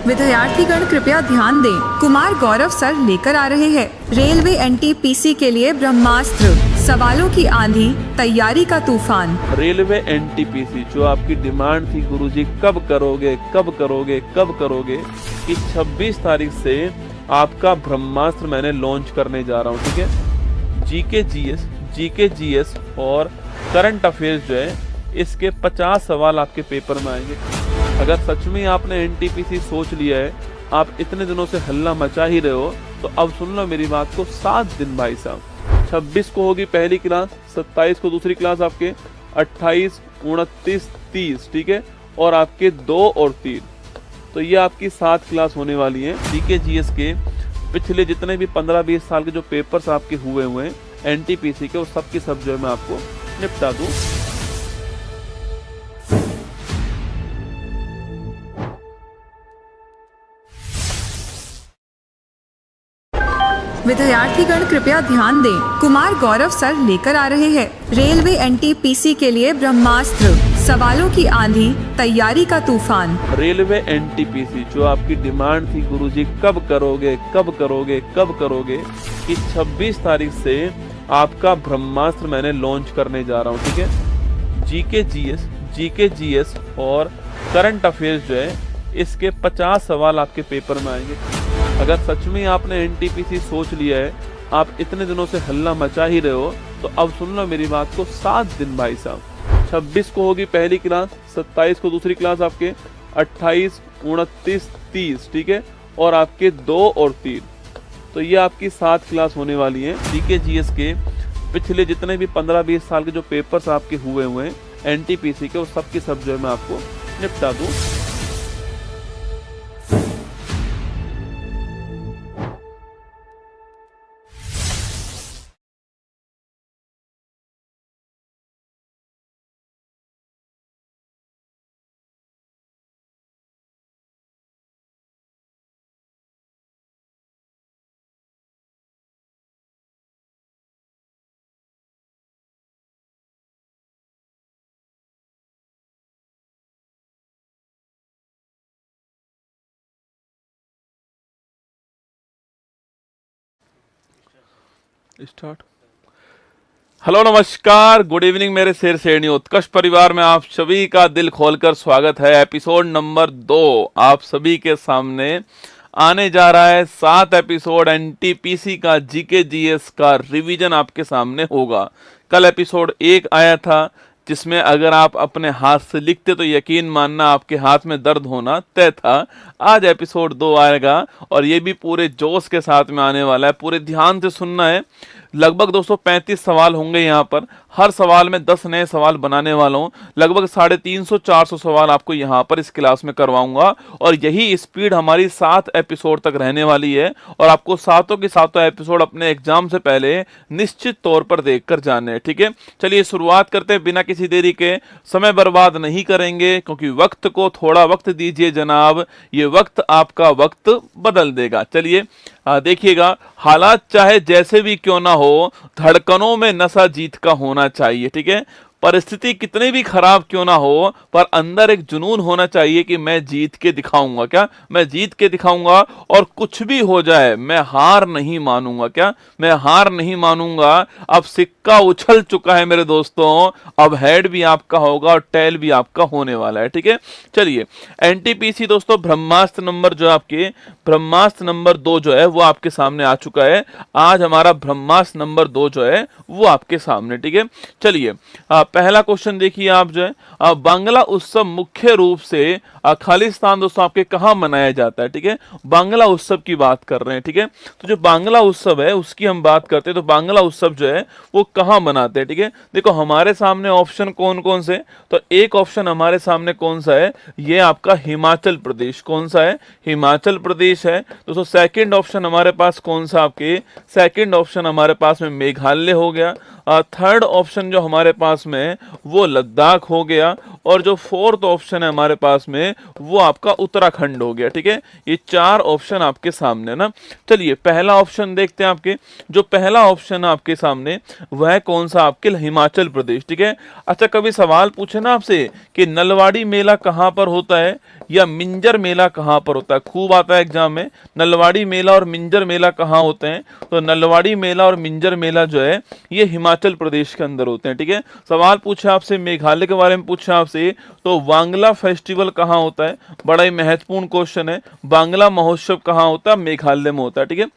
विद्यार्थीगण कृपया ध्यान दें। कुमार गौरव सर लेकर आ रहे हैं रेलवे एनटीपीसी के लिए ब्रह्मास्त्र, सवालों की आंधी, तैयारी का तूफान। रेलवे एनटीपीसी जो आपकी डिमांड थी गुरुजी कब करोगे कब करोगे कब करोगे, कि 26 तारीख से आपका ब्रह्मास्त्र मैंने लॉन्च करने जा रहा हूँ। ठीक है, जीके जीएस और करंट अफेयर्स जो है इसके 50 सवाल आपके पेपर में आएंगे। अगर सच में आपने एनटीपीसी सोच लिया है, आप इतने दिनों से हल्ला मचा ही रहे हो, तो अब सुन लो मेरी बात को। 7 दिन भाई साहब, 26 को होगी पहली क्लास, 27 को दूसरी क्लास आपके, 28, 29, 30, ठीक है, और आपके 2 और 3, तो ये आपकी 7 क्लास होने वाली है। जीके जीएस के पिछले जितने भी 15-20 साल के जो पेपर्स आपके हुए हैं एनटीपीसी के, वो सब की सब जो है मैं आपको निपटा दूं। विद्यार्थीगण कृपया ध्यान दें। कुमार गौरव सर लेकर आ रहे हैं रेलवे एनटीपीसी के लिए ब्रह्मास्त्र, सवालों की आंधी, तैयारी का तूफान। रेलवे एनटीपीसी जो आपकी डिमांड थी गुरुजी कब करोगे कब करोगे कब करोगे, कि 26 तारीख से आपका ब्रह्मास्त्र मैंने लॉन्च करने जा रहा हूँ। ठीक है, जीके जीएस और करंट अफेयर्स जो है इसके 50 सवाल आपके पेपर में आएंगे। अगर सच में आपने एनटीपीसी सोच लिया है, आप इतने दिनों से हल्ला मचा ही रहे हो, तो अब सुन लो मेरी बात को। 7 दिन भाई साहब, 26 को होगी पहली क्लास, 27 को दूसरी क्लास आपके, 28, 29, 30, ठीक है, और आपके 2 और 3, तो ये आपकी 7 क्लास होने वाली है। जीके जीएस के पिछले जितने भी 15-20 साल के जो पेपर्स आपके हुए हैं एनटीपीसी के, वो सब की सब जो है मैं आपको निपटा दूं। स्टार्ट। हेलो नमस्कार, गुड इवनिंग मेरे शेर शेरनी उत्कर्ष परिवार में आप सभी का दिल खोलकर स्वागत है। एपिसोड नंबर 2 आप सभी के सामने आने जा रहा है। 7 एपिसोड एनटीपीसी का, जीके जीएस का रिवीजन आपके सामने होगा। कल एपिसोड 1 आया था, जिसमें अगर आप अपने हाथ से लिखते तो यकीन मानना आपके हाथ में दर्द होना तय था। आज एपिसोड 2 आएगा और ये भी पूरे जोश के साथ में आने वाला है। पूरे ध्यान से सुनना है। लगभग 235 सवाल होंगे यहाँ पर। हर सवाल में 10 नए सवाल बनाने वाला हूँ। लगभग 350-400 सवाल आपको यहाँ पर इस क्लास में करवाऊंगा, और यही स्पीड हमारी 7 एपिसोड तक रहने वाली है। और आपको सातों के सातों एपिसोड अपने एग्जाम से पहले निश्चित तौर पर देखकर जाने हैं। ठीक है, चलिए शुरुआत करते हैं। बिना किसी देरी के, समय बर्बाद नहीं करेंगे, क्योंकि वक्त को थोड़ा वक्त दीजिए जनाब, ये वक्त आपका वक्त बदल देगा। चलिए देखिएगा, हालात चाहे जैसे भी क्यों ना हो, धड़कनों में नशा जीत का होना चाहिए। ठीक है, परिस्थिति कितनी भी खराब क्यों ना हो, पर अंदर एक जुनून होना चाहिए कि मैं जीत के दिखाऊंगा। क्या मैं जीत के दिखाऊंगा, और कुछ भी हो जाए मैं हार नहीं मानूंगा। क्या मैं हार नहीं मानूंगा। अब सिक्का उछल चुका है मेरे दोस्तों, अब हेड भी आपका होगा और टेल भी आपका होने वाला है। ठीक है, चलिए एनटीपीसी दोस्तों, ब्रह्मास्त्र नंबर जो आपके, ब्रह्मास्त्र नंबर 2 जो है वो आपके सामने आ चुका है। आज हमारा ब्रह्मास्त्र नंबर 2 जो है वो आपके सामने। ठीक है, चलिए पहला क्वेश्चन देखिए आप जो है, बांग्ला उत्सव मुख्य रूप से खालिस्तान दोस्तों आपके कहाँ मनाया जाता है। ठीक है, बांग्ला उत्सव की बात कर रहे हैं। ठीक है, तो जो बांग्ला उत्सव है उसकी हम बात करते हैं, तो बांग्ला उत्सव जो है वो कहाँ मनाते हैं। ठीक है, देखो हमारे सामने ऑप्शन कौन कौन से, तो एक ऑप्शन हमारे सामने कौन सा है, ये आपका हिमाचल प्रदेश। कौन सा है, हिमाचल प्रदेश है दोस्तों। सेकंड ऑप्शन हमारे पास कौन सा, आपके सेकंड ऑप्शन हमारे पास में मेघालय हो गया। थर्ड ऑप्शन जो हमारे पास में वो लद्दाख हो गया, और जो फोर्थ ऑप्शन है हमारे पास में वो आपका उत्तराखंड हो गया। ठीक है, ये 4 ऑप्शन आपके सामने ना। चलिए पहला ऑप्शन देखते हैं आपके, जो पहला ऑप्शन है आपके सामने वह कौन सा, आपके हिमाचल प्रदेश। ठीक है, अच्छा कभी सवाल पूछे ना आपसे कि नलवाड़ी मेला कहाँ पर होता है या मिंजर मेला कहाँ पर होता है, खूब आता है एग्जाम में, नलवाड़ी मेला और मिंजर मेला कहाँ होते हैं, तो नलवाड़ी मेला और मिंजर मेला जो है ये हिमाचल प्रदेश के अंदर होते हैं। ठीक है, सवाल पूछा आपसे मेघालय के बारे में, पूछा आपसे तो वांगला फेस्टिवल कहाँ होता है, बड़ा ही महत्वपूर्ण क्वेश्चन है। बांग्ला महोत्सव कहाँ होता है, मेघालय में होता है। ठीक है,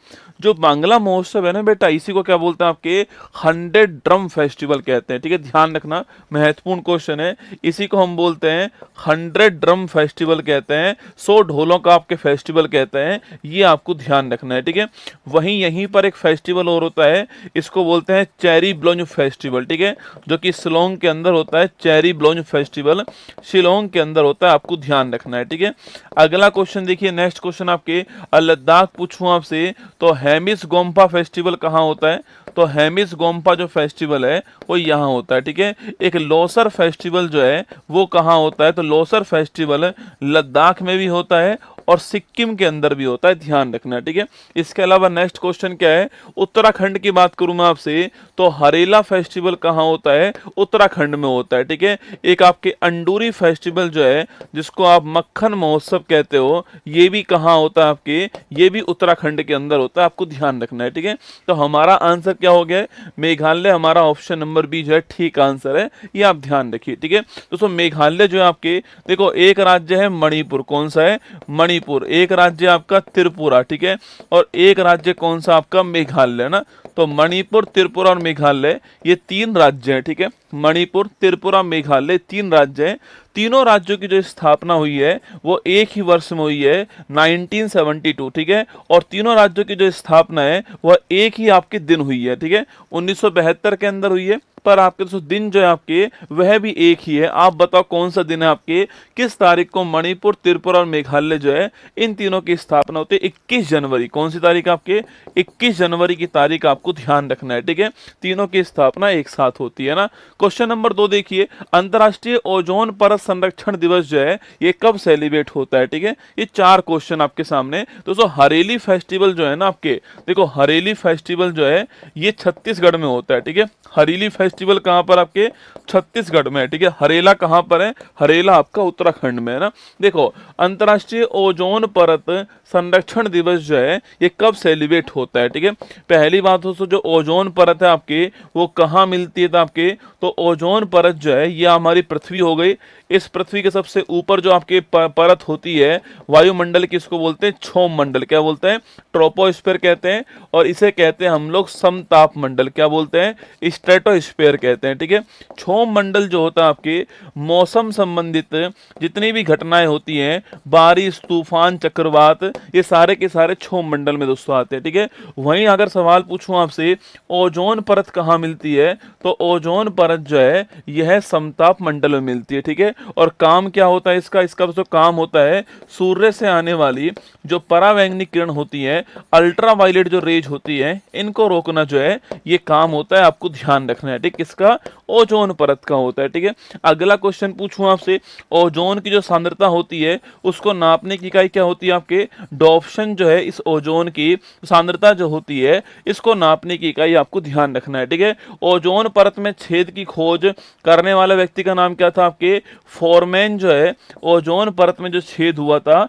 जो बांग्ला महोत्सव है ना बेटा, इसी को क्या बोलते हैं आपके 100 ड्रम फेस्टिवल कहते हैं। ठीक है, ध्यान रखना, महत्वपूर्ण क्वेश्चन है, इसी को हम बोलते हैं 100 ड्रम फेस्टिवल कहते हैं, 100 ढोलों का आपके फेस्टिवल कहते हैं, ये आपको ध्यान रखना है। ठीक है, वहीं यहीं पर एक फेस्टिवल और होता है, इसको बोलते हैं चेरी ब्लोंज फेस्टिवल। ठीक है, जो कि शिलोंग के अंदर होता है, चेरी ब्लोंज फेस्टिवल शिलोंग के अंदर होता है, आपको ध्यान रखना है। ठीक है, अगला क्वेश्चन देखिए, नेक्स्ट क्वेश्चन आपके लद्दाख पूछूं आपसे तो हेमिस गोम्पा फेस्टिवल कहाँ होता है, तो हेमिस गोम्पा जो फेस्टिवल है वो यहाँ होता है। ठीक है, एक लोसर फेस्टिवल जो है वो कहाँ होता है, तो लोसर फेस्टिवल लद्दाख में भी होता है और सिक्किम के अंदर भी होता है, ध्यान रखना। ठीक है, इसके अलावा नेक्स्ट क्वेश्चन क्या है, उत्तराखंड की बात करूं मैं आपसे तो हरेला फेस्टिवल कहाँ होता है, उत्तराखंड में होता है। ठीक है, एक आपके अंडूरी फेस्टिवल जो है जिसको आप मक्खन महोत्सव कहते हो, ये भी कहाँ होता है आपके, ये भी उत्तराखंड के अंदर होता है, आपको ध्यान रखना है। ठीक है, तो हमारा आंसर क्या हो गया है, मेघालय हमारा ऑप्शन नंबर बी जो है ठीक आंसर है, ये आप ध्यान रखिए। ठीक है, दोस्तों मेघालय जो है आपके, देखो एक राज्य है मणिपुर, कौन सा है, मणिपुर, एक राज्य आपका त्रिपुरा। ठीक है, और एक राज्य कौन सा आपका, मेघालय ना, तो मणिपुर, त्रिपुरा और मेघालय ये 3 राज्य हैं। ठीक है, मणिपुर, त्रिपुरा, मेघालय 3 राज्य हैं। तीनों राज्यों की जो स्थापना हुई है वो एक ही वर्ष में हुई है, 1972। ठीक है, और तीनों राज्यों की जो स्थापना है वह एक ही आपके दिन हुई है। ठीक है, 1972 के अंदर हुई है, पर आपके जो दिन जो है आपके वह भी एक ही है। आप बताओ कौन सा दिन है आपके, किस तारीख को मणिपुर, त्रिपुरा और मेघालय जो है इन तीनों की स्थापना होती है, 21 जनवरी। कौन सी तारीख आपके, 21 जनवरी की तारीख आपको ध्यान रखना है। ठीक है, तीनों की स्थापना एक साथ होती है ना। क्वेश्चन नंबर 2 देखिए, अंतरराष्ट्रीय ओजोन परत संरक्षण दिवस जो है ये कब सेलिब्रेट होता है। ठीक है, ये 4 क्वेश्चन आपके सामने। दोस्तों हरेली फेस्टिवल जो है ना आपके, देखो हरेली फेस्टिवल जो है ये छत्तीसगढ़ में होता है। ठीक है, हरेली फेस्टिवल कहां पर आपके, छत्तीसगढ़ में है। ठीक है, हरेला कहां पर है, हरेला आपका उत्तराखंड में है ना। देखो अंतरराष्ट्रीय ओजोन परत संरक्षण दिवस जो है ये कब सेलिब्रेट होता है। ठीक है, पहली बात दोस्तों जो ओजोन परत है आपके वो कहाँ मिलती है, तो आपके तो ओजोन परत जो है ये हमारी पृथ्वी हो गई, इस पृथ्वी के सबसे ऊपर जो आपके परत होती है वायुमंडल की, इसको बोलते हैं क्षोभ मंडल, क्या बोलते हैं, ट्रोपोस्फीयर कहते हैं, और इसे कहते हैं हम लोग समताप मंडल, क्या बोलते हैं, स्ट्रेटोस्फीयर कहते हैं। ठीक है, क्षोभ मंडल जो होता है आपके मौसम संबंधित जितनी भी घटनाएं होती हैं, बारिश, तूफान, चक्रवात, ये सारे के सारे क्षोभ मंडल में दोस्तों आते हैं। ठीक है, वहीं अगर सवाल पूछूं आपसे ओजोन परत कहाँ मिलती है, तो ओजोन परत जो है यह समताप मंडल में मिलती है। ठीक है, और काम क्या होता है इसका, इसका जो काम होता है सूर्य से आने वाली जो परावैंगनिक किरण होती है, अल्ट्रावायलेट जो रेज होती है, इनको रोकना जो है ये काम होता है, आपको ध्यान रखना है। ठीक, किसका, ओजोन परत का होता है। ठीक है, अगला क्वेश्चन पूछूं आपसे, ओजोन की जो सांद्रता होती है उसको नापने की इकाई क्या होती है आपके, डॉप्शन जो है इस ओजोन की सांद्रता जो होती है इसको नापने की इकाई आपको ध्यान रखना है। ठीक है, ओजोन परत में छेद की खोज करने वाला व्यक्ति का नाम क्या था आपके, फोरमैन जो है ओजोन परत में जो छेद हुआ था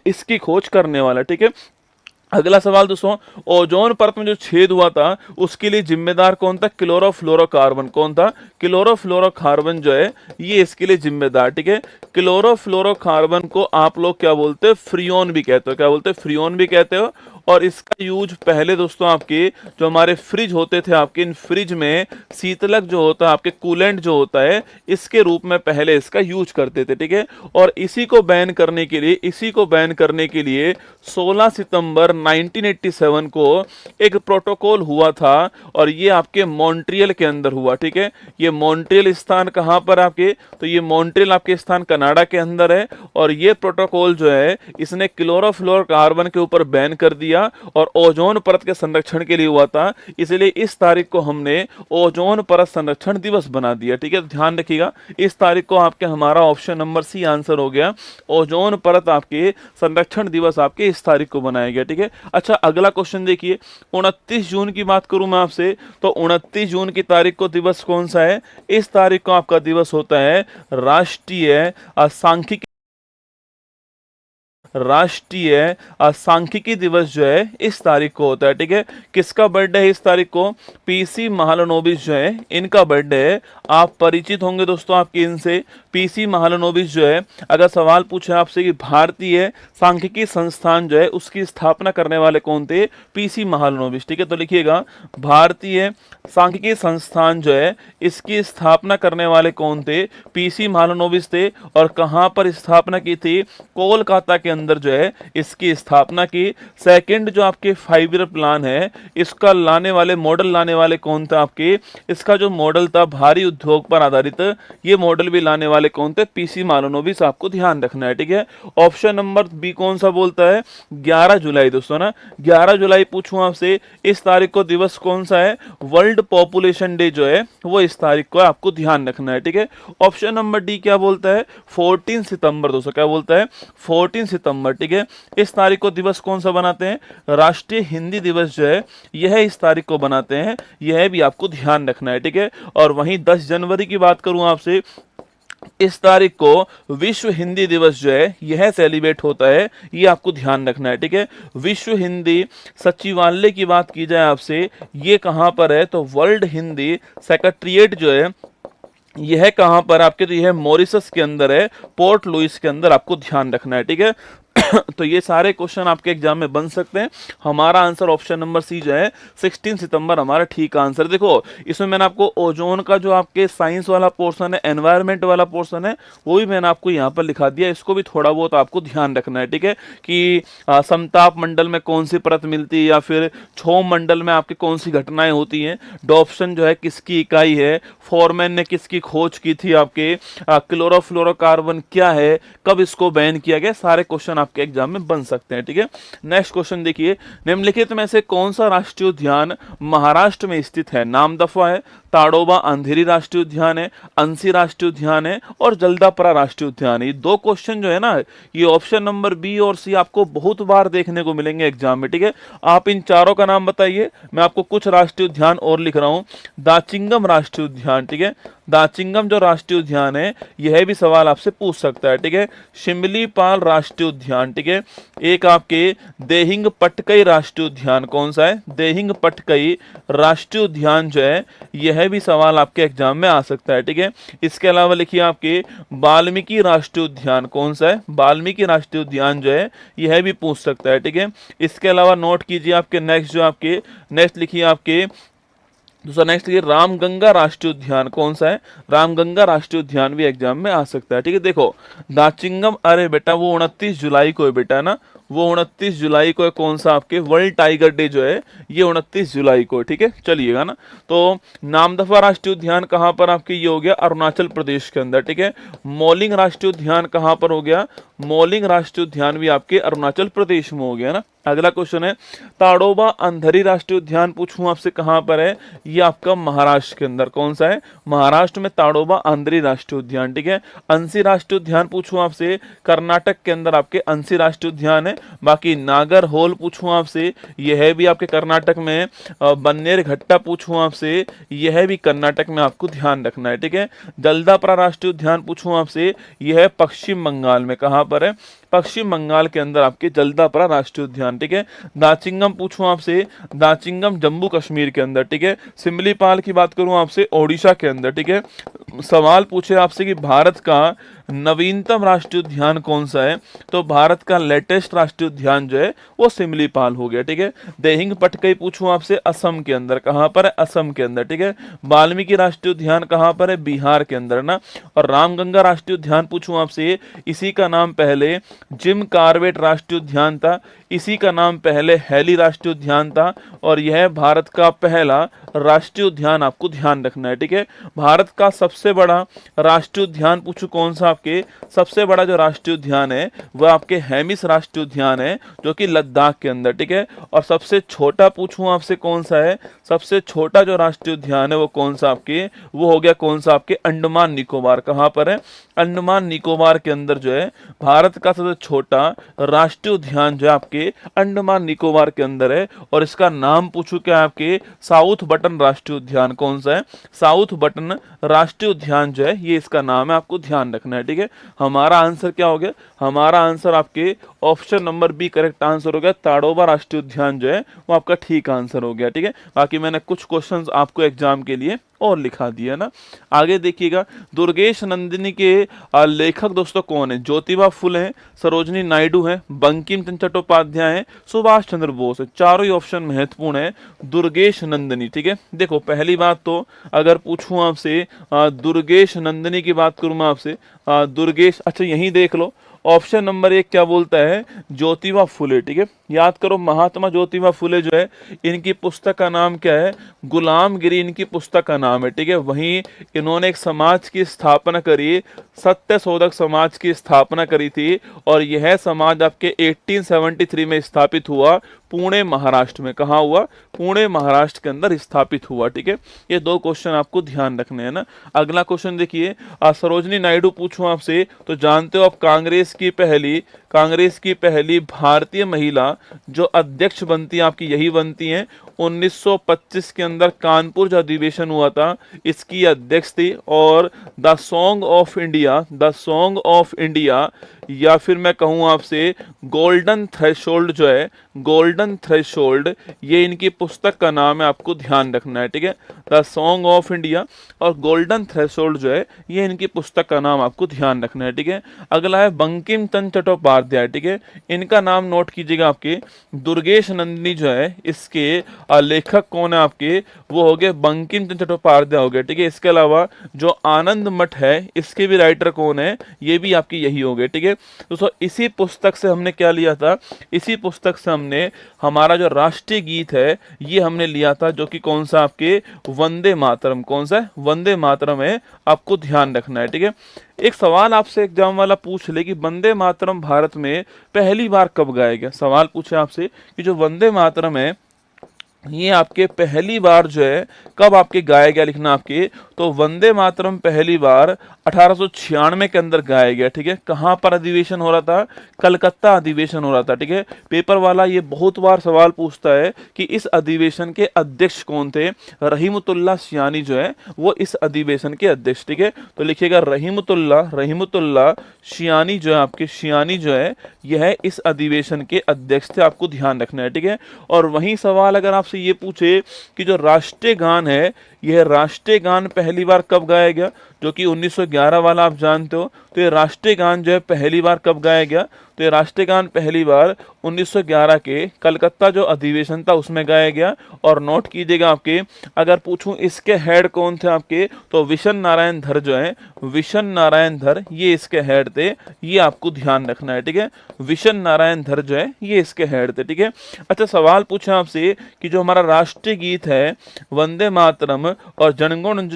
इसकी खोज करने वाला। ठीक है, अगला सवाल दोस्तों, ओजोन परत में जो छेद हुआ था उसके लिए जिम्मेदार कौन था, क्लोरोफ्लोरोकार्बन, कौन था, क्लोरोफ्लोरोकार्बन जो है ये इसके लिए जिम्मेदार। ठीक है, क्लोरोफ्लोरोकार्बन को आप लोग क्या बोलते हैं, फ्रियोन भी कहते हो, क्या बोलते हैं, फ्रियोन भी कहते हो। और इसका यूज पहले दोस्तों आपके जो हमारे फ्रिज होते थे आपके, इन फ्रिज में शीतलक जो होता है आपके, कूलेंट जो होता है, इसके रूप में पहले इसका यूज करते थे। ठीक है, और इसी को बैन करने के लिए 16 सितंबर 1987 को एक प्रोटोकॉल हुआ था और ये आपके मॉन्ट्रियल के अंदर हुआ, ठीक है। ये मॉन्ट्रियल स्थान कहाँ पर आपके, तो ये मॉन्ट्रियल आपके स्थान कनाडा के अंदर है और ये प्रोटोकॉल जो है इसने क्लोरोफ्लोरोकार्बन के ऊपर बैन कर दिया और ओजोन परत के संरक्षण के लिए हुआ था, इसलिए इस तारीख को हमने ओजोन परत संरक्षण दिवस बना दिया, ठीक है। तो ध्यान रखिएगा इस तारीख को आपके हमारा ऑप्शन नंबर सी आंसर हो गया, ओजोन परत आपके संरक्षण दिवस आपके इस तारीख को बनाया गया, ठीक है। अच्छा अगला क्वेश्चन देखिए, 29 जून की बात करूं मैं आपसे, तो 29 जून की तारीख को दिवस कौन सा है, इस तारीख को आपका दिवस होता है राष्ट्रीय सांख्यिकी दिवस जो है इस तारीख को होता है, ठीक है। किसका बर्थडे है इस तारीख को, पीसी महालनोबिस जो है इनका बर्थडे है। आप परिचित होंगे दोस्तों आपके इनसे, पीसी महालनोबिस जो है, अगर सवाल पूछे आपसे कि भारतीय सांख्यिकी संस्थान जो है उसकी स्थापना करने वाले कौन थे, पीसी महालनोबिस, ठीक है। तो लिखिएगा भारतीय सांख्यिकी संस्थान जो है इसकी स्थापना करने वाले कौन थे, पीसी महालनोबिस थे। और कहां पर स्थापना की थी, कोलकाता के अंदर जो है इसकी स्थापना की। सेकंड जो आपके 5 ईयर प्लान है इसका लाने वाले मॉडल लाने वाले कौन था आपके, इसका जो मॉडल था भारी उद्योग पर आधारित, ये मॉडल भी लाने वाले कौन थे, पीसी महालनोबिस, आपको ध्यान रखना है, ठीक है। ऑप्शन नंबर बी कौन सा बोलता है, 11 जुलाई दोस्तों ना, 11 जुलाई पूछूं आपसे, इस तारीख को दिवस कौन सा है, वर्ल्ड पॉपुलेशन डे जो है वो इस तारीख को आपको ध्यान रखना है, ठीक है। ऑप्शन नंबर डी क्या बोलता है, 14 सितंबर दोस्तों, क्या बोलता है 14 सितंबर, ठीक है। इस तारीख को दिवस कौन सा बनाते हैं, राष्ट्रीय हिंदी दिवस जो है यह इस तारीख को बनाते हैं, यह भी आपको ध्यान रखना है, ठीक है। और वहीं 10 जनवरी की बात करूं आपसे, इस तारीख को विश्व हिंदी दिवस जो है यह सेलिब्रेट होता है, ये आपको ध्यान रखना है, ठीक है। विश्व हिंदी सचिवालय की बात की जाए आपसे, ये कहां पर है, तो वर्ल्ड हिंदी सेक्रेटरिएट जो है यह कहां पर आपके, तो यह मॉरिशस के अंदर है, पोर्ट लुइस के अंदर, आपको ध्यान रखना है, ठीक है। तो ये सारे क्वेश्चन आपके एग्जाम में बन सकते हैं। हमारा आंसर ऑप्शन नंबर सी जो है 16 सितंबर हमारा ठीक आंसर। देखो इसमें मैंने आपको ओजोन का जो आपके साइंस वाला पोर्शन है, एनवायरनमेंट वाला पोर्शन है, वो भी मैंने आपको यहाँ पर लिखा दिया, इसको भी थोड़ा बहुत आपको ध्यान रखना है, ठीक है। कि समताप मंडल में कौन सी परत मिलती है या फिर क्षोभ मंडल में आपकी कौन सी घटनाएं होती हैं, डॉप्सन जो है किसकी इकाई है, फॉरमैन ने किसकी खोज की थी, आपके क्लोरोफ्लोरोकार्बन क्या है, कब इसको बैन किया गया, सारे क्वेश्चन आपके एग्जाम में बन सकते हैं, ठीक है। नेक्स्ट क्वेश्चन देखिए, निम्नलिखित में से कौन सा राष्ट्रीय उद्यान महाराष्ट्र में स्थित है, नामदफा है, ताड़ोबा अंधेरी राष्ट्रीय उद्यान है, अंसी राष्ट्रीय उद्यान है और जल्दापरा राष्ट्रीय उद्यान है। ये दो क्वेश्चन जो है ना, ये ऑप्शन नंबर बी और सी आपको बहुत बार देखने को मिलेंगे एग्जाम में, ठीक है। आप इन चारों का नाम बताइए, मैं आपको कुछ राष्ट्रीय उद्यान और लिख रहा हूं, दाचिंगम राष्ट्रीय उद्यान, ठीक है, दाचिंगम जो राष्ट्रीय उद्यान है यह भी सवाल आपसे पूछ सकता है, ठीक है। शिमलीपाल राष्ट्रीय उद्यान, ठीक है। एक आपके देहिंग पटकई राष्ट्रीय उद्यान कौन सा है, देहिंग पटकई राष्ट्रीय उद्यान जो है यह भी सवाल आपके एग्जाम में आ सकता है, ठीक है। इसके अलावा लिखिए आपके वाल्मीकि राष्ट्रीय उद्यान कौन सा है, वाल्मीकि राष्ट्रीय उद्यान जो है यह भी पूछ सकता है, ठीक है। इसके अलावा नोट कीजिए आपके नेक्स्ट लिखिए आपके दूसरा, नेक्स्ट ये रामगंगा राष्ट्रीय उद्यान कौन सा है, रामगंगा राष्ट्रीय उद्यान भी एग्जाम में आ सकता है, ठीक है। देखो दाचिंगम, अरे बेटा वो 29 जुलाई को है बेटा ना, वो 29 जुलाई को है, कौन सा आपके वर्ल्ड टाइगर डे जो है ये 29 जुलाई को, ठीक है। चलिएगा ना, तो नामदफा राष्ट्रीय उद्यान कहाँ पर आपके, ये हो गया अरुणाचल प्रदेश के अंदर, ठीक है। मौलिंग राष्ट्रीय उद्यान कहाँ पर हो गया, मौलिंग राष्ट्रीय उद्यान भी आपके अरुणाचल प्रदेश में हो गया ना। अगला क्वेश्चन है, ताड़ोबा अंधेरी राष्ट्रीय उद्यान पूछूं आपसे कहां पर है, ये आपका महाराष्ट्र के अंदर, कौन सा है, महाराष्ट्र में ताड़ोबा अंधेरी राष्ट्रीय उद्यान, ठीक है। अंसी राष्ट्रीय उद्यान पूछूं आपसे, कर्नाटक के अंदर आपके अंसी राष्ट्रीय उद्यान है। बाकी नागर होल पूछूं आपसे, यह भी आपके कर्नाटक में, बन्नेर घट्टा पूछूं आपसे, यह भी कर्नाटक में, आपको ध्यान रखना है, ठीक है। जल्दापरा राष्ट्रीय उद्यान पूछूं आपसे, यह पश्चिम बंगाल में, कहां पर है, पश्चिम बंगाल के अंदर आपके जल्दापरा राष्ट्रीय उद्यान, ठीक है। दाचिंगम पूछूं आपसे, दाचिंगम जम्मू कश्मीर के अंदर, ठीक है। सिमलीपाल की बात करूं आपसे, ओडिशा के अंदर, ठीक है। सवाल पूछे आपसे कि भारत का नवीनतम राष्ट्रीय उद्यान कौन सा है? तो भारत का लेटेस्ट राष्ट्रीय उद्यान जो है वो सिमलीपाल हो गया, ठीक है। देहिंग पटकई पूछूं आपसे, असम के अंदर, कहां पर है? असम के अंदर, ठीक है। वाल्मीकि राष्ट्रीय उद्यान कहां पर है? बिहार के अंदर ना। और रामगंगा राष्ट्रीय उद्यान पूछूं आपसे, इसी का नाम पहले जिम कार्बेट राष्ट्रीय उद्यान था, इसी का नाम पहले हैली राष्ट्रीय उद्यान था, और यह भारत का पहला राष्ट्रीय उद्यान, आपको ध्यान रखना है, ठीक है। भारत का सबसे बड़ा राष्ट्रीय उद्यान पूछूं कौन सा? आपके सबसे बड़ा जो राष्ट्रीय उद्यान है वह आपके हेमिस राष्ट्रीय उद्यान है, जो कि लद्दाख के अंदर, ठीक है। और सबसे छोटा पूछूं आपसे कौन सा है? सबसे छोटा जो राष्ट्रीय उद्यान है वो कौन सा आपके? वो हो गया कौन सा? आपके अंडमान निकोबार। कहां पर है? अंडमान निकोबार के अंदर जो है भारत का सबसे छोटा राष्ट्रीय उद्यान जो है आपके अंडमान निकोबार के अंदर है, और इसका नाम पूछूं क्या आपके? साउथ बटन राष्ट्रीय उद्यान। कौन सा है? साउथ बटन राष्ट्रीय उद्यान जो है ये इसका नाम है, आपको ध्यान रखना है, ठीक है। हमारा आंसर क्या हो गया? हमारा आंसर आपके option number B correct answer हो गया। ताड़ोबा राष्ट्रीय उद्यान जो है वो आपका ठीक आंसर हो गया, ठीक है। बाकी मैंने कुछ क्वेश्चंस आपको एग्जाम के लिए और लिखा दिया ना। आगे देखिएगा, दुर्गेश नंदिनी के लेखक दोस्तों कौन है? ज्योतिबा फुले हैं, सरोजनी नायडू हैं, बंकिम चंद्र चट्टोपाध्याय हैं, सुभाष चंद्र बोस है। चारों ही ऑप्शन महत्वपूर्ण है। दुर्गेश नंदिनी, ठीक है। देखो पहली बात तो अगर पूछूं आपसे दुर्गेश नंदिनी की बात करूं मैं आपसे, दुर्गेश, अच्छा यही देख लो, ऑप्शन नंबर 1 क्या बोलता है? ज्योतिबा फुले, ठीक है। याद करो महात्मा ज्योतिबा फुले जो है इनकी पुस्तक का नाम क्या है? गुलामगिरी इनकी पुस्तक का नाम है, ठीक है। वहीं इन्होंने एक समाज की स्थापना करी, सत्य शोधक समाज की स्थापना करी थी, और यह समाज आपके 1873 में स्थापित हुआ, पुणे महाराष्ट्र में। कहाँ हुआ? पुणे महाराष्ट्र के अंदर स्थापित हुआ, ठीक है। ये दो क्वेश्चन आपको ध्यान रखने हैं ना। अगला क्वेश्चन देखिए, सरोजनी नायडू पूछूं आपसे तो जानते हो आप कांग्रेस की पहली भारतीय महिला जो अध्यक्ष बनती है आपकी यही बनती हैं। 1925 के अंदर कानपुर जो अधिवेशन हुआ था इसकी अध्यक्ष थी, और द सॉन्ग ऑफ इंडिया या फिर मैं कहूँ आपसे गोल्डन थ्रेशोल्ड जो है, गोल्डन थ्रेशोल्ड, ये इनकी पुस्तक का नाम है, आपको ध्यान रखना है, ठीक है। द सॉन्ग ऑफ इंडिया और गोल्डन थ्रेशोल्ड जो है ये इनकी पुस्तक का नाम आपको ध्यान रखना है, ठीक है। अगला है बंकिम चंद्र चट्टोपाध्याय, ठीक है। इनका नाम नोट कीजिएगा आपके। दुर्गेश नंदिनी जो है इसके लेखक कौन है आपके? वो हो गए बंकिम चंद्र चट्टोपाध्याय हो गए, ठीक है। इसके अलावा जो आनंद मठ है इसके भी राइटर कौन है? ये भी आपकी यही हो गए, ठीक है। दोस्तों इसी पुस्तक से हमने क्या लिया था? इसी पुस्तक से हमने हमारा जो राष्ट्रीय गीत है ये हमने लिया था, जो कि कौन सा? आपके वंदे मातरम। कौन सा है? वंदे मातरम है, आपको ध्यान रखना है, ठीक है। एक सवाल आपसे एग्जाम वाला पूछ ले कि वंदे मातरम भारत में पहली बार कब गाया गया? सवाल पूछे आपसे कि जो वंदे मातरम है ये आपके पहली बार जो है कब आपके गाया गया, लिखना आपके। तो वंदे मातरम पहली बार 1896 के अंदर गाया गया, ठीक है। कहाँ पर अधिवेशन हो रहा था? कलकत्ता अधिवेशन हो रहा था, ठीक है। पेपर वाला ये बहुत बार सवाल पूछता है कि इस अधिवेशन के अध्यक्ष कौन थे? रहीमतुल्लाह शियानी जो है वो इस अधिवेशन के अध्यक्ष, ठीक है। तो लिखिएगा रहीमतुल्लाह शियानी जो है आपके, शियानी जो है यह इस अधिवेशन के अध्यक्ष थे, आपको ध्यान रखना है, ठीक है। और वही सवाल अगर आपसे ये पूछे कि जो राष्ट्रीय गान है यह राष्ट्रीय गान पहली बार कब गाया गया, जो कि 1911 वाला आप जानते हो, तो ये राष्ट्रीय गान जो है पहली बार कब गाया गया? तो ये राष्ट्रीय गान पहली बार 1911 के कलकत्ता जो अधिवेशन था उसमें गाया गया। और नोट कीजिएगा आपके, अगर पूछूं इसके हेड कौन थे आपके, तो विशन नारायण धर जो है, विशन नारायण धर ये इसके हेड थे, ये आपको ध्यान रखना है, ठीक है। विशन नारायण धर जो है ये इसके हेड थे, ठीक है। अच्छा सवाल पूछे आपसे कि जो हमारा राष्ट्रीय गीत है वंदे मातरम और जनगण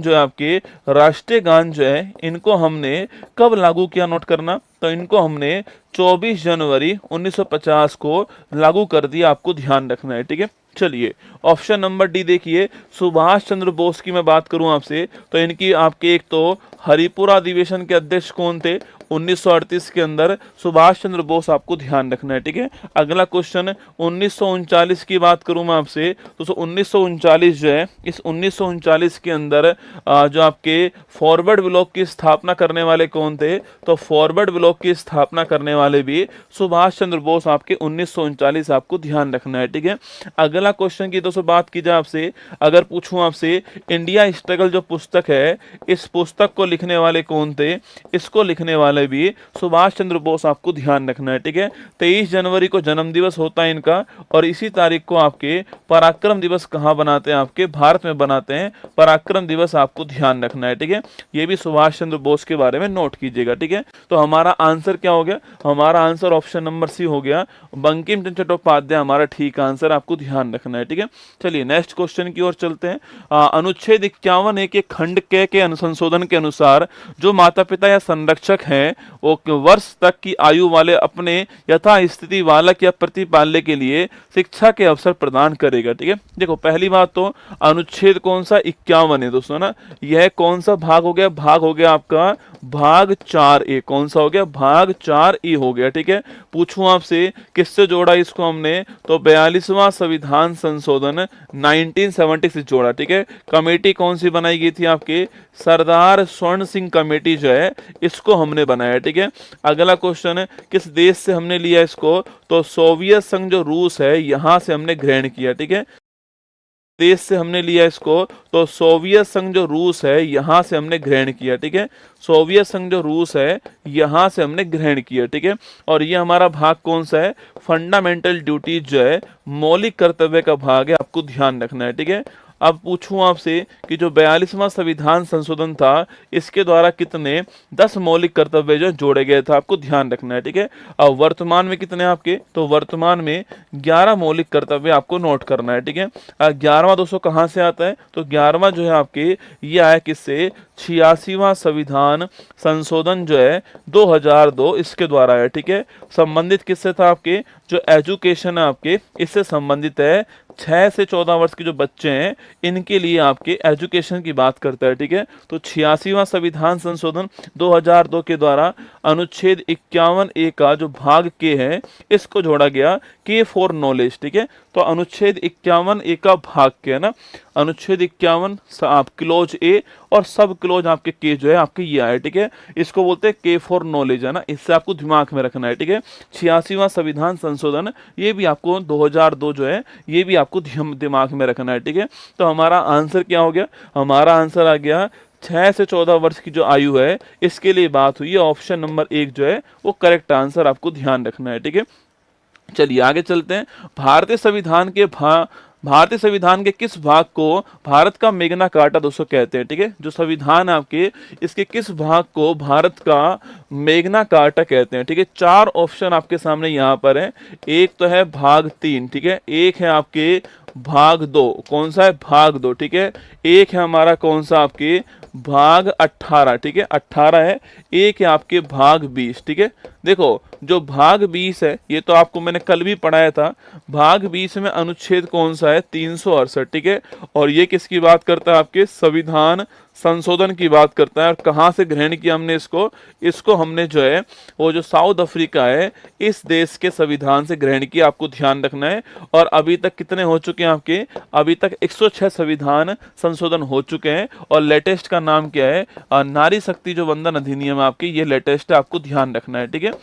जो है आपके राष्ट्रीय गान जो है इनको हमने कब लागू किया? नोट करना, तो इनको हमने 24 जनवरी 1950 को लागू कर दिया, आपको ध्यान रखना है, ठीक है। चलिए ऑप्शन नंबर डी देखिए, सुभाष चंद्र बोस की मैं बात करूं आपसे तो इनकी आपके एक तो हरिपुरा अधिवेशन के अध्यक्ष कौन थे? 1938 के अंदर सुभाष चंद्र बोस, आपको ध्यान रखना है, ठीक है। अगला क्वेश्चन 1939 की बात करूं मैं आपसे तो 1939 जो है इस 1939 के अंदर जो आपके फॉरवर्ड ब्लॉक की स्थापना करने वाले कौन थे? तो फॉरवर्ड ब्लॉक की स्थापना करने वाले भी सुभाष चंद्र बोस, आपके 1939 आपको ध्यान रखना है, ठीक है। अगला अगला क्वेश्चन की दोस्तों बात की जाए आपसे, अगर पूछूं आपसे इंडिया स्ट्रगल जो पुस्तक है, इस पुस्तक को लिखने वाले कौन थे? इसको लिखने वाले भी सुभाष चंद्र बोस, आपको ध्यान रखना है, ठीक है। 23 जनवरी को जन्म दिवस होता है इनका, और इसी तारीख को आपके पराक्रम दिवस कहाँ बनाते हैं? आपके भारत में बनाते हैं पराक्रम दिवस, आपको ध्यान रखना है, ठीक है। ये भी सुभाष चंद्र बोस के बारे में नोट कीजिएगा, ठीक है। तो हमारा आंसर क्या हो गया? हमारा आंसर ऑप्शन नंबर सी हो गया, बंकिम चंद्र चट्टोपाध्याय हमारा ठीक आंसर, आपको ध्यान रखना है, ठीक है। चलिए नेक्स्ट क्वेश्चन की ओर चलते हैं। अनुच्छेद 51 के खंड के अनुसंशोधन के अनुसार जो माता पिता या संरक्षक हैं वो वर्ष तक की आयु वाले अपने यथा स्थिति बालक या प्रतिपाल्य के लिए शिक्षा के अवसर प्रदान करेगा, ठीक है। देखो पहली बात तो अनुच्छेद कौन सा? 51 है दोस्तों ना। यह कौन सा भाग हो गया? भाग हो गया आपका भाग 4A। कौन सा हो गया? भाग 4E हो गया, ठीक है। पूछूं आपसे किससे जोड़ा इसको हमने? तो 42वां संविधान संशोधन 1976 जोड़ा, ठीक है। कमेटी कौन सी बनाई गई थी? आपके सरदार स्वर्ण सिंह कमेटी जो है, इसको हमने बनाया, ठीक है। अगला क्वेश्चन है किस देश से हमने लिया इसको? तो सोवियत संघ जो रूस है, यहां से हमने ग्रहण किया, ठीक है। देश से हमने लिया इसको, तो सोवियत संघ जो रूस है, यहां से हमने ग्रहण किया, ठीक है। सोवियत संघ जो रूस है, यहां से हमने ग्रहण किया, ठीक है। और ये हमारा भाग कौन सा है? फंडामेंटल ड्यूटीज जो है, मौलिक कर्तव्य का भाग है, आपको ध्यान रखना है, ठीक है। अब पूछूं आपसे कि जो 42वां संविधान संशोधन था, इसके द्वारा कितने 10 मौलिक कर्तव्य जो जोड़े गए थे, आपको ध्यान रखना है, ठीक है। अब वर्तमान में कितने आपके? तो वर्तमान में 11 मौलिक कर्तव्य आपको नोट करना है, ठीक है। 11वां दोस्तों कहां से आता है? तो 11वां जो है आपके ये आया किससे? 86वां संविधान संशोधन जो है 2002, इसके द्वारा है, ठीक है। संबंधित किससे था? आपके जो एजुकेशन है आपके, इससे संबंधित है। 6 से 14 वर्ष के जो बच्चे हैं, इनके लिए आपके एजुकेशन की बात करता है, ठीक है। तो 86वां संविधान संशोधन 2002 के द्वारा अनुच्छेद 51A का जो भाग के है, इसको जोड़ा गया के फॉर नॉलेज, ठीक है। तो अनुच्छेद 51A का भाग के है ना, अनुच्छेद 51 आप क्लोज ए और सब क्लोज आपके के जो है आपके ये आए, ठीक है। इसको बोलते हैं के फॉर नॉलेज, है ना। इससे आपको दिमाग में रखना है, ठीक है। 86वां संविधान संशोधन, ये भी आपको 2002 जो है, ये भी आपको दिमाग में रखना है, ठीक है। तो हमारा आंसर क्या हो गया? हमारा आंसर आ गया 6 से 14 वर्ष की जो आयु है, इसके लिए बात हुई है। ऑप्शन नंबर 1 जो है वो करेक्ट आंसर, आपको ध्यान रखना है, ठीक है। चलिए आगे चलते हैं। भारतीय संविधान के किस भाग को भारत का मैग्ना कार्टा दोस्तों कहते हैं, ठीक है। जो संविधान आपके, इसके किस भाग को भारत का मैग्ना कार्टा कहते हैं, ठीक है। 4 ऑप्शन आपके सामने यहाँ पर है। एक तो है भाग 3, ठीक है। एक है आपके भाग 2, कौन सा है? भाग 2, ठीक है। एक है हमारा कौन सा? आपके भाग 18, ठीक है, 18 है। एक है आपके भाग 20, ठीक है। देखो जो भाग 20 है, ये तो आपको मैंने कल भी पढ़ाया था। भाग 20 में अनुच्छेद कौन सा है? 368, ठीक है। और ये किसकी बात करता है? आपके संविधान संशोधन की बात करता है। और कहाँ से ग्रहण किया हमने इसको हमने जो है वो जो साउथ अफ्रीका है, इस देश के संविधान से ग्रहण किया, आपको ध्यान रखना है। और अभी तक कितने हो चुके हैं आपके? अभी तक 106 संविधान संशोधन हो चुके हैं। और लेटेस्ट का नाम क्या है? नारी शक्ति जो वंदन अधिनियम आपकी, ये लेटेस्ट है, आपको ध्यान रखना है, ठीक है।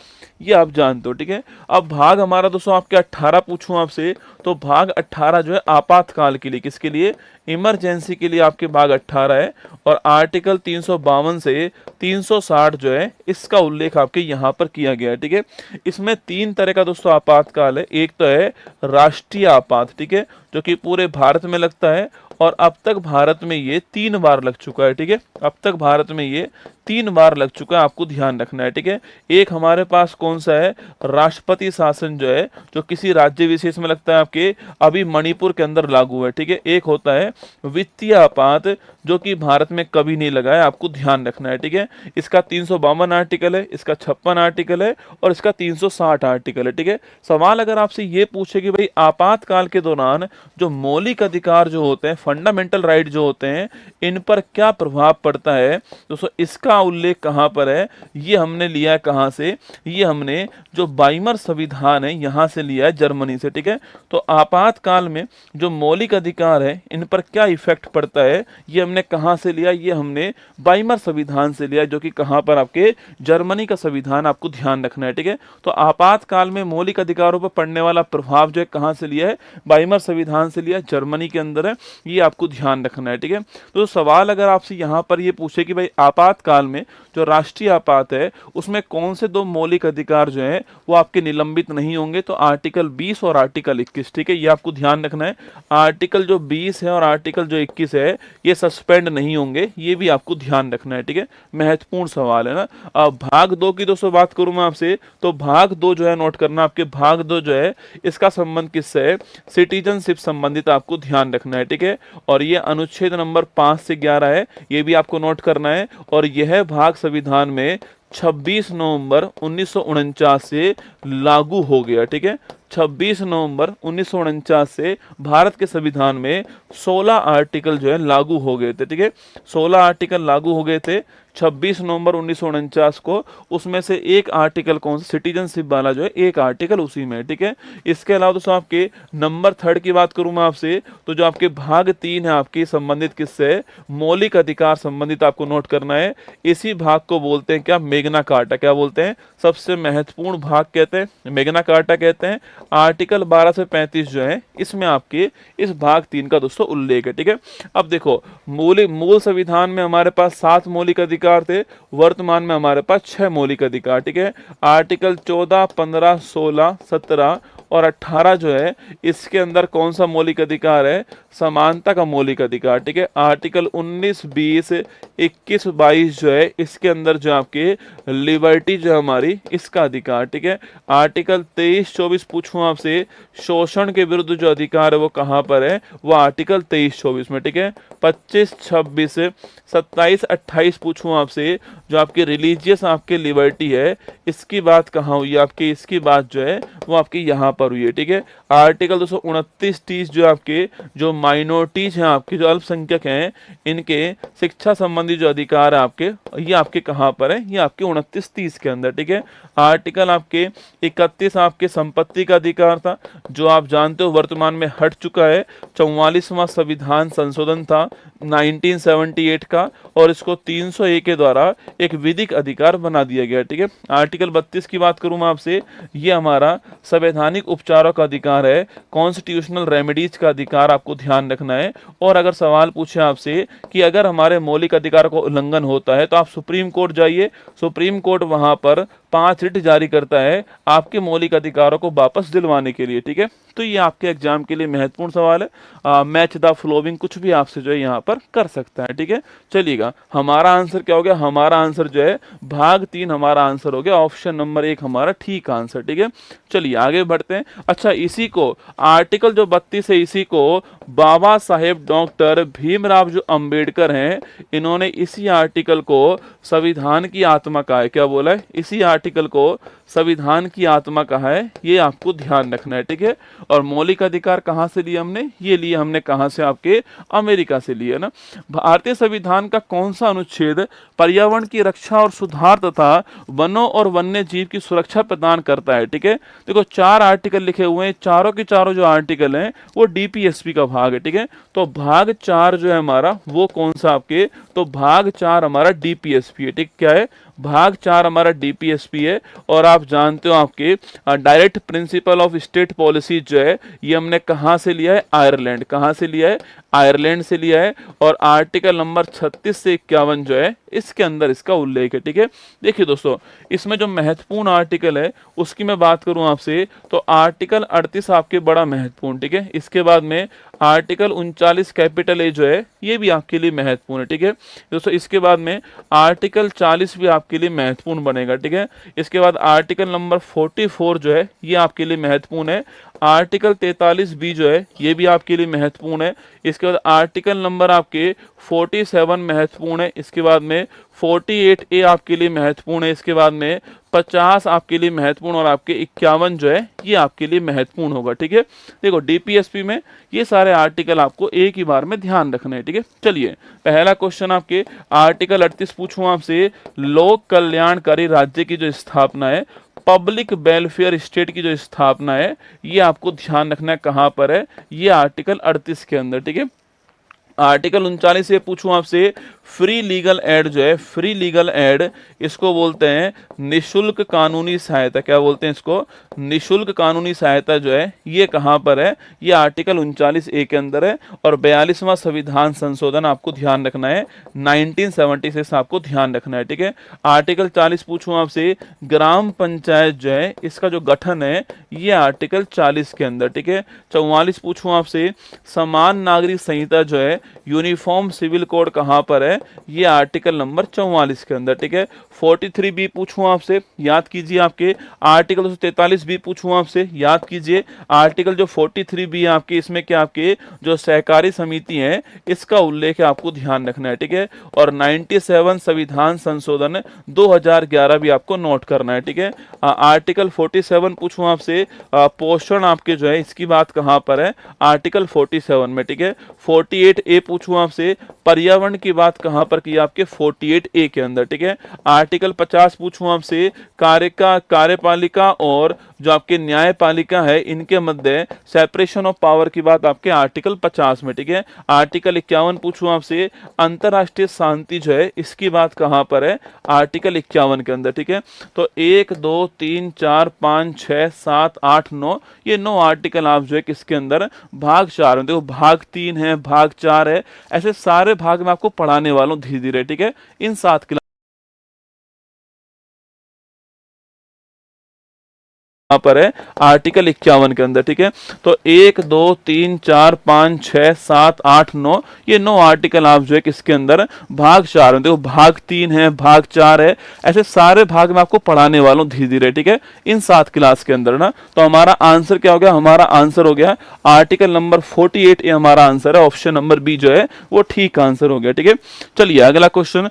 ये आप जानते हो, ठीक है। अब भाग हमारा दोस्तों आपके 18 पूछूं आपसे, तो भाग 18 जो है आपातकाल के लिए, किसके लिए? इमरजेंसी के लिए आपके भाग 18 है। और आर्टिकल 352 से 360 जो है, इसका उल्लेख आपके यहाँ पर किया गया है, ठीक है। इसमें 3 तरह का दोस्तों आपातकाल है। एक तो है राष्ट्रीय आपात, ठीक है, जो कि पूरे भारत में लगता है। और अब तक भारत में ये 3 बार लग चुका है, ठीक है। अब तक भारत में ये 3 बार लग चुका है, आपको ध्यान रखना है, ठीक है। एक हमारे पास कौन सा है? राष्ट्रपति शासन जो है, जो किसी राज्य विशेष में लगता है, आपके अभी मणिपुर के अंदर लागू है, ठीक है। एक होता है वित्तीय आपात, जो कि भारत में कभी नहीं लगा है, आपको ध्यान रखना है, ठीक है। इसका 352 आर्टिकल है, इसका 56 आर्टिकल है, और इसका 360 आर्टिकल है, ठीक है। सवाल अगर आपसे ये पूछे कि भाई आपातकाल के दौरान जो मौलिक अधिकार जो होते हैं, फंडामेंटल राइट जो होते हैं, इन पर क्या प्रभाव पड़ता है दोस्तों, इसका इसका उल्लेख कहाँ पर है, ये हमने लिया है कहाँ से, ये हमने जो वाइमर संविधान है यहाँ से लिया है, जर्मनी से। ठीक है, तो आपातकाल में जो मौलिक अधिकार है इन पर क्या इफेक्ट पड़ता है, ये हमने कहाँ से लिया, ये हमने वाइमर संविधान से लिया, जो कि कहाँ पर आपके जर्मनी का संविधान, आपको ध्यान रखना है। ठीक है, तो आपातकाल में मौलिक अधिकारों पर पड़ने वाला प्रभाव जो है कहाँ से लिया है, वाइमर संविधान से लिया, जर्मनी के अंदर है, ये आपको ध्यान रखना है। ठीक है, तो सवाल अगर आपसे यहाँ पर ये पूछे कि भाई आपातकाल में जो राष्ट्रीय आपात है उसमें कौन से दो मौलिक अधिकार जो है वो आपके निलंबित नहीं होंगे, तो आर्टिकल 20 और आर्टिकल 21। ठीक है, ये आपको ध्यान रखना है। आर्टिकल जो 20 है और आर्टिकल जो 21 है ये सस्पेंड नहीं होंगे, ये भी आपको ध्यान रखना है। ठीक है, महत्वपूर्ण सवाल है ना। अब भाग 2 की दोस्तों बात करूं मैं आपसे, तो भाग 2 जो है नोट करना, आपके भाग 2 जो है इसका संबंध किससे है, सिटीजनशिप संबंधित आपको ध्यान रखना है। ठीक है, और ये अनुच्छेद नंबर 5 से 11 है, ये भी आपको नोट करना है। और यह भाग संविधान में 26 नवंबर 1949 से लागू हो गया। ठीक है, 26 नवंबर 1949 से भारत के संविधान में 16 आर्टिकल जो है लागू हो गए थे। ठीक है, 16 आर्टिकल लागू हो गए थे 26 नवंबर 1949 को। उसमें से एक आर्टिकल कौन सा, सिटीजनशिप वाला जो है, एक आर्टिकल उसी में। ठीक है, इसके अलावा दोस्तों आपके नंबर 3 की बात करूं मैं आपसे, तो जो आपके भाग 3 है आपकी संबंधित किससे, मौलिक अधिकार संबंधित आपको नोट करना है। इसी भाग को बोलते हैं क्या, मैग्ना कार्टा। क्या बोलते हैं, सबसे महत्वपूर्ण भाग कहते हैं, मैग्ना कार्टा कहते हैं। आर्टिकल 12 से 35 जो है इसमें आपके इस भाग 3 का दोस्तों उल्लेख है। ठीक है, अब देखो मूल संविधान में हमारे पास 7 मौलिक अधिकार थे, वर्तमान में हमारे पास 6 मौलिक अधिकार। ठीक है, आर्टिकल 14, 15, 16, 17 और 18 जो है इसके अंदर कौन सा मौलिक अधिकार है, समानता का मौलिक अधिकार। ठीक है, आर्टिकल 19, 20, 21, 22 जो है इसके अंदर जो आपके लिबर्टी जो हमारी, इसका अधिकार। ठीक है, आर्टिकल 23, 24 पूछूं आपसे, शोषण के विरुद्ध जो अधिकार है वो कहां पर है, वो आर्टिकल 23, 24 में। ठीक है, 25, 26, 27, 28 पूछूं आपसे, जो आपकी रिलीजियस आपके लिबर्टी है इसकी बात कहाँ हुई आपकी, इसकी बात जो है वो आपकी यहाँ पर हुई है। ठीक है, आर्टिकल 229, 30 जो आपके जो माइनॉरिटीज हैं, आपके जो अल्पसंख्यक हैं, इनके शिक्षा संबंधी जो अधिकार है आपके, ये आपके कहाँ पर है, ये आपके 29, 30 के अंदर। ठीक है, आर्टिकल आपके 31 आपके संपत्ति का अधिकार था, जो आप जानते हो वर्तमान में हट चुका है। 44वां संविधान संशोधन था 1978 का, और इसको 301 के द्वारा एक विधिक अधिकार बना दिया गया। ठीक है, आर्टिकल 32 की बात करूं मैं आपसे, ये हमारा संवैधानिक उपचारों का अधिकार है, कॉन्स्टिट्यूशनल रेमेडीज का अधिकार आपको ध्यान रखना है। और अगर सवाल पूछे आपसे कि अगर हमारे मौलिक अधिकार को उल्लंघन होता है तो आप सुप्रीम कोर्ट जाइए, सुप्रीम कोर्ट वहां पर 5 रिट जारी करता है आपके मौलिक अधिकारों को वापस दिलवाने के लिए। ठीक है, तो ये आपके एग्जाम के लिए महत्वपूर्ण सवाल है। मैच द फ्लोविंग कुछ भी आपसे जो है यहाँ पर कर सकता है। ठीक है, चलिएगा हमारा आंसर क्या हो गया, हमारा आंसर जो है भाग 3 हमारा आंसर हो गया, ऑप्शन नंबर 1 हमारा ठीक आंसर। ठीक है, चलिए आगे बढ़ते हैं। अच्छा, इसी को आर्टिकल जो 32 है, इसी को बाबा साहेब डॉक्टर भीमराव जो अंबेडकर हैं, इन्होंने इसी आर्टिकल को संविधान की आत्मा कहा है। क्या बोला है, इसी आर्टिकल को संविधान की आत्मा कहा है, ये आपको ध्यान रखना है। ठीक है, और मौलिक अधिकार कहां से लिए हमने, ये लिए हमने कहां से, आपके अमेरिका से लिए ना। भारतीय संविधान का कौन सा अनुच्छेद पर्यावरण की रक्षा और सुधार तथा वनों और वन्य जीव की सुरक्षा प्रदान करता है। ठीक है, देखो 4 आर्टिकल लिखे हुए हैं, चारों के चारों जो आर्टिकल हैं वो डीपीएसपी का भाग है। ठीक है, तो भाग 4 जो है हमारा वो कौन सा आपके, तो भाग 4 हमारा डीपीएसपी है। ठीक, क्या है, भाग 4 हमारा डीपीएसपी है। और आप जानते हो आपके direct principle of state policy जो है ये हमने कहां से लिया है, आयरलैंड। कहां से लिया है, आयरलैंड से लिया है। और आर्टिकल नंबर 36 से 51 जो है इसके अंदर इसका उल्लेख है। ठीक है, देखिए दोस्तों इसमें जो महत्वपूर्ण आर्टिकल है उसकी मैं बात करूं आपसे, तो आर्टिकल 38 आपके बड़ा महत्वपूर्ण। ठीक है, इसके बाद में आर्टिकल 39 कैपिटल ए जो है ये भी आपके लिए महत्वपूर्ण है। ठीक है दोस्तों, इसके बाद में आर्टिकल 40 भी आपके लिए महत्वपूर्ण बनेगा। ठीक है, इसके बाद आर्टिकल नंबर 44 जो है ये आपके लिए महत्वपूर्ण है। आर्टिकल 43 बी जो है ये भी आपके लिए महत्वपूर्ण है। इसके बाद आर्टिकल नंबर आपके 47 महत्वपूर्ण है। इसके बाद में 48 ए आपके लिए महत्वपूर्ण है। इसके बाद में 50 आपके लिए महत्वपूर्ण और आपके 51 जो है ये आपके लिए महत्वपूर्ण होगा। ठीक है, देखो डीपीएसपी में ये सारे आर्टिकल आपको एक ही बार में ध्यान रखना है। ठीक है, चलिए पहला क्वेश्चन आपके आर्टिकल 38 पूछूं आपसे, लोक कल्याणकारी राज्य की जो स्थापना है, पब्लिक वेलफेयर स्टेट की जो स्थापना है, ये आपको ध्यान रखना है कहां पर है, ये आर्टिकल 38 के अंदर। ठीक है, आर्टिकल 39 से पूछूं आपसे, फ्री लीगल एड जो है, फ्री लीगल एड इसको बोलते हैं निशुल्क कानूनी सहायता। क्या बोलते हैं इसको? निशुल्क कानूनी सहायता जो है ये कहां पर है, ये आर्टिकल 39A के अंदर है। और 42वां संविधान संशोधन आपको ध्यान रखना है 1976 से आपको ध्यान रखना है। ठीक है, आर्टिकल 40 पूछूं आपसे, ग्राम पंचायत जो है इसका जो गठन है ये आर्टिकल 40 के अंदर। ठीक है, 44 पूछूं आपसे, समान नागरिक संहिता जो है, यूनिफॉर्म सिविल कोड कहां पर है, ये आर्टिकल नंबर 44 के अंदर। ठीक है, 43B पूछूं आपसे, याद कीजिए आपके आर्टिकल 243B पूछूं आपसे, याद कीजिए आर्टिकल जो 43B है आपके, इसमें क्या आपके जो सहकारी समिति है इसका उल्लेख है, आपको ध्यान रखना है। ठीक है, और 97 संविधान संशोधन 2011 भी आपको नोट करना है। ठीक है, आर्टिकल 47 पूछूं आपसे, पोषण आपके जो है इसकी बात कहां पर है, आर्टिकल 47 में। ठीक है, 48A पूछूं आपसे, पर्यावरण की बात कहां पर की आपके 48A के अंदर। ठीक है, आर्टिकल 50 पूछूं आपसे, कार्यपालिका और जो आपके न्यायपालिका है इनके मध्य सेपरेशन ऑफ पावर की बात आपके आर्टिकल 50 में। ठीक है, आर्टिकल 51 पूछूं आपसे, अंतरराष्ट्रीय शांति जो है इसकी बात कहां पर है, आर्टिकल 51 के अंदर। ठीक है, तो 1 2 3 4 5 6 7 8 9 ये 9 आर्टिकल आप जो है किसके अंदर, भाग 4 में। देखो भाग 3 है, भाग 4 है, ऐसे सारे भाग में आपको पढ़ाने वालों धीरे धीरे। ठीक है, इन 7 पर है आर्टिकल 51 के अंदर। ठीक है, तो 1 2 3 4 5 6 7 8 9 ये 9 आर्टिकल आप जो है किसके अंदर, भाग 4 में। देखो भाग 3 है, भाग 4 है, ऐसे सारे भाग में आपको पढ़ाने वालों धीरे धीरे। ठीक है, इन 7 क्लास के अंदर ना, तो हमारा आंसर क्या हो गया, हमारा आंसर हो गया आर्टिकल नंबर 48 ये हमारा आंसर है, ऑप्शन नंबर बी जो है वो ठीक आंसर हो गया। ठीक है, चलिए अगला क्वेश्चन,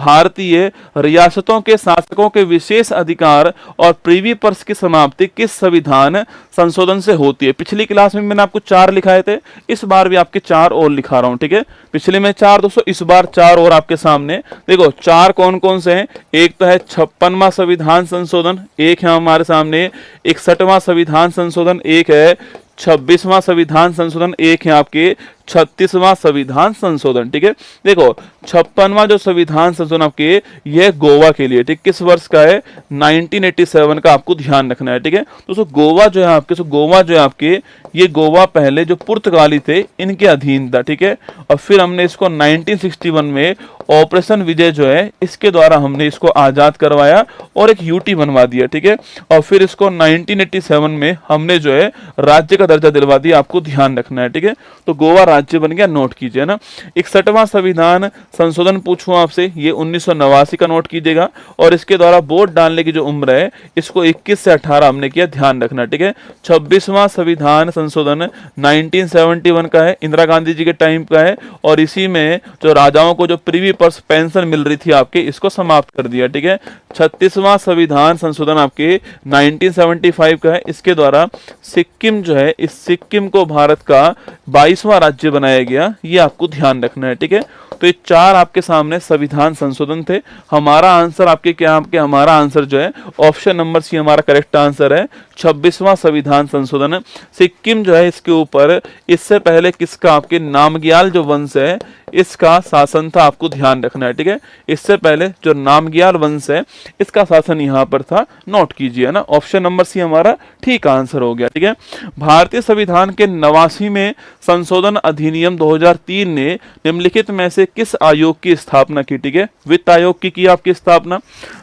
भारतीय रियासतों के शासकों के विशेष अधिकार और प्रीवी पर्स की समाप्ति किस संविधान संशोधन से होती है। पिछली क्लास में मैंने आपको 4 लिखाए थे, इस बार भी आपके 4 और लिखा रहा हूं। ठीक है, पिछले में 4 दोस्तों, इस बार 4 और आपके सामने। देखो 4 कौन कौन से हैं, एक तो है 56वां संविधान संशोधन, एक है हमारे सामने 61वां संविधान संशोधन, एक है 26वां संविधान संशोधन, एक है आपके 36वां संविधान संशोधन। ठीक है, देखो 56वां जो संविधान संशोधन आपके यह गोवा के लिए, ठीक, किस वर्ष का है, 1987 का आपको ध्यान रखना है। ठीक है, दोस्तों गोवा जो है आपके ये गोवा पहले जो पुर्तगाली थे इनके अधीन था। ठीक है, और फिर हमने इसको 1961 में ऑपरेशन विजय जो है इसके द्वारा हमने इसको आजाद करवाया और एक यूटी बनवा दिया। ठीक है, और फिर इसको 1987 में हमने जो है राज्य का दर्जा दिलवा दिया, आपको ध्यान रखना है। ठीक है, तो गोवा राज्य बन गया, नोट कीजिए ना। 61वां संविधान संशोधन पूछूं आपसे, ये 1989 का नोट कीजिएगा, और इसके द्वारा वोट डालने की जो उम्र है इसको 21 से 18 हमने किया, ध्यान रखना। ठीक है, 26वां संविधान संशोधन 1971 का है, इंदिरा गांधी जी के टाइम का है, और इसी में जो राजाओं को जो प्रीवी पर्स पेंशन मिल रही थी आपके, इसको समाप्त कर दिया। ठीक है, 36वां संविधान संशोधन आपके 1975 का है, इसके द्वारा सिक्किम जो है, इस सिक्किम को भारत का 22वां राज्य बनाया गया, ये आपको ध्यान रखना है। ठीक है, तो ये 4 आपके सामने संविधान संशोधन थे। हमारा आंसर आपके क्या, आपके हमारा आंसर जो है ऑप्शन नंबर सी हमारा करेक्ट आंसर है, 26वां संविधान संशोधन। सिक्किम जो है इसके ऊपर इससे पहले किसका, आपके नामग्याल जो वंश है इसका शासन था, आपको ध्यान रखना है। ठीक है, इससे पहले जो नामग्याल वंश है इसका शासन यहाँ पर था, नोट कीजिए ना, ऑप्शन नंबर सी हमारा ठीक आंसर हो गया। ठीक है, भारतीय संविधान के 89वें संशोधन अधिनियम 2003 ने निम्नलिखित में से किस आयोग की स्थापना की। ठीक है, वित्त आयोग की आपकी स्थापना,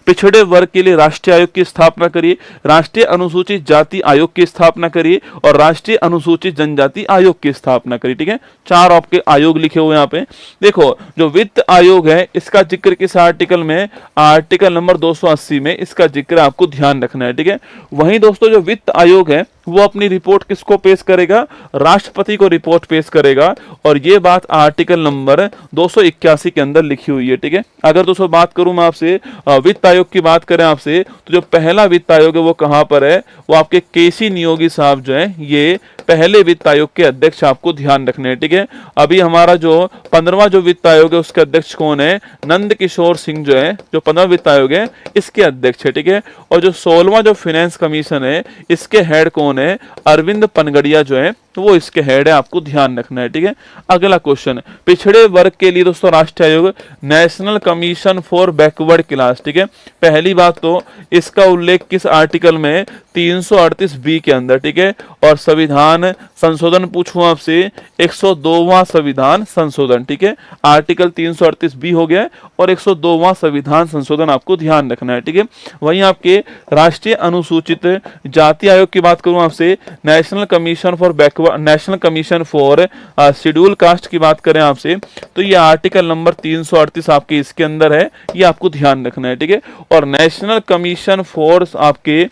पिछड़े वर्ग के लिए राष्ट्रीय आयोग की स्थापना करिए, राष्ट्रीय अनुसूचित जाति आयोग की स्थापना करिए, और राष्ट्रीय अनुसूचित जनजाति आयोग की स्थापना करिए। ठीक है, 4 आपके आयोग लिखे हुए यहाँ पे। देखो जो वित्त आयोग है इसका जिक्र किस आर्टिकल में, आर्टिकल नंबर 280 में इसका जिक्र आपको ध्यान रखना है। ठीक है, वहीं दोस्तों जो वित्त आयोग है वो अपनी रिपोर्ट किसको पेश करेगा, राष्ट्रपति को रिपोर्ट पेश करेगा। और ये बात आर्टिकल नंबर 281 के अंदर लिखी हुई है, ठीक है। अगर दोस्तों बात करूं मैं आपसे वित्त आयोग की बात करें आपसे, तो जो पहला वित्त आयोग है वो कहां पर है, वो आपके केसी नियोगी साहब जो है ये पहले वित्त आयोग के अध्यक्ष, आपको ध्यान रखने हैं, ठीक है। अभी हमारा जो 15वां जो वित्त आयोग है उसके अध्यक्ष कौन है, नंद किशोर सिंह जो है, जो 15वां वित्त आयोग है इसके अध्यक्ष है, ठीक है। और जो 16वां जो फाइनेंस कमीशन है इसके हेड कौन है, अरविंद पनगड़िया जो है वो इसके हेड है, आपको ध्यान रखना है, ठीक है। अगला क्वेश्चन, पिछड़े वर्ग के लिए दोस्तों राष्ट्रीय आयोग, national commission for backward class, ठीक है। पहली बात तो इसका उल्लेख किस आर्टिकल में, 338 के अंदर, ठीक है। और संविधान संशोधन पूछूं आपसे, 102वां संविधान संशोधन, ठीक है। आर्टिकल 338 हो गया और 102वां संविधान संशोधन आपको ध्यान रखना है, ठीक है। वहीं आपके राष्ट्रीय अनुसूचित जाति आयोग की बात करूं आपसे, national commission for schedule caste की बात करें आपसे, तो ये आर्टिकल नंबर 338 आपके इसके अंदर है, ये आपको ध्यान रखना है, ठीक है। और नेशनल कमीशन फॉर आपके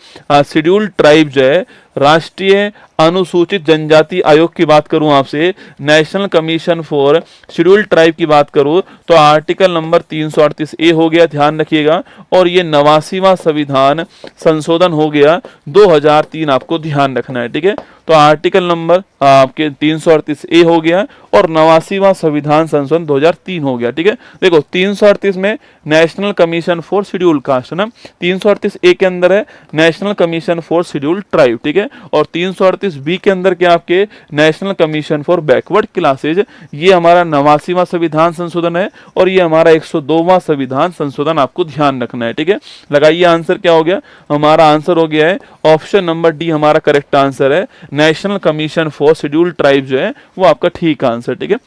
शेड्यूल ट्राइब जो है, राष्ट्रीय अनुसूचित जनजाति आयोग की बात करूं आपसे, national commission for schedule tribe की बात करूं तो आर्टिकल नंबर 338 हो गया, ध्यान रखिएगा। और ये 89वां संविधान संशोधन हो गया 2003, आपको ध्यान रखना है, ठीक है। तो आर्टिकल नंबर आपके 338 हो गया और 89वां संविधान संशोधन 2003 हो गया, ठीक है। देखो 338 में national commission for schedule caste है ना, 338 के अंदर है national commission for schedule tribe, ठीक है। और 338 के अंदर क्या आपके national commission for backward classes, ये हमारा 89वां संविधान संशोधन है और ये हमारा 102वां संविधान संशोधन, आपको ध्यान रखना है, ठीक है। लगाइए आंसर क्या हो गया, हमारा आंसर हो गया है ऑप्शन नंबर डी, हमारा करेक्ट आंसर है। National commission for schedule tribe जो है वो आपका ठीक आंसर, ठीक है।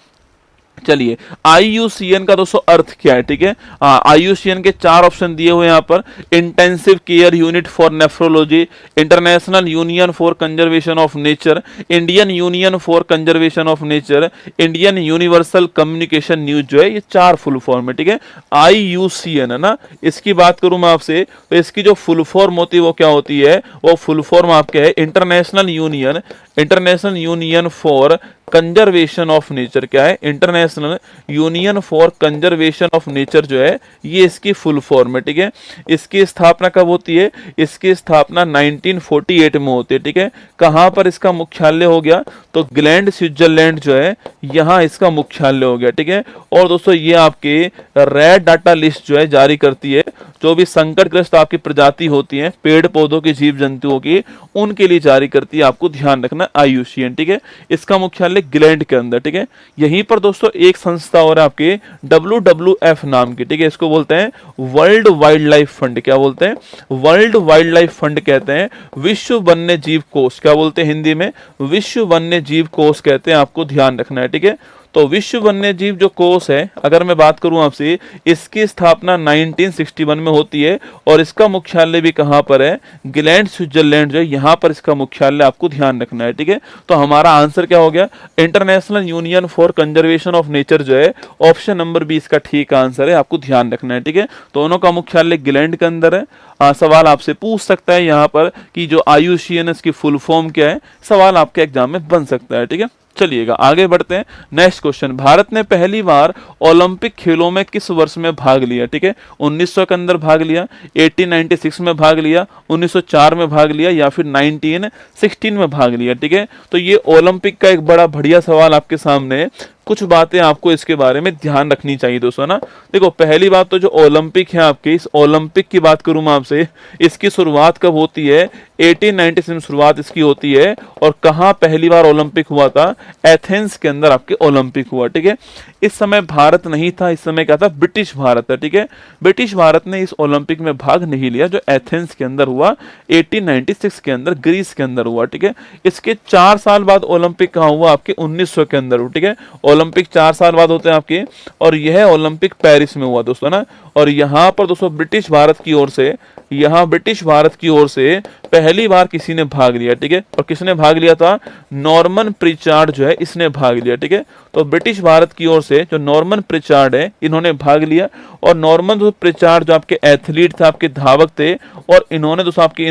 चलिए IUCN का दोस्तों अर्थ क्या है, ठीक है। IUCN के 4 ऑप्शन दिए हुए यहाँ पर, intensive care unit for nephrology, international union for conservation of nature, Indian union for conservation of nature, Indian universal communication news जो है, ये 4 फुल फॉर्म है, ठीक है। IUCN है ना, इसकी बात करूं मैं आपसे तो इसकी जो फुल फॉर्म होती है वो क्या होती है, वो फुल फॉर्म आपके है international union for conservation of nature, क्या है, international union for conservation of nature जो है ये इसकी फुल फॉर्म है, ठीक है। इसकी स्थापना कब होती है, इसकी स्थापना 1948 में होती है, ठीक है। कहां पर इसका मुख्यालय हो गया, तो ग्लैंड स्विट्जरलैंड जो है यहां इसका मुख्यालय हो गया, ठीक है। और दोस्तों ये आपके रेड डाटा लिस्ट जो है जारी करती है, जो भी संकटग्रस्त आपकी प्रजाति होती है पेड़ पौधों की, जीव जंतुओं की, उनके लिए जारी करती है, आपको ध्यान रखना IUCN, ठीक है। इसका मुख्यालय ग्लैंड के अंदर, ठीक है। यहीं पर दोस्तों एक संस्था और आपके WWF नाम की, ठीक है, इसको बोलते हैं वर्ल्ड वाइल्ड लाइफ फंड, क्या बोलते हैं, वर्ल्ड वाइल्ड लाइफ फंड कहते हैं, विश्व वन्य जीव कोष, क्या बोलते हैं हिंदी में, विश्व वन्य जीव कोष कहते हैं, आपको ध्यान रखना है, ठीक है। तो विश्व वन्य जीव जो कोष है, अगर मैं बात करूं आपसे, इसकी स्थापना 1961 में होती है और इसका मुख्यालय भी कहां पर है, ग्लैंड स्विट्जरलैंड जो है यहां पर इसका मुख्यालय, आपको ध्यान रखना है, ठीक है। तो हमारा आंसर क्या हो गया, international union for conservation of nature जो है ऑप्शन नंबर बी इसका ठीक आंसर है, आपको ध्यान रखना है, ठीक है। दोनों का मुख्यालय ग्लैंड के अंदर है। सवाल आपसे पूछ सकता है यहाँ पर कि जो IUCN इसकी फुल फॉर्म क्या है, सवाल आपके एग्जाम में बन सकता है, ठीक है। चलिएगा आगे बढ़ते हैं। नेक्स्ट क्वेश्चन, भारत ने पहली बार ओलंपिक खेलों में किस वर्ष में भाग लिया, ठीक है। 1900 के अंदर भाग लिया, 1896 में भाग लिया, 1904 में भाग लिया या फिर 1916 में भाग लिया, ठीक है। तो ये ओलंपिक का एक बड़ा बढ़िया सवाल आपके सामने है। कुछ बातें आपको इसके बारे में ध्यान रखनी चाहिए दोस्तों ना। देखो पहली बात तो जो ओलंपिक है आपके, इस ओलंपिक की बात करूं मैं आपसे, इसकी शुरुआत कब होती है, 1896 में शुरुआत इसकी होती है। और कहां पहली बार ओलंपिक हुआ था, एथेंस के अंदर आपके ओलंपिक हुआ, ठीक है। इस समय भारत नहीं था, इस समय क्या था, ब्रिटिश भारत है, ठीक है। ब्रिटिश भारत ने इस ओलंपिक में भाग नहीं लिया जो एथेंस के अंदर हुआ 1896 के अंदर, ग्रीस के अंदर हुआ, ठीक है। इसके 4 साल बाद ओलंपिक कहां हुआ, आपके 1900 के अंदर हुआ, ठीक है। ओलंपिक 4 साल बाद होते हैं आपके, और यह ओलंपिक पेरिस में हुआ दोस्तों ना। और यहाँ पर दोस्तों ब्रिटिश भारत की ओर से, यहाँ ब्रिटिश भारत की ओर से पहली बार किसी ने भाग लिया, ठीक है। और किसने भाग लिया था? नॉर्मन प्रिचार्ड जो है इसने भाग लिया, ठीक है। तो ब्रिटिश भारत की ओर से जो नॉर्मन प्रिचार्ड है इन्होंने भाग लिया। और नॉर्मन प्रिचार्ड जो आपके एथलीट थे, आपके धावक थे, और इन्होंने दोस्तों आपके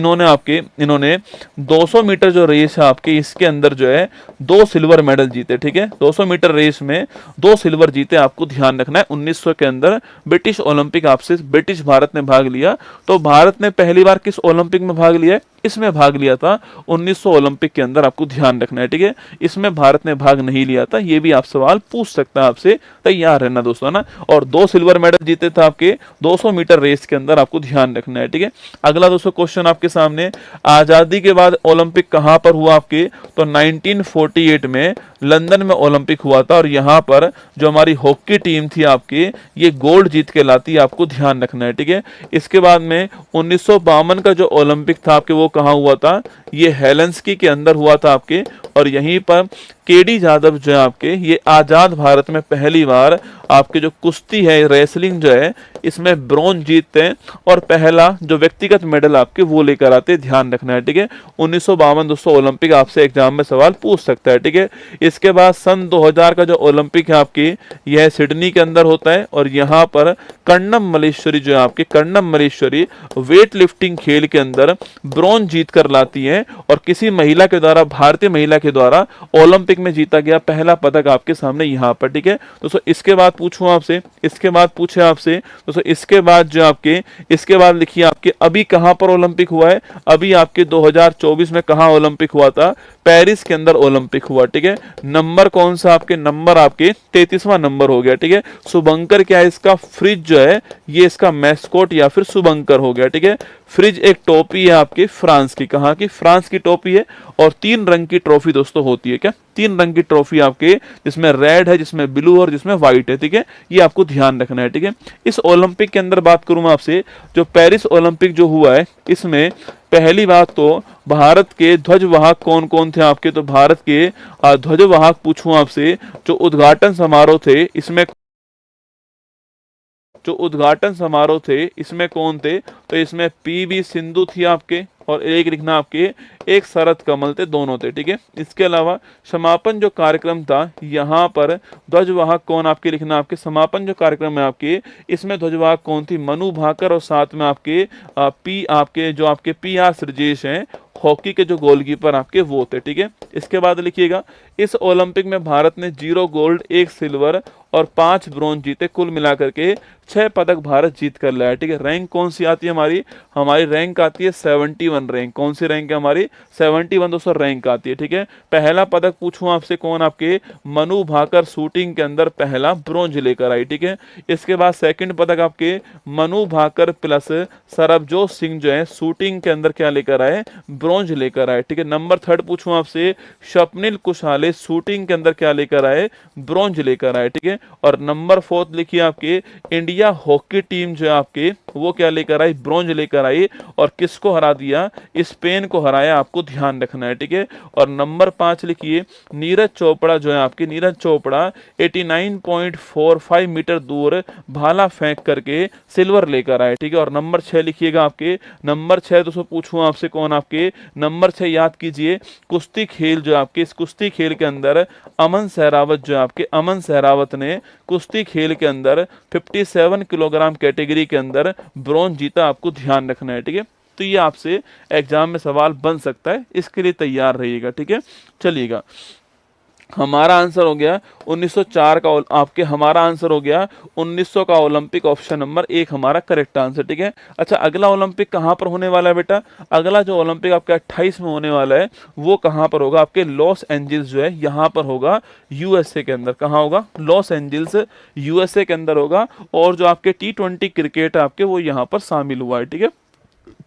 इन्होंने 200 मीटर जो रेस है आपके, इसके अंदर जो है 2 सिल्वर मेडल जीते, ठीक है। 200 मीटर रेस में 2 सिल्वर जीते, आपको ध्यान रखना है। 1900 के अंदर ब्रिटिश ओलंपिक आपसे ब्रिटिश भारत ने भाग लिया। तो भारत ने पहली बार किस ओलंपिक में भाग लिया? इसमें भाग लिया था 1900 ओलंपिक के अंदर, आपको ध्यान रखना है, ठीक है। इसमें भारत ने भाग नहीं लिया था, ये भी आप सवाल पूछ सकता है आपसे, तैयार रहना दोस्तों ना। और 2 सिल्वर मेडल जीते थे आपके 200 मीटर रेस के अंदर, आपको ध्यान रखना है, ठीक है। अगला दोस्तों क्वेश्चन आपके सामने, आजादी के बाद ओलंपिक कहां पर हुआ आपके? तो 1948 में लंदन में ओलंपिक हुआ था। और यहाँ पर जो हमारी हॉकी टीम थी आपकी, ये गोल्ड जीत के लाती है, आपको ध्यान रखना है, ठीक है। इसके बाद में 1952 का जो ओलंपिक था आपके, वो कहाँ हुआ था? ये हेलेंस्की के अंदर हुआ था आपके। और यहीं पर केडी जाधव जो है आपके, ये आजाद भारत में पहली बार आपके जो कुश्ती है, रेसलिंग जो है, इसमें ब्रॉन्ज जीतते हैं और पहला जो व्यक्तिगत मेडल आपके वो लेकर आते हैं, ध्यान रखना है, ठीक है। 1952 दोस्तों ओलंपिक आपसे एग्जाम में सवाल पूछ सकता है, ठीक है। इसके बाद सन 2000 का जो ओलंपिक है आपकी, यह सिडनी के अंदर होता है। और यहाँ पर कर्णम मल्लेश्वरी जो है आपकी, कर्णम मल्लेश्वरी वेट लिफ्टिंग खेल के अंदर ब्रॉन्ज जीत कर लाती है। और किसी महिला के द्वारा, भारतीय महिला के द्वारा ओलंपिक में जीता गया पहला पदक आपके सामने यहाँ पर, ठीक है दोस्तों। इसके बाद पूछूं आपसे, इसके बाद पूछे आपसे दोस्तों, इसके बाद जो आपके, इसके बाद लिखिए आपके अभी कहां पर ओलंपिक हुआ है? अभी आपके 2024 में कहां ओलंपिक हुआ था? पेरिस के अंदर ओलंपिक हुआ, ठीक है। नंबर कौन सा आपके? नंबर आपके 33वां नंबर हो गया, ठीक है। शुभंकर क्या है इसका? फ्रिज जो है ये इसका मैस्कोट या फिर शुभंकर हो गया, ठीक है। फ्रिज एक टोपी है आपके फ्रांस की, कहां की? फ्रांस की टोपी है। और 3 रंग की ट्रॉफी दोस्तों होती है, क्या? 3 रंग की ट्रॉफी आपके, जिसमें रेड है, जिसमें ब्लू और जिसमें व्हाइट है, ठीक है। ये आपको ध्यान रखना है, ठीक है। इस ओलंपिक के अंदर बात करूं मैं आपसे, जो पेरिस ओलंपिक जो हुआ है, इसमें पहली बात तो भारत के ध्वजवाहक कौन कौन थे आपके? तो भारत के ध्वजवाहक पूछूं आपसे, जो उद्घाटन समारोह थे इसमें, जो उद्घाटन समारोह थे इसमें कौन थे? तो इसमें पीवी सिंधु थी आपके, और एक लिखना आपके, एक शरद कमल थे, दोनों थे, ठीक है। इसके अलावा समापन जो कार्यक्रम था, यहाँ पर ध्वजवाहक कौन आपके लिखना, आपके समापन जो कार्यक्रम है आपके, इसमें ध्वजवाहक कौन थी? मनु भाकर। और साथ में आपके जो आपके PR श्रीजेश हैं, हॉकी के जो गोलकीपर आपके वो थे, ठीक है। इसके बाद लिखिएगा, इस ओलंपिक में भारत ने 0 गोल्ड, 1 सिल्वर और 5 ब्रॉन्ज जीते, कुल मिलाकर के 6 पदक भारत जीत कर लाया, ठीक है। रैंक कौन सी आती है हमारी? हमारी रैंक आती है 71 रैंक। कौन सी रैंक है हमारी? 71 दोस्तों रैंक आती है, ठीक है। पहला पदक पूछूं आपसे कौन? आपके मनु भाकर शूटिंग के अंदर पहला ब्रॉन्ज लेकर आई, ठीक है। इसके बाद सेकंड पदक आपके मनु भाकर प्लस सरबजोत सिंह जो है शूटिंग के अंदर क्या लेकर आए? ब्रॉन्ज लेकर आए, ठीक है। नंबर 3 पूछूं आपसे, स्वप्निल कुशाले शूटिंग के अंदर क्या लेकर आए? ब्रॉन्ज लेकर आए, ठीक है। और नंबर 4 लिखिए आपके, इंडिया हॉकी टीम जो है आपके, वो क्या लेकर आई? ब्रॉन्ज लेकर आई। और किसको हरा दिया? स्पेन को हराया, आपको ध्यान रखना है, ठीक है। और नंबर 5 लिखिए, नीरज चोपड़ा जो है आपके, नीरज चोपड़ा 89.45 मीटर दूर भाला फेंक करके सिल्वर लेकर आए, ठीक है। और नंबर 6 लिखिएगा आपके, नंबर 6 दोस्तों पूछूं आपसे कौन? आपके नंबर 6 याद कीजिए, कुश्ती खेल जो आपके, इस कुश्ती खेल के अंदर अमन सहरावत जो आपके, अमन सहरावत ने कुश्ती खेल के अंदर 57 किलोग्राम कैटेगरी के अंदर ब्रॉन्ज जीता, आपको ध्यान रखना है, ठीक है। तो ये आपसे एग्जाम में सवाल बन सकता है, इसके लिए तैयार रहिएगा, ठीक है। चलिएगा, हमारा आंसर हो गया 1904 का आपके, हमारा आंसर हो गया 1900 का ओलंपिक, ऑप्शन नंबर 1 हमारा करेक्ट आंसर, ठीक है। अच्छा, अगला ओलंपिक कहाँ पर होने वाला है बेटा? अगला जो ओलंपिक आपका 28 में होने वाला है, वो कहाँ पर होगा? आपके लॉस एंजल्स जो है यहाँ पर होगा, USA के अंदर। कहाँ होगा? लॉस एंजल्स USA के अंदर होगा। और जो आपके T20 क्रिकेट आपके, वो यहाँ पर शामिल हुआ है, ठीक है।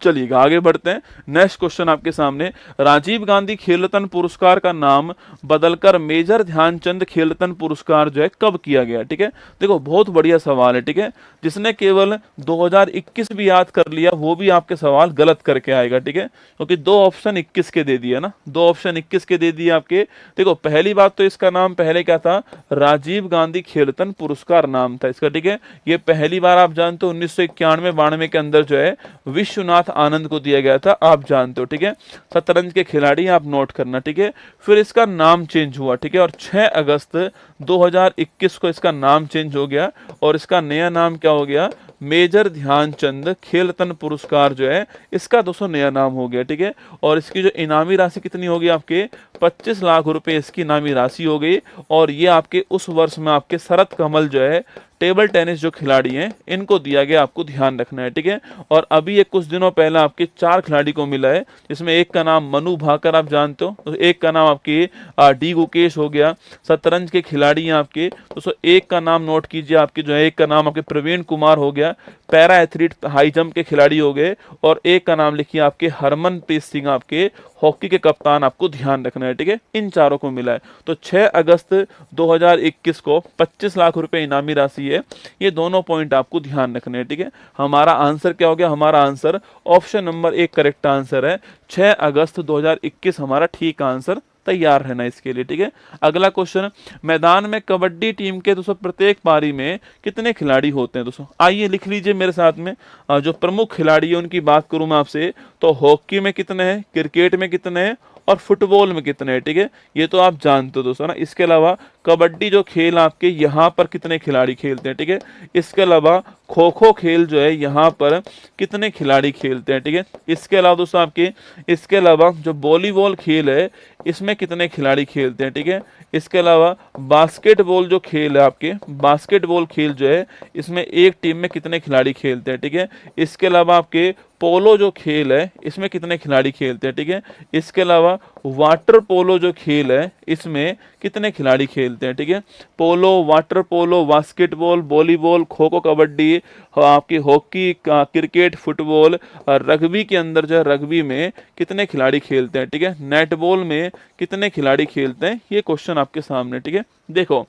चलिए आगे बढ़ते हैं। नेक्स्ट क्वेश्चन आपके सामने, राजीव गांधी खेल रत्न पुरस्कार का नाम बदलकर मेजर ध्यानचंद खेल रत्न पुरस्कार जो है कब किया गया? ठीक है, देखो बहुत बढ़िया सवाल है। ठीक है, जिसने केवल 2021 भी याद कर लिया वो भी आपके सवाल गलत करके आएगा। ठीक है, क्योंकि दो ऑप्शन 21 के दे दिए ना, दो ऑप्शन 21 के दे दिए आपके। देखो पहली बात तो इसका नाम पहले क्या था, राजीव गांधी खेल रत्न पुरस्कार नाम था इसका। ठीक है, ये पहली बार आप जानते हो 1991-92 के अंदर जो है विश्वनाथ आनंद को दिया गया था, आप जानते हो। ठीक है, शतरंज के खिलाड़ी आप नोट करना। ठीक है, फिर इसका नाम चेंज हुआ। ठीक है, और 6 अगस्त 2021 को इसका नाम चेंज हो गया और इसका नया नाम क्या हो गया, मेजर ध्यानचंद खेल रत्न पुरस्कार जो है इसका दोस्तों नया नाम हो गया। ठीक है, और इसकी जो इनामी राशि कितनी होगी आपके 25 लाख रुपए इसकी इनामी राशि हो गई। और ये आपके उस वर्ष में आपके शरत कमल जो है टेबल टेनिस जो खिलाड़ी हैं इनको दिया गया, आपको ध्यान रखना है। ठीक है, और अभी ये कुछ दिनों पहले आपके 4 खिलाड़ी को मिला है, जिसमें एक का नाम मनु भाकर आप जानते हो, तो एक का नाम आपके डी गुकेश हो गया। शतरंज के खिलाड़ी हैं आपके दोस्तों, एक का नाम नोट कीजिए आपके जो है, एक का नाम आपके प्रवीण कुमार हो गया, पैरा एथलीट हाई जंप के खिलाड़ी हो गए, और एक का नाम लिखिए आपके हरमनप्रीत सिंह आपके हॉकी के कप्तान, आपको ध्यान रखना है। ठीक है, इन चारों को मिला है। तो 6 अगस्त 2021 को 25 लाख रुपए इनामी राशि है, ये दोनों पॉइंट आपको ध्यान रखने हैं। ठीक है, हमारा आंसर क्या हो गया, हमारा answer option number 1 correct answer है, 6 अगस्त 2021 हमारा ठीक आंसर, तैयार रहना इसके लिए। ठीक है, अगला क्वेश्चन, मैदान में कबड्डी टीम के दोस्तों प्रत्येक पारी में कितने खिलाड़ी होते हैं? दोस्तों आइए लिख लीजिए मेरे साथ में, जो प्रमुख खिलाड़ी है उनकी बात करूं मैं आपसे, तो हॉकी में कितने हैं, क्रिकेट में कितने हैं और फुटबॉल में कितने हैं? ठीक है, ये तो आप जानते हो दोस्तों ना। इसके अलावा कबड्डी जो खेल आपके यहाँ पर कितने खिलाड़ी खेलते हैं? ठीक है, इसके अलावा खो खो खेल जो है यहाँ पर कितने खिलाड़ी खेलते हैं? ठीक है, इसके अलावा दोस्तों आपके, इसके अलावा जो वॉलीबॉल खेल है इसमें कितने खिलाड़ी खेलते हैं? ठीक है, इसके अलावा बास्केटबॉल जो खेल है आपके, बास्केटबॉल खेल जो है इसमें एक टीम में कितने खिलाड़ी खेलते हैं? ठीक है, इसके अलावा आपके पोलो जो खेल है इसमें कितने खिलाड़ी खेलते हैं? ठीक है, इसके अलावा वाटर पोलो जो खेल है इसमें कितने खिलाड़ी खेलते हैं? ठीक है, पोलो, water polo, basketball, volleyball, kho kho, kabaddi, आपकी हॉकी, क्रिकेट, फुटबॉल, रग्बी के अंदर जो है रग्बी में कितने खिलाड़ी खेलते हैं? ठीक है, नेटबॉल में कितने खिलाड़ी खेलते हैं? ये क्वेश्चन आपके सामने। ठीक है, देखो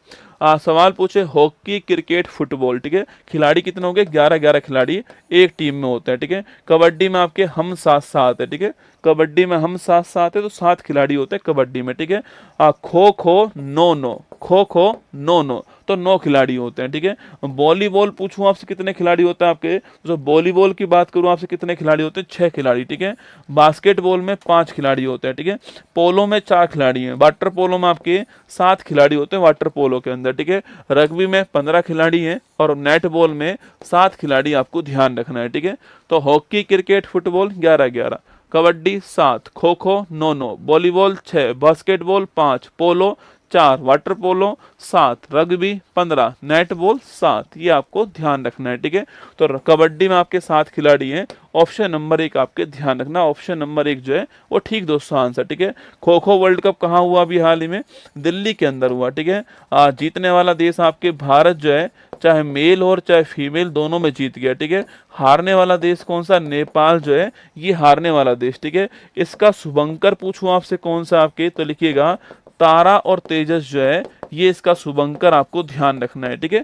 सवाल पूछे हॉकी, क्रिकेट, फुटबॉल। ठीक है, खिलाड़ी कितने होंगे, 11-11 खिलाड़ी एक टीम में होते हैं। ठीक है, कबड्डी में आपके हम 7-7 है। ठीक है, कबड्डी में हम 7-7 है, तो 7 खिलाड़ी होते हैं कबड्डी में। ठीक है, खो खो 9-9, खो खो 9-9, तो 9 खिलाड़ी होते हैं। ठीक है, वॉलीबॉल पूछूं आपसे कितने खिलाड़ी होते हैं आपके, तो वॉलीबॉल की बात करूं आपसे कितने खिलाड़ी होते हैं, 6 खिलाड़ी। ठीक है, बास्केटबॉल में 5 खिलाड़ी होते हैं। ठीक है, पोलो में 4 खिलाड़ी हैं, वाटर पोलो में आपके 7 खिलाड़ी होते हैं वाटर पोलो के अंदर। ठीक है, रग्बी में 15 खिलाड़ी हैं और नेट बॉल में 7 खिलाड़ी, आपको ध्यान रखना है। ठीक है, तो hockey, cricket, football 11-11, kabaddi 7, kho kho 9-9, volleyball 6, basketball 5, पोलो 4, water polo 7, rugby 15, net ball 7, ये आपको ध्यान रखना है। ठीक है, तो कबड्डी में आपके 7 खिलाड़ी हैं, ऑप्शन नंबर 1 आपके ध्यान रखना, ऑप्शन नंबर 1 जो है वो ठीक दोस्तों आंसर। ठीक है, खो खो वर्ल्ड कप कहाँ हुआ अभी हाल ही में, दिल्ली के अंदर हुआ। ठीक है, जीतने वाला देश आपके भारत जो है, चाहे मेल और चाहे फीमेल दोनों में जीत गया। ठीक है, हारने वाला देश कौन सा, नेपाल जो है ये हारने वाला देश। ठीक है, इसका शुभंकर पूछूं आपसे कौन सा आपके, तो लिखिएगा तारा और तेजस जो है ये इसका शुभंकर, आपको ध्यान रखना है। ठीक है,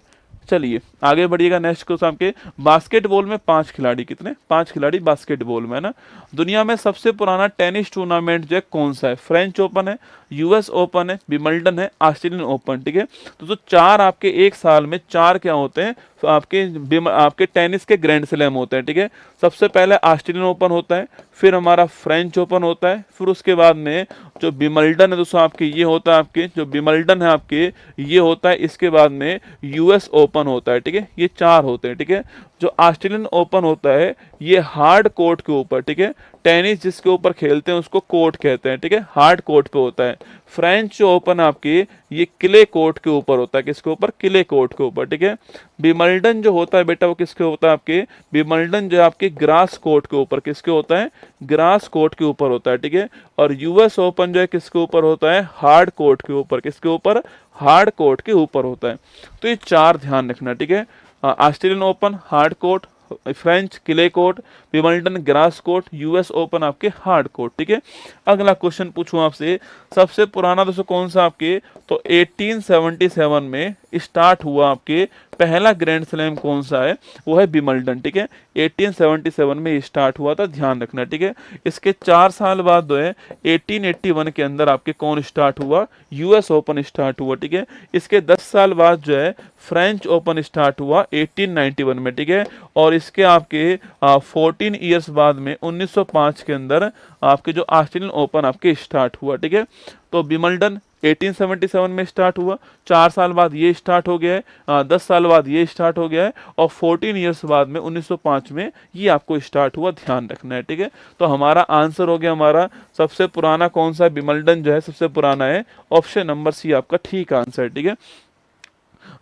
चलिए आगे बढ़िएगा। नेक्स्ट क्वेश्चन आपके, बास्केटबॉल में 5 खिलाड़ी, कितने, 5 खिलाड़ी बास्केटबॉल में है ना। दुनिया में सबसे पुराना टेनिस टूर्नामेंट जो है कौन सा है, फ्रेंच ओपन है, यूएस ओपन है, विंबलडन है, ऑस्ट्रेलियन ओपन। ठीक है, तो 4 आपके एक साल में 4 क्या होते हैं, आपके टेनिस के ग्रैंड स्लैम होते हैं। ठीक है, सबसे पहले ऑस्ट्रेलियन ओपन होता है, फिर हमारा फ्रेंच ओपन होता है, फिर उसके बाद में जो विंबलडन है दोस्तों आपके ये होता है, आपके जो विंबलडन है आपके ये होता है, इसके बाद में यूएस ओपन होता है। ठीक है, ये 4 होते हैं। ठीक है, जो ऑस्ट्रेलियन ओपन होता है ये हार्ड कोर्ट के ऊपर, ठीक है, टेनिस जिसके ऊपर खेलते हैं उसको कोर्ट कहते हैं। ठीक है, हार्ड कोर्ट पे होता है। फ्रेंच ओपन आपके ये क्ले कोर्ट के ऊपर होता है, किसके ऊपर, क्ले कोर्ट के ऊपर। ठीक है, विंबलडन जो होता है बेटा वो किसके होता है, आपके विंबलडन जो है आपके ग्रास कोर्ट के ऊपर, किसके होता है, ग्रास कोर्ट के ऊपर होता है। ठीक है, और यूएस ओपन जो है किसके ऊपर होता है, हार्ड कोर्ट के ऊपर, किसके ऊपर, हार्ड कोर्ट के ऊपर होता है। तो ये 4 ध्यान रखना। ठीक है, Australian open hard court, French clay court, Wimbledon grass court, US open आपके हार्ड कोर्ट। ठीक है, अगला क्वेश्चन पूछूं आपसे, सबसे पुराना दोस्तों कौन सा आपके, तो 1877 में स्टार्ट हुआ आपके पहला ग्रैंड स्लैम कौन सा है, वो है विंबलडन। ठीक है, 1877 में स्टार्ट हुआ था, ध्यान रखना। ठीक है, इसके 4 साल बाद जो है 1881 के अंदर आपके कौन स्टार्ट हुआ, यूएस ओपन स्टार्ट हुआ। ठीक है, इसके 10 साल बाद जो है फ्रेंच ओपन स्टार्ट हुआ 1891 में। ठीक है, और इसके आपके 14 ईयर्स बाद में 1905 के अंदर आपके जो ऑस्ट्रेलियन ओपन आपके स्टार्ट हुआ। ठीक है, तो विंबलडन 1877 में स्टार्ट हुआ, 4 साल बाद ये स्टार्ट हो गया है, 10 साल बाद ये स्टार्ट हो गया है, और 14 ईयर्स बाद में 1905 में ये आपको स्टार्ट हुआ, ध्यान रखना है। ठीक है, तो हमारा आंसर हो गया, हमारा सबसे पुराना कौन सा, विंबलडन जो है सबसे पुराना है, ऑप्शन नंबर सी आपका ठीक आंसर है। ठीक है,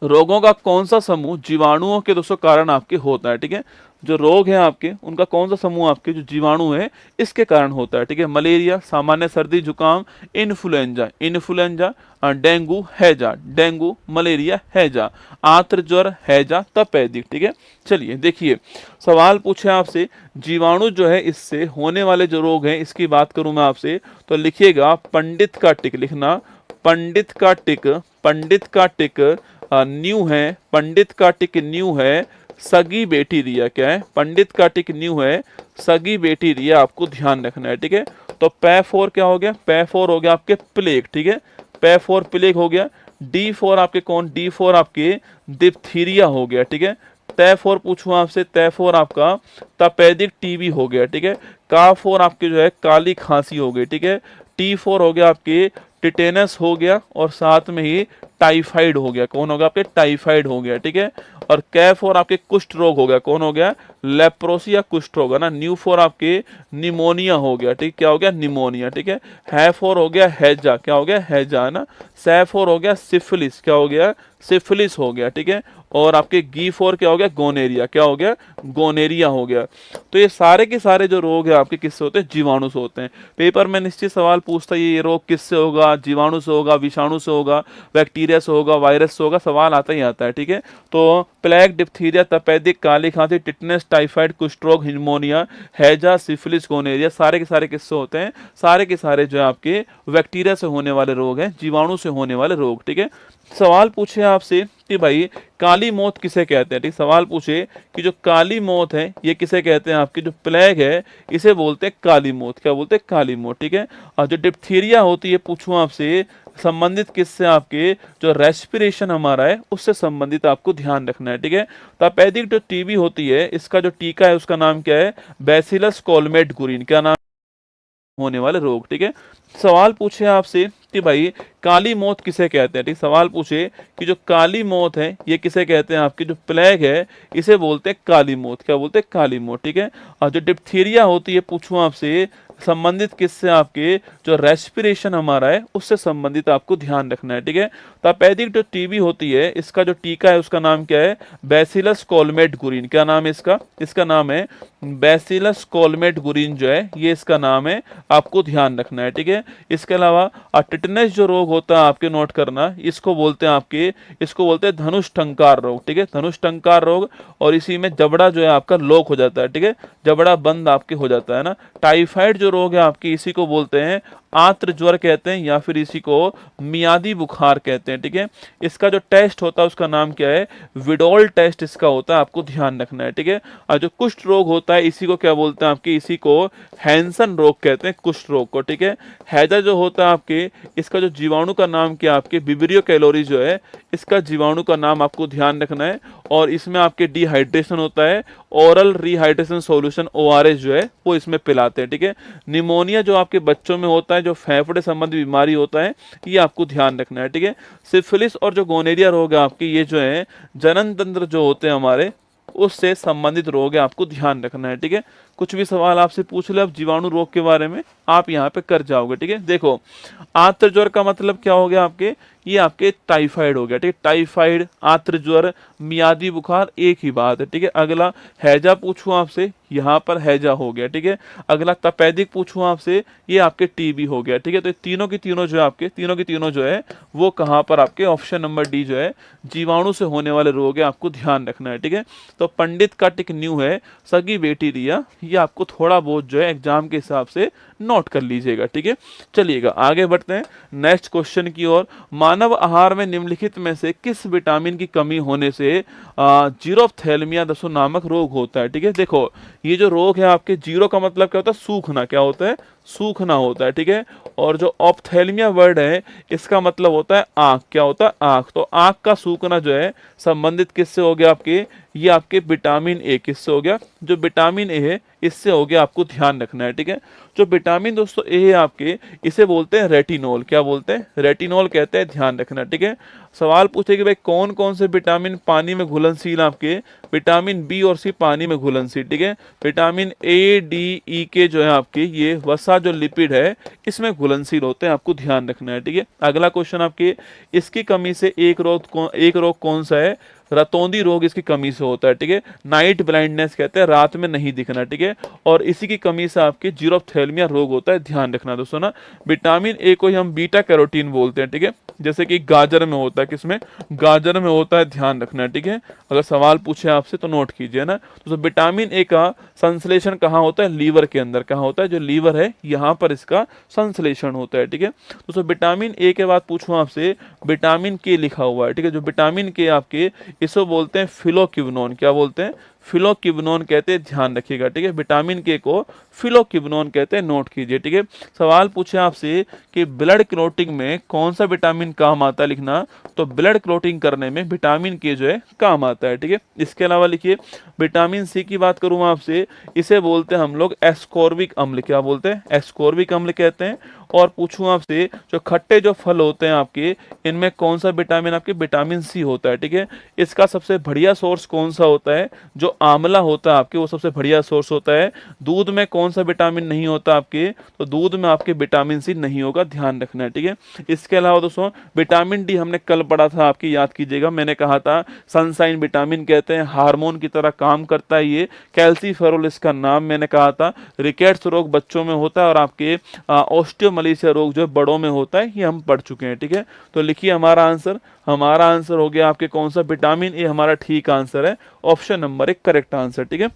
रोगों का कौन सा समूह जीवाणुओं के दोस्तों कारण आपके होता है। ठीक है, जो रोग है आपके उनका कौन सा समूह आपके जो जीवाणु है इसके कारण होता है। ठीक है, मलेरिया, सामान्य सर्दी जुकाम, इन्फ्लुएंजा, डेंगू, हैजा, डेंगू, मलेरिया, हैजा, आंत्र ज्वर, हैजा, तपेदिक। ठीक है, चलिए देखिए सवाल पूछे आपसे, जीवाणु जो है इससे होने वाले जो रोग हैं इसकी बात करूं मैं आपसे, तो लिखिएगा पंडित का टिक, लिखना पंडित का टिक, पंडित का टिक न्यू है, पंडित का टिक न्यू है, सगी बेटी रिया, क्या है, पंडित का टिक न्यू है, सगी बेटी रिया, आपको ध्यान रखना है। ठीक है, तो पै4 क्या हो गया, पै4 हो गया आपके प्लेग। ठीक है, पै4 प्लेग हो गया। D4 आपके कौन, D4 आपके डिप्थीरिया हो गया। ठीक है, तै4 पूछूं आपसे, तै4 आपका तपेदिक टीबी हो गया। ठीक है, का4 आपके जो है काली खांसी हो गई। ठीक है, T4 हो गया आपके टिटेनस हो गया, और साथ में ही टाइफाइड हो गया, कौन हो गया आपके, टाइफाइड हो गया। ठीक है, और K4 आपके कुष्ठ रोग हो गया, कौन हो गया, लेप्रोसी या कुष्ठ रोग है ना। न्यू4 आपके निमोनिया हो गया। ठीक, क्या हो गया, निमोनिया। ठीक है, है4 हो गया हैजा, क्या हो गया, हैजा है ना। सै4 हो गया सिफिलिस, क्या हो गया, सिफिलिस हो गया। ठीक है, और आपके G4 क्या हो गया, गोनेरिया, क्या हो गया, गोनेरिया हो गया। तो ये सारे के सारे जो रोग है आपके किससे होते हैं, जीवाणु से होते हैं। पेपर में निश्चित सवाल पूछता है ये रोग किससे होगा, जीवाणु से होगा, विषाणु से होगा, बैक्टीरिया से होगा, वायरस से होगा, सवाल आता ही आता है। ठीक है, तो प्लेग, डिप्थीरिया, तपेदिक, काली खांसी, टिटनेस, टाइफाइड, कुष्ठ रोग, निमोनिया, हैजा, सिफिलिस, गोनेरिया, सारे के सारे किससे होते हैं, सारे के सारे जो है आपके बैक्टीरिया से होने वाले रोग हैं, जीवाणु से होने वाले रोग। ठीक है, सवाल पूछे आपसे कि भाई काली मौत किसे कहते हैं। ठीक, सवाल पूछे कि जो काली मौत है ये किसे कहते हैं, आपकी जो प्लेग है इसे बोलते हैं काली मौत, क्या बोलते हैं, काली मौत। ठीक है, और जो डिप्थीरिया होती है पूछूं आपसे, संबंधित किससे, आपके जो रेस्पिरेशन हमारा है उससे संबंधित आपको ध्यान रखना है। ठीक है, तपेदिक जो टीबी होती है इसका जो टीका है उसका नाम क्या है, बैसिलस कोलमेट-गुरिन, क्या नाम, होने वाले रोग। ठीक है, सवाल पूछे आपसे कि भाई काली मौत किसे कहते हैं। ठीक, सवाल पूछे कि जो काली मौत है ये किसे कहते हैं, आपकी जो प्लेग है इसे बोलते हैं काली मौत, क्या बोलते हैं, काली मौत। ठीक है, और जो डिप्थीरिया होती है पूछूं आपसे, संबंधित किससे, आपके जो रेस्पिरेशन हमारा है उससे संबंधित आपको ध्यान रखना है। ठीक है, तपेदिक जो टीबी होती है इसका जो टीका है उसका नाम क्या है, बैसिलस कोलमेट-गुरिन, क्या नाम है इसका, इसका नाम है बैसिलस कोलमेट-गुरिन जो है ये इसका नाम है, आपको ध्यान रखना है। ठीक है, इसके अलावा टिटनेस जो रोग होता है आपके नोट करना, इसको बोलते हैं आपके, इसको बोलते हैं धनुष टंकार रोग। ठीक है, धनुष टंकार रोग, और इसी में जबड़ा जो है आपका लॉक हो जाता है। ठीक है, जबड़ा बंद आपके हो जाता है ना। टाइफाइड जो रोग है आपकी इसी को बोलते हैं आंत्र ज्वर कहते हैं, या फिर इसी को मियादी बुखार कहते हैं। ठीक है, इसका जो टेस्ट होता है उसका नाम क्या है, विडोल टेस्ट इसका होता है, आपको ध्यान रखना है। ठीक है, और जो कुष्ठ रोग होता है इसी को क्या बोलते हैं आपके, इसी को हैंसन रोग कहते हैं, कुष्ठ रोग को। ठीक है, हैजा जो होता है आपके, इसका जो जीवाणु का नाम क्या आपके, विब्रियो कैलोरी जो है इसका जीवाणु का नाम आपको ध्यान रखना है, और इसमें आपके डिहाइड्रेशन होता है, ओरल रिहाइड्रेशन सॉल्यूशन ORS जो है वो इसमें पिलाते हैं। ठीक है, निमोनिया जो आपके बच्चों में होता है, जो फेफड़े संबंधी बीमारी होता है ये आपको ध्यान रखना है। ठीक है, सिफिलिस और जो गोनेरिया रोग है आपके ये जो है जनन तंत्र जो होते हैं हमारे उससे संबंधित रोग है, आपको ध्यान रखना है। ठीक है, कुछ भी सवाल आपसे पूछ ले अब जीवाणु रोग के बारे में आप यहाँ पे कर जाओगे। ठीक है, देखो आंत्र ज्वर का मतलब क्या हो गया आपके, ये आपके टाइफाइड हो गया, ठीक है। टाइफाइड, आंत्र ज्वर, मियादी बुखार एक ही बात है, ठीक है। अगला हैजा पूछूं आपसे, यहाँ पर हैजा हो गया, ठीक है। अगला तपेदिक पूछूं आपसे, ये आपके टीबी हो गया, ठीक है। तो तीनों की तीनों जो है आपके तीनों की तीनों जो है वो कहाँ पर आपके ऑप्शन नंबर डी जो है जीवाणु से होने वाले रोग है, आपको ध्यान रखना है, ठीक है। तो पंडित का टिक न्यू है, सगी बेटी रिया, ये आपको थोड़ा बहुत जो है एग्जाम के हिसाब से नोट कर लीजिएगा, ठीक है। चलिएगा आगे बढ़ते हैं नेक्स्ट क्वेश्चन की ओर। मानव आहार में निम्नलिखित में से किस विटामिन की कमी होने से जीरोफ्थैल्मिया दसो नामक रोग होता है, ठीक है। देखो ये जो रोग है आपके, जीरो का मतलब क्या होता है, सूखना, क्या होता है, सूखना होता है, ठीक है। और जो ऑप्थेल्मिया वर्ड है इसका मतलब होता है आंख, क्या होता है, आंख। तो आंख का सूखना जो है संबंधित किससे हो गया आपके, ये आपके विटामिन ए, किससे हो गया, जो विटामिन ए है इससे हो गया, आपको ध्यान रखना है, ठीक है। जो विटामिन दोस्तों ए है आपके, इसे बोलते हैं रेटिनोल, क्या बोलते हैं, रेटिनोल कहते हैं, ध्यान रखना, ठीक है। सवाल पूछे कि भाई कौन कौन से विटामिन पानी में घुलनशील, आपके विटामिन बी और सी पानी में घुलनशील, ठीक है। विटामिन ए, डी, ई के जो है आपके ये वसा जो लिपिड है इसमें घुलनशील होते हैं, आपको ध्यान रखना है, ठीक है। अगला क्वेश्चन आपके, इसकी कमी से एक रोग कौन सा है, रतौंधी रोग इसकी कमी से होता है, ठीक है। नाइट ब्लाइंडनेस कहते हैं, रात में नहीं दिखना, ठीक है। और इसी की कमी से आपके जीरोफ्थैल्मिया रोग होता है, ध्यान रखना दोस्तों ना। विटामिन ए को ही हम बीटा कैरोटीन बोलते हैं, ठीक है। जैसे कि गाजर में होता है, किसमें, गाजर में होता है, ध्यान रखना है, ठीक है। अगर सवाल पूछे आपसे तो नोट कीजिए ना। तो विटामिन ए का संश्लेषण कहाँ होता है, लीवर के अंदर, कहाँ होता है, जो लीवर है यहाँ पर इसका संश्लेषण होता है, ठीक है। तो विटामिन ए के बाद पूछूं आपसे, विटामिन के लिखा हुआ है, ठीक है। जो विटामिन के आपके, इसको बोलते हैं फिलोक्विनोन, क्या बोलते हैं, फिलोक्विनोन कहते हैं, ध्यान रखिएगा, ठीक है। विटामिन के को फिलोक्विनोन कहते हैं, नोट कीजिए, ठीक है। सवाल पूछे आपसे कि ब्लड क्लॉटिंग में कौन सा विटामिन काम आता है, लिखना। तो ब्लड क्लॉटिंग करने में विटामिन के जो है काम आता है, ठीक है। इसके अलावा लिखिए विटामिन सी की बात करूं आपसे, इसे बोलते हैं हम लोग एस्कॉर्बिक अम्ल, क्या बोलते हैं, एस्कॉर्बिक अम्ल कहते हैं। और पूछूं आपसे, जो खट्टे जो फल होते हैं आपके, इनमें कौन सा विटामिन आपके, विटामिन सी होता है, ठीक है। इसका सबसे बढ़िया सोर्स कौन सा होता है, जो आंवला होता है आपके, वो सबसे बढ़िया सोर्स होता है। दूध में कौन सा विटामिन नहीं होता आपके, तो दूध में आपके विटामिन सी नहीं होगा, ध्यान रखना है, ठीक है। इसके अलावा दोस्तों विटामिन डी हमने कल पढ़ा था, आपकी याद कीजिएगा, मैंने कहा था सनसाइन विटामिन कहते हैं, हार्मोन की तरह काम करता है ये। कैल्सीफेरोल इसका नाम, मैंने कहा था रिकेट्स रोग बच्चों में होता है और आपके ऑस्टियोमलेशिया रोग जो बड़ों में होता है, ये हम पढ़ चुके हैं, ठीक है। तो लिखिए हमारा आंसर हो गया आपके कौन सा, विटामिन ए हमारा ठीक आंसर है, ऑप्शन नंबर 1 करेक्ट आंसर, ठीक है।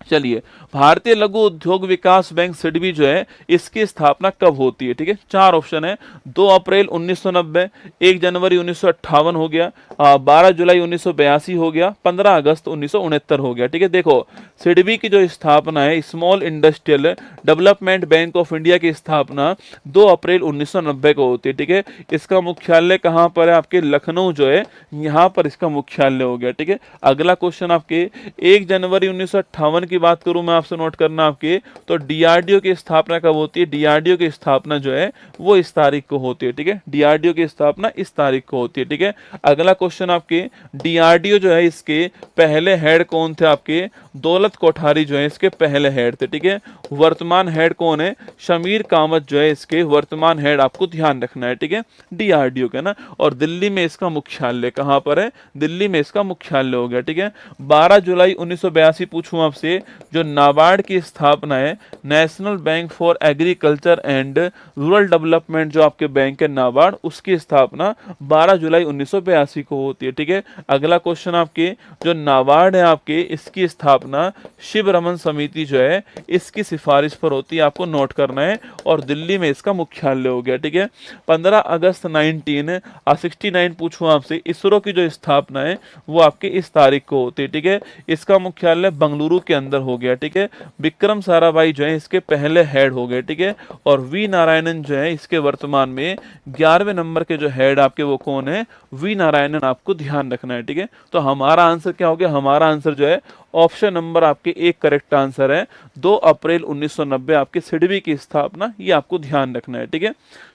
चलिए, भारतीय लघु उद्योग विकास बैंक सिडबी जो है इसकी स्थापना कब होती है, ठीक है। 4 ऑप्शन है, 2 अप्रैल 1990, 1 जनवरी 1958 हो गया, 12 जुलाई 1982 हो गया, 15 अगस्त 1969 हो गया, ठीक है। देखो सिडबी की जो स्थापना है, small industrial development bank of India की स्थापना 2 अप्रैल 1990 को होती है, ठीक है। इसका मुख्यालय कहाँ पर है, आपके लखनऊ जो है यहाँ पर इसका मुख्यालय हो गया, ठीक है। अगला क्वेश्चन आपके 1 जनवरी 1958 की बात करूं मैं आपसे, नोट करना आपके, तो डीआरडीओ की स्थापना कब होती है, डीआरडीओ की स्थापना जो है वो इस तारीख को होती है, ठीक है। डीआरडीओ की स्थापना इस तारीख को होती है, ठीक है। अगला क्वेश्चन आपके, डीआरडीओ जो है इसके पहले हेड कौन थे, आपके दौलत कोठारी जो है इसके पहले हेड थे, ठीक है। वर्तमान हेड कौन है, शमीर कामत जो है इसके वर्तमान हेड, आपको ध्यान रखना है, ठीक है, डीआरडीओ का ना। और दिल्ली में इसका मुख्यालय कहां पर है, दिल्ली में इसका मुख्यालय हो गया, ठीक है। 12 जुलाई 1982 पूछूं आपसे, जो नाबार्ड की स्थापना है, national bank for agriculture and rural development जो आपके बैंक है नाबार्ड, उसकी स्थापना 12 जुलाई 1982 को होती है, ठीक है। अगला क्वेश्चन आपके, जो नाबार्ड है आपके, इसकी स्थापना शिव रमन समिति जो है इसकी सिफारिश पर होती है, आपको नोट करना है। और दिल्ली में इसका मुख्यालय हो गया, ठीक है। 15 अगस्त 1969 पूछूं आपसे, इसरो की जो स्थापना है वो आपके इस तारीख को होती है, ठीक है। इसका मुख्यालय बंगलुरु के अंदर हो गया, ठीक है। विक्रम साराभाई जो है इसके पहले हेड हो गए, ठीक है। और वी नारायणन जो है इसके वर्तमान में 11वें नंबर के जो हेड आपके वो कौन है, वी नारायणन, आपको ध्यान रखना है, ठीक है। तो हमारा आंसर क्या हो गया, हमारा आंसर जो है ऑप्शन नंबर आपके एक करेक्ट आंसर है। 2 अप्रैल 1990 आपके सिडबी की स्थापना, ये आपको ध्यान रखना है, ठीक है।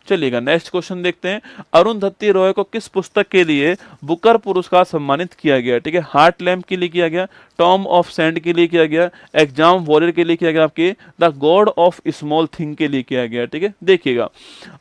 चलिएगा नेक्स्ट क्वेश्चन देखते हैं। अरुंधति रॉय को किस पुस्तक के लिए बुकर पुरस्कार सम्मानित किया गया, ठीक है। हार्ट लैम्प के लिए किया गया, टॉम ऑफ सैंड के लिए किया गया, एग्जाम वॉरियर के लिए किया गया, आपके the God of small thing के लिए किया गया, ठीक है। देखिएगा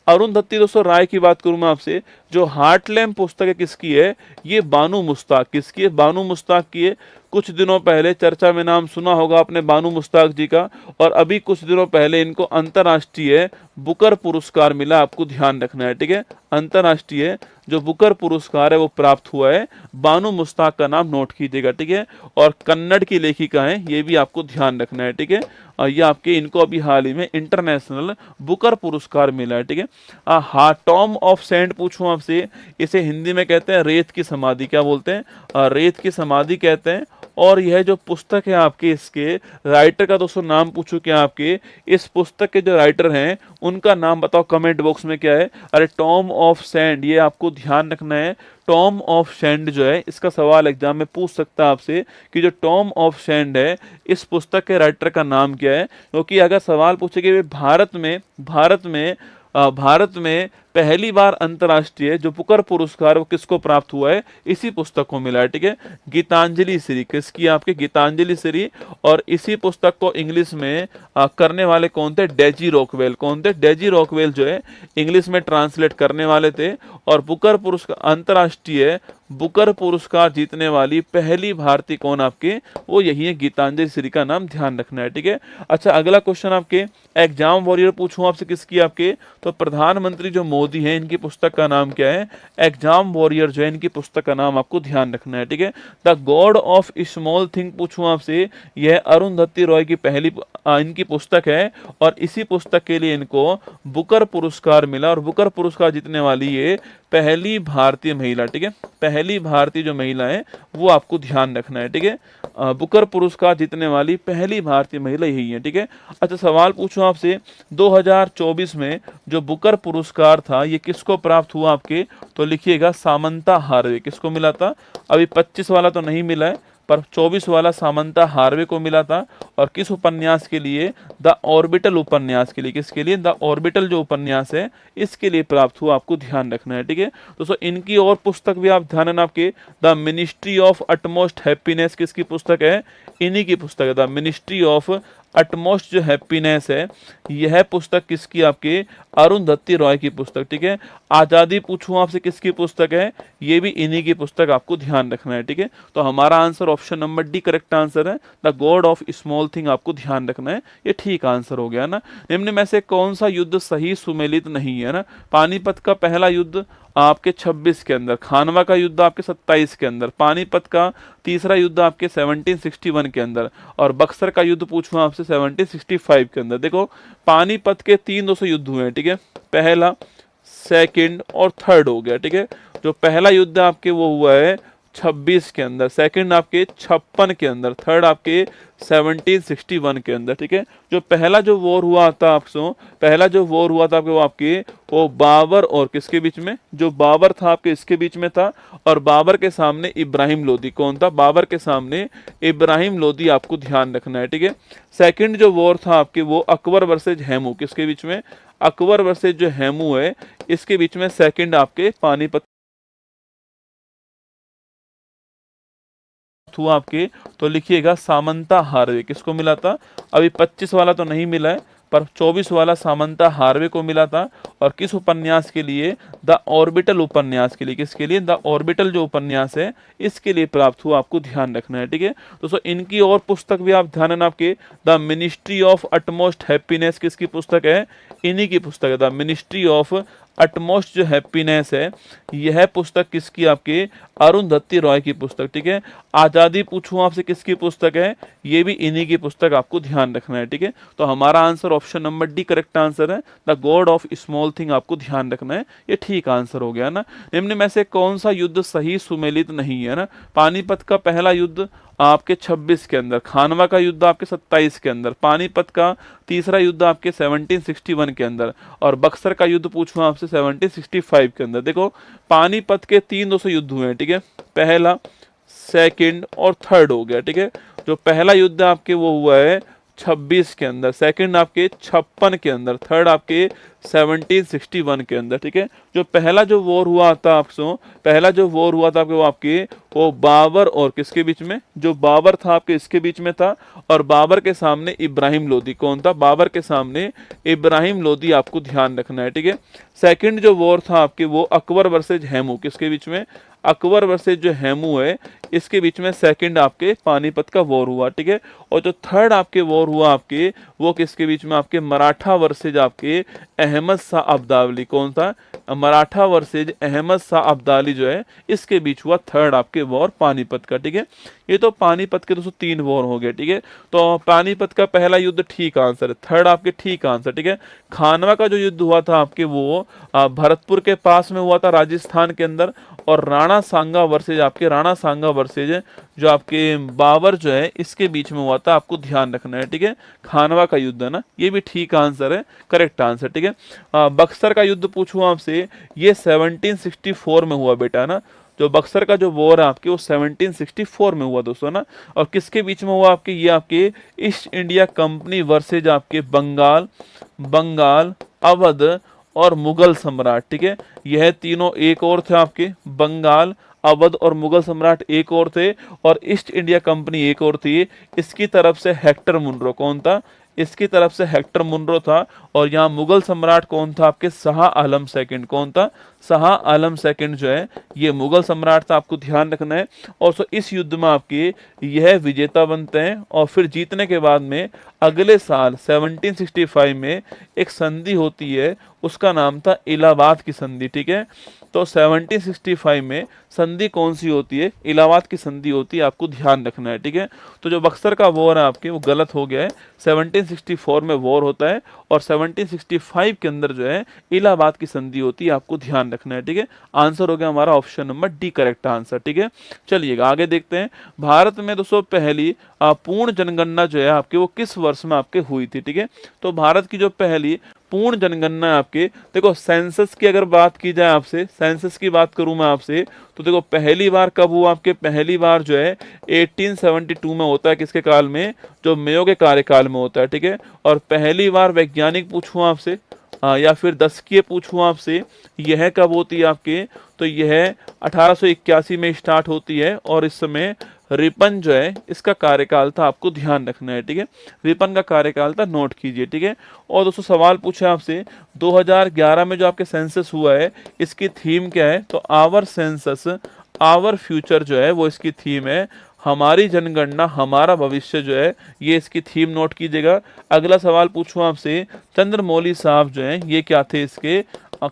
अरुंधति दोस्तों राय की बात करूं मैं आपसे, जो हार्ट लैम्प पुस्तक है किसकी है, ये बानू मुश्ताक किसकी है, बानू मुश्ताक की है। कुछ दिनों पहले चर्चा में नाम सुना होगा आपने बानू मुश्ताक जी का, और अभी कुछ दिनों पहले इनको अंतर्राष्ट्रीय बुकर पुरस्कार मिला, आपको ध्यान रखना है, ठीक है। अंतर्राष्ट्रीय जो बुकर पुरस्कार है वो प्राप्त हुआ है, बानू मुश्ताक का नाम नोट कीजिएगा, ठीक है। और कन्नड़ की लेखिका है, ये भी आपको ध्यान रखना है, ठीक है। ये आपके इनको अभी हाल ही में इंटरनेशनल बुकर पुरस्कार मिला है, ठीक है। हाँ, टॉम ऑफ सैंड पूछूं आपसे, इसे हिंदी में कहते हैं रेत की समाधि, क्या बोलते हैं, रेत की समाधि कहते हैं। और यह जो पुस्तक है आपके, इसके राइटर का दोस्तों नाम पूछूं क्या आपके, इस पुस्तक के जो राइटर हैं उनका नाम बताओ कमेंट बॉक्स में, क्या है। अरे टॉम ऑफ सैंड, ये आपको ध्यान रखना है। टॉम ऑफ सैंड जो है, इसका सवाल एग्जाम में पूछ सकता है आपसे कि जो टॉम ऑफ सैंड है इस पुस्तक के राइटर का नाम क्या है। क्योंकि अगर सवाल पूछे कि भारत में पहली बार अंतर्राष्ट्रीय जो बुकर पुरस्कार वो किसको प्राप्त हुआ है, इसी पुस्तक को मिला है, ठीक है। गीतांजलि श्री किसकी, आपके गीतांजलि श्री। और इसी पुस्तक को इंग्लिश में करने वाले कौन थे, डेजी रॉकवेल। कौन थे, डेजी रॉकवेल जो है इंग्लिश में ट्रांसलेट करने वाले थे। और बुकर पुरस्कार, अंतर्राष्ट्रीय बुकर पुरस्कार जीतने वाली पहली भारतीय कौन आपके, वो यही है, गीतांजलि श्री का नाम ध्यान रखना है, ठीक है। अच्छा अगला क्वेश्चन आपके एग्जाम वॉरियर पूछूं आपसे किसकी, आपके तो प्रधानमंत्री जो मोदी हैं इनकी पुस्तक का नाम क्या है, एग्जाम वॉरियर जो है इनकी पुस्तक का नाम आपको ध्यान रखना है, ठीक है। The God of small thing पूछूं आपसे, यह अरुंधति रॉय की पहली इनकी पुस्तक है। और इसी पुस्तक के लिए इनको बुकर पुरस्कार मिला, और बुकर पुरस्कार जीतने वाली ये पहली भारतीय महिला, ठीक है। पहली भारतीय जो महिला है वो आपको ध्यान रखना है, ठीक है। बुकर पुरस्कार जीतने वाली पहली भारतीय महिला यही है, ठीक है। अच्छा सवाल पूछूं आपसे, 2024 में जो बुकर पुरस्कार था ये किसको प्राप्त हुआ आपके, तो लिखिएगा सामंता हार्वे। किसको मिला था, अभी 25 वाला तो नहीं मिला है, पर 24 वाला सामंता हार्वे को मिला था। और किस उपन्यास के लिए, द ऑर्बिटल उपन्यास के लिए। किसके लिए, द ऑर्बिटल जो उपन्यास है इसके लिए प्राप्त हुआ, आपको ध्यान रखना है, ठीक है। दोस्तों इनकी और पुस्तक भी आप ध्यान रखना, आपके the ministry of utmost happiness किसकी पुस्तक है, इन्हीं की पुस्तक है। द मिनिस्ट्री ऑफ अटमोस्ट जो हैप्पीनेस है, यह पुस्तक किसकी, आपके अरुंधति रॉय की पुस्तक, ठीक है। आजादी पूछूं आपसे किसकी पुस्तक है, ये भी इन्हीं की पुस्तक, आपको ध्यान रखना है, ठीक है। तो हमारा answer option number D correct answer है, the God of small thing, आपको ध्यान रखना है, ये ठीक आंसर हो गया ना। निम्न में से कौन सा युद्ध सही सुमेलित नहीं है ना, पानीपत का पहला युद्ध आपके 26 के अंदर, खानवा का युद्ध आपके 27 के अंदर, पानीपत का तीसरा युद्ध आपके 1761 के अंदर, और बक्सर का युद्ध पूछूं आपसे 1765 के अंदर। देखो पानीपत के 3 दोस्तों युद्ध हुए हैं, ठीक है। पहला, सेकंड और थर्ड हो गया, ठीक है। जो पहला युद्ध आपके वो हुआ है 26 के अंदर, सेकंड आपके 56 के अंदर, थर्ड आपके 1761 के अंदर, ठीक है। जो पहला जो वॉर हुआ था पहला जो वॉर हुआ था आपके वो बाबर और किसके बीच में, जो बाबर था आपके इसके बीच में था, और बाबर के सामने इब्राहिम लोदी। कौन था, बाबर के सामने इब्राहिम लोदी, आपको ध्यान रखना है, ठीक है। सेकंड जो वॉर था आपके वो अकबर वर्सेज हेमू, किसके बीच में, अकबर वर्सेज जो हेमू है इसके बीच में सेकंड आपके पानीपत हुआ आपके, तो लिखिएगा सामंता हार्वे। किसको मिला था, अभी 25 वाला तो नहीं मिला है, पर 24 वाला सामंता हार्वे को मिला था। और किस उपन्यास के लिए, द ऑर्बिटल उपन्यास के लिए। किसके लिए, द ऑर्बिटल जो उपन्यास है इसके लिए प्राप्त हुआ, आपको ध्यान रखना है, ठीक है। दोस्तों इनकी और पुस्तक भी आप ध्यान रखना, आपके the ministry of utmost happiness किसकी पुस्तक है, इन्हीं की पुस्तक है। द मिनिस्ट्री ऑफ अटमोस्ट जो हैप्पीनेस है, यह पुस्तक किसकी, आपके अरुंधति रॉय की पुस्तक, ठीक है। आजादी पूछूं आपसे किसकी पुस्तक है, ये भी इन्हीं की पुस्तक, आपको ध्यान रखना है, ठीक है। तो हमारा answer option number D correct answer है, the God of small thing, आपको ध्यान रखना है, ये ठीक आंसर हो गया ना। निम्न में से कौन सा युद्ध सही सुमेलित नहीं है ना, पानीपत का पहला युद्ध आपके 26 के अंदर, खानवा का युद्ध आपके 27 के अंदर, पानीपत का तीसरा युद्ध आपके 1761 के अंदर, और बक्सर का युद्ध पूछूं आपसे 1765 के अंदर। देखो पानीपत के 3 200 युद्ध हुए हैं, ठीक है। पहला, सेकंड और थर्ड हो गया, ठीक है। जो पहला युद्ध आपके वो हुआ है 26 के अंदर, सेकंड आपके 56 के अंदर, थर्ड आपके 1761 के अंदर, ठीक है। जो पहला जो वॉर हुआ था आपसे, पहला जो वॉर हुआ था आपके वो बाबर और किसके बीच में, जो बाबर था आपके इसके बीच में था, और बाबर के सामने इब्राहिम लोदी। कौन था? बाबर के सामने इब्राहिम लोदी, आपको ध्यान रखना है, ठीक है। सेकंड जो वॉर था आपके वो अकबर वर्सेज हेमू, किसके बीच में? अकबर वर्सेज जो हेमू है इसके बीच में सेकंड आपके पानीपत का वॉर हुआ, ठीक है। और जो थर्ड आपके वॉर हुआ आपके वो किसके बीच में? आपके मराठा वर्सेज आपके अहमद शाह अब्दाली। कौन सा? मराठा वर्सेज अहमद शाह अब्दाली जो है इसके बीच हुआ थर्ड आपके वॉर पानीपत का, ठीक है। ये तो पानीपत के 203 वॉर हो गए, ठीक है। तो पानीपत का पहला युद्ध ठीक आंसर है, थर्ड आपके ठीक आंसर, ठीक है। खानवा का जो युद्ध हुआ था आपके वो भरतपुर के पास में हुआ था राजस्थान के अंदर, और राणा सांगा वर्सेज आपके राणा सांगा वर्सेज जो आपके बाबर जो है इसके बीच में हुआ था, आपको ध्यान रखना है, ठीक है। खानवा का युद्ध है ना, ये भी ठीक आंसर है, करेक्ट आंसर, ठीक है। बक्सर का युद्ध पूछूं आपसे, ये 1764 में हुआ बेटा ना। जो बक्सर का जो वॉर है आपके वो 1764 में हुआ दोस्तों ना। और किसके बीच में हुआ आपके? ये आपके ईस्ट इंडिया कंपनी वर्सेज आपके बंगाल, अवध और मुगल सम्राट, ठीक है। यह तीनों, एक और थे आपके बंगाल, अवध और मुगल सम्राट एक और थे, और ईस्ट इंडिया कंपनी एक और थी। इसकी तरफ से हेक्टर मुनरो। कौन था? इसकी तरफ से हेक्टर मुनरो था। और यहाँ मुगल सम्राट कौन था? आपके शाह आलम सेकंड। कौन था? शाह आलम सेकंड जो है ये मुगल सम्राट था, आपको ध्यान रखना है। और सो इस युद्ध में आपके यह विजेता बनते हैं, और फिर जीतने के बाद में अगले साल 1765 में एक संधि होती है, उसका नाम था इलाहाबाद की संधि, ठीक है। तो 1765 में संधि कौन सी होती है? इलाहाबाद की संधि होती है, आपको ध्यान रखना है, ठीक है। तो जो बक्सर का वॉर है आपके वो गलत हो गया है, 1764 में वॉर होता है, और 1765 के अंदर जो है इलाहाबाद की संधि होती है, आपको ध्यान रखना है, ठीक है। आंसर हो गया हमारा option number D, correct answer, ठीक है। चलिएगा आगे देखते हैं। भारत में दोस्तों पहली पूर्ण जनगणना जो है आपके वो किस वर्ष में आपके हुई थी, ठीक है। तो भारत की जो पहली पूर्ण जनगणना है आपके, देखो सेंसस की अगर बात की जाए आपसे, सेंसस की बात करूं मैं आपसे, तो देखो पहली बार कब हुआ आपके? पहली बार जो है 1872 में होता है, किसके काल में? जो मेयो के कार्यकाल में होता है, ठीक है। और पहली बार वैज्ञानिक पूछूं आपसे, या फिर दशकीय पूछूं आपसे, यह कब होती है आपके? तो यह 1881 में स्टार्ट होती है, और इस समय रिपन जो है इसका कार्यकाल था, आपको ध्यान रखना है, ठीक है। रिपन का कार्यकाल था, नोट कीजिए, ठीक है। और दोस्तों सवाल पूछा आपसे 2011 में जो आपके सेंसस हुआ है इसकी थीम क्या है? तो आवर सेंसस आवर फ्यूचर जो है वो इसकी थीम है। हमारी जनगणना हमारा भविष्य जो है ये इसकी थीम नोट कीजिएगा। अगला सवाल पूछूं आपसे, चंद्रमौली साहब जो हैं ये क्या थे? इसके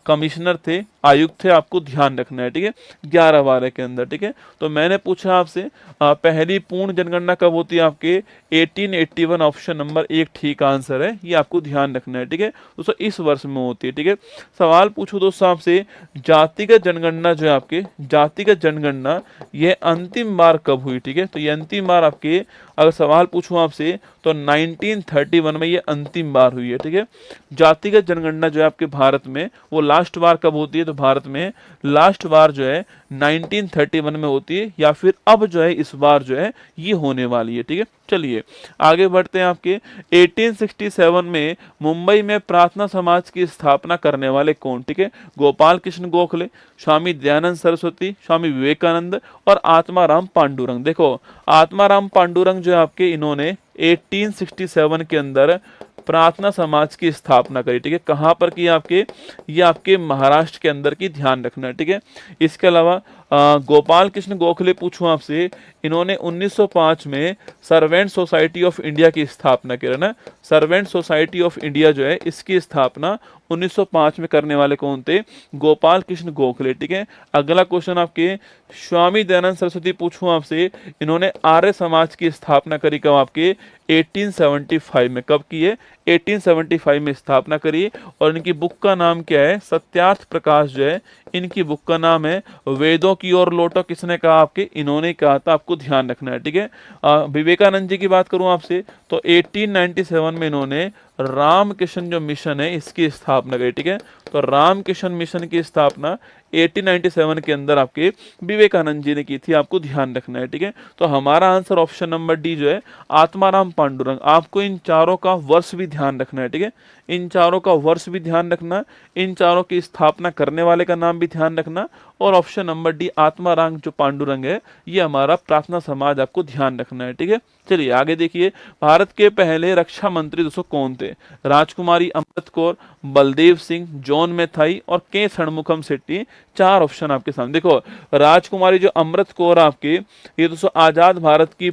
कमिश्नर थे, आयुक्त थे, आपको ध्यान रखना है, ठीक है। 11-12 के अंदर, ठीक है। तो मैंने पूछा आपसे पहली पूर्ण जनगणना कब होती है आपके? 1881, ऑप्शन नंबर 1 ठीक आंसर है, ये आपको ध्यान रखना है, ठीक है दोस्तों, इस वर्ष में होती है, ठीक है। सवाल पूछो दोस्तों आपसे, जातिगत जनगणना जो है आपके, जातिगत जनगणना ये अंतिम बार कब हुई, ठीक है। तो ये अंतिम बार आपके, अगर सवाल पूछूं आपसे तो 1931 में ये अंतिम बार हुई है, ठीक है। जातिगत जनगणना जो है आपके भारत में वो लास्ट बार कब होती है? तो भारत में लास्ट बार जो है 1931 में होती है, या फिर अब जो है इस बार जो है ये होने वाली है, ठीक है। चलिए आगे बढ़ते हैं। आपके 1867 में मुंबई में प्रार्थना समाज की स्थापना करने वाले कौन, ठीक है। गोपाल कृष्ण गोखले, स्वामी दयानंद सरस्वती, स्वामी विवेकानंद और आत्माराम पांडुरंग। देखो आत्माराम पांडुरंग जो है आपके, इन्होंने 1867 के अंदर प्रार्थना समाज की स्थापना करी, ठीक है। कहाँ पर की आपके? ये आपके महाराष्ट्र के अंदर की, ध्यान रखना है, ठीक है। इसके अलावा गोपाल कृष्ण गोखले पूछूं आपसे, इन्होंने 1905 में सर्वेंट सोसाइटी ऑफ इंडिया की स्थापना की, ना। सर्वेंट सोसाइटी ऑफ इंडिया जो है इसकी स्थापना 1905 में करने वाले कौन थे? गोपाल कृष्ण गोखले, ठीक है। अगला क्वेश्चन आपके, स्वामी दयानंद सरस्वती पूछूं आपसे, इन्होंने आर्य समाज की स्थापना करी कब आपके? 1875 में। कब की है? 1875 में स्थापना करी। और इनकी बुक का नाम क्या है? सत्यार्थ प्रकाश जो है इनकी बुक का नाम है। वेदों की ओर लौटो किसने कहा आपके? इन्होंने कहा था, आपको ध्यान रखना है, ठीक है। विवेकानंद जी की बात करूं आपसे तो 1897 में इन्होंने रामकृष्ण जो मिशन है इसकी स्थापना करी, ठीक है। तो रामकृष्ण मिशन की स्थापना 1897 के अंदर आपके विवेकानंद जी ने की थी, आपको ध्यान रखना है, ठीक है। तो हमारा आंसर ऑप्शन नंबर डी जो है आत्माराम पांडुरंग। आपको इन चारों का वर्ष भी ध्यान रखना है, ठीक है, इन चारों का वर्ष भी ध्यान रखना, इन चारों की स्थापना करने वाले का नाम भी ध्यान रखना, और ऑप्शन नंबर डी आत्माराम जो पांडुरंग है ये हमारा प्रार्थना समाज आपको ध्यान रखना है, ठीक है। चलिए आगे देखिए, भारत के पहले रक्षा मंत्री दोस्तों कौन थे? राजकुमारी अमृत कौर, बलदेव सिंह, जॉन मैथाई और के षणमुखम शेट्टी। चार ऑप्शन आपके सामने। देखो राजकुमारी जो अमृत कौर आपके, ये दोस्तों आजाद भारत की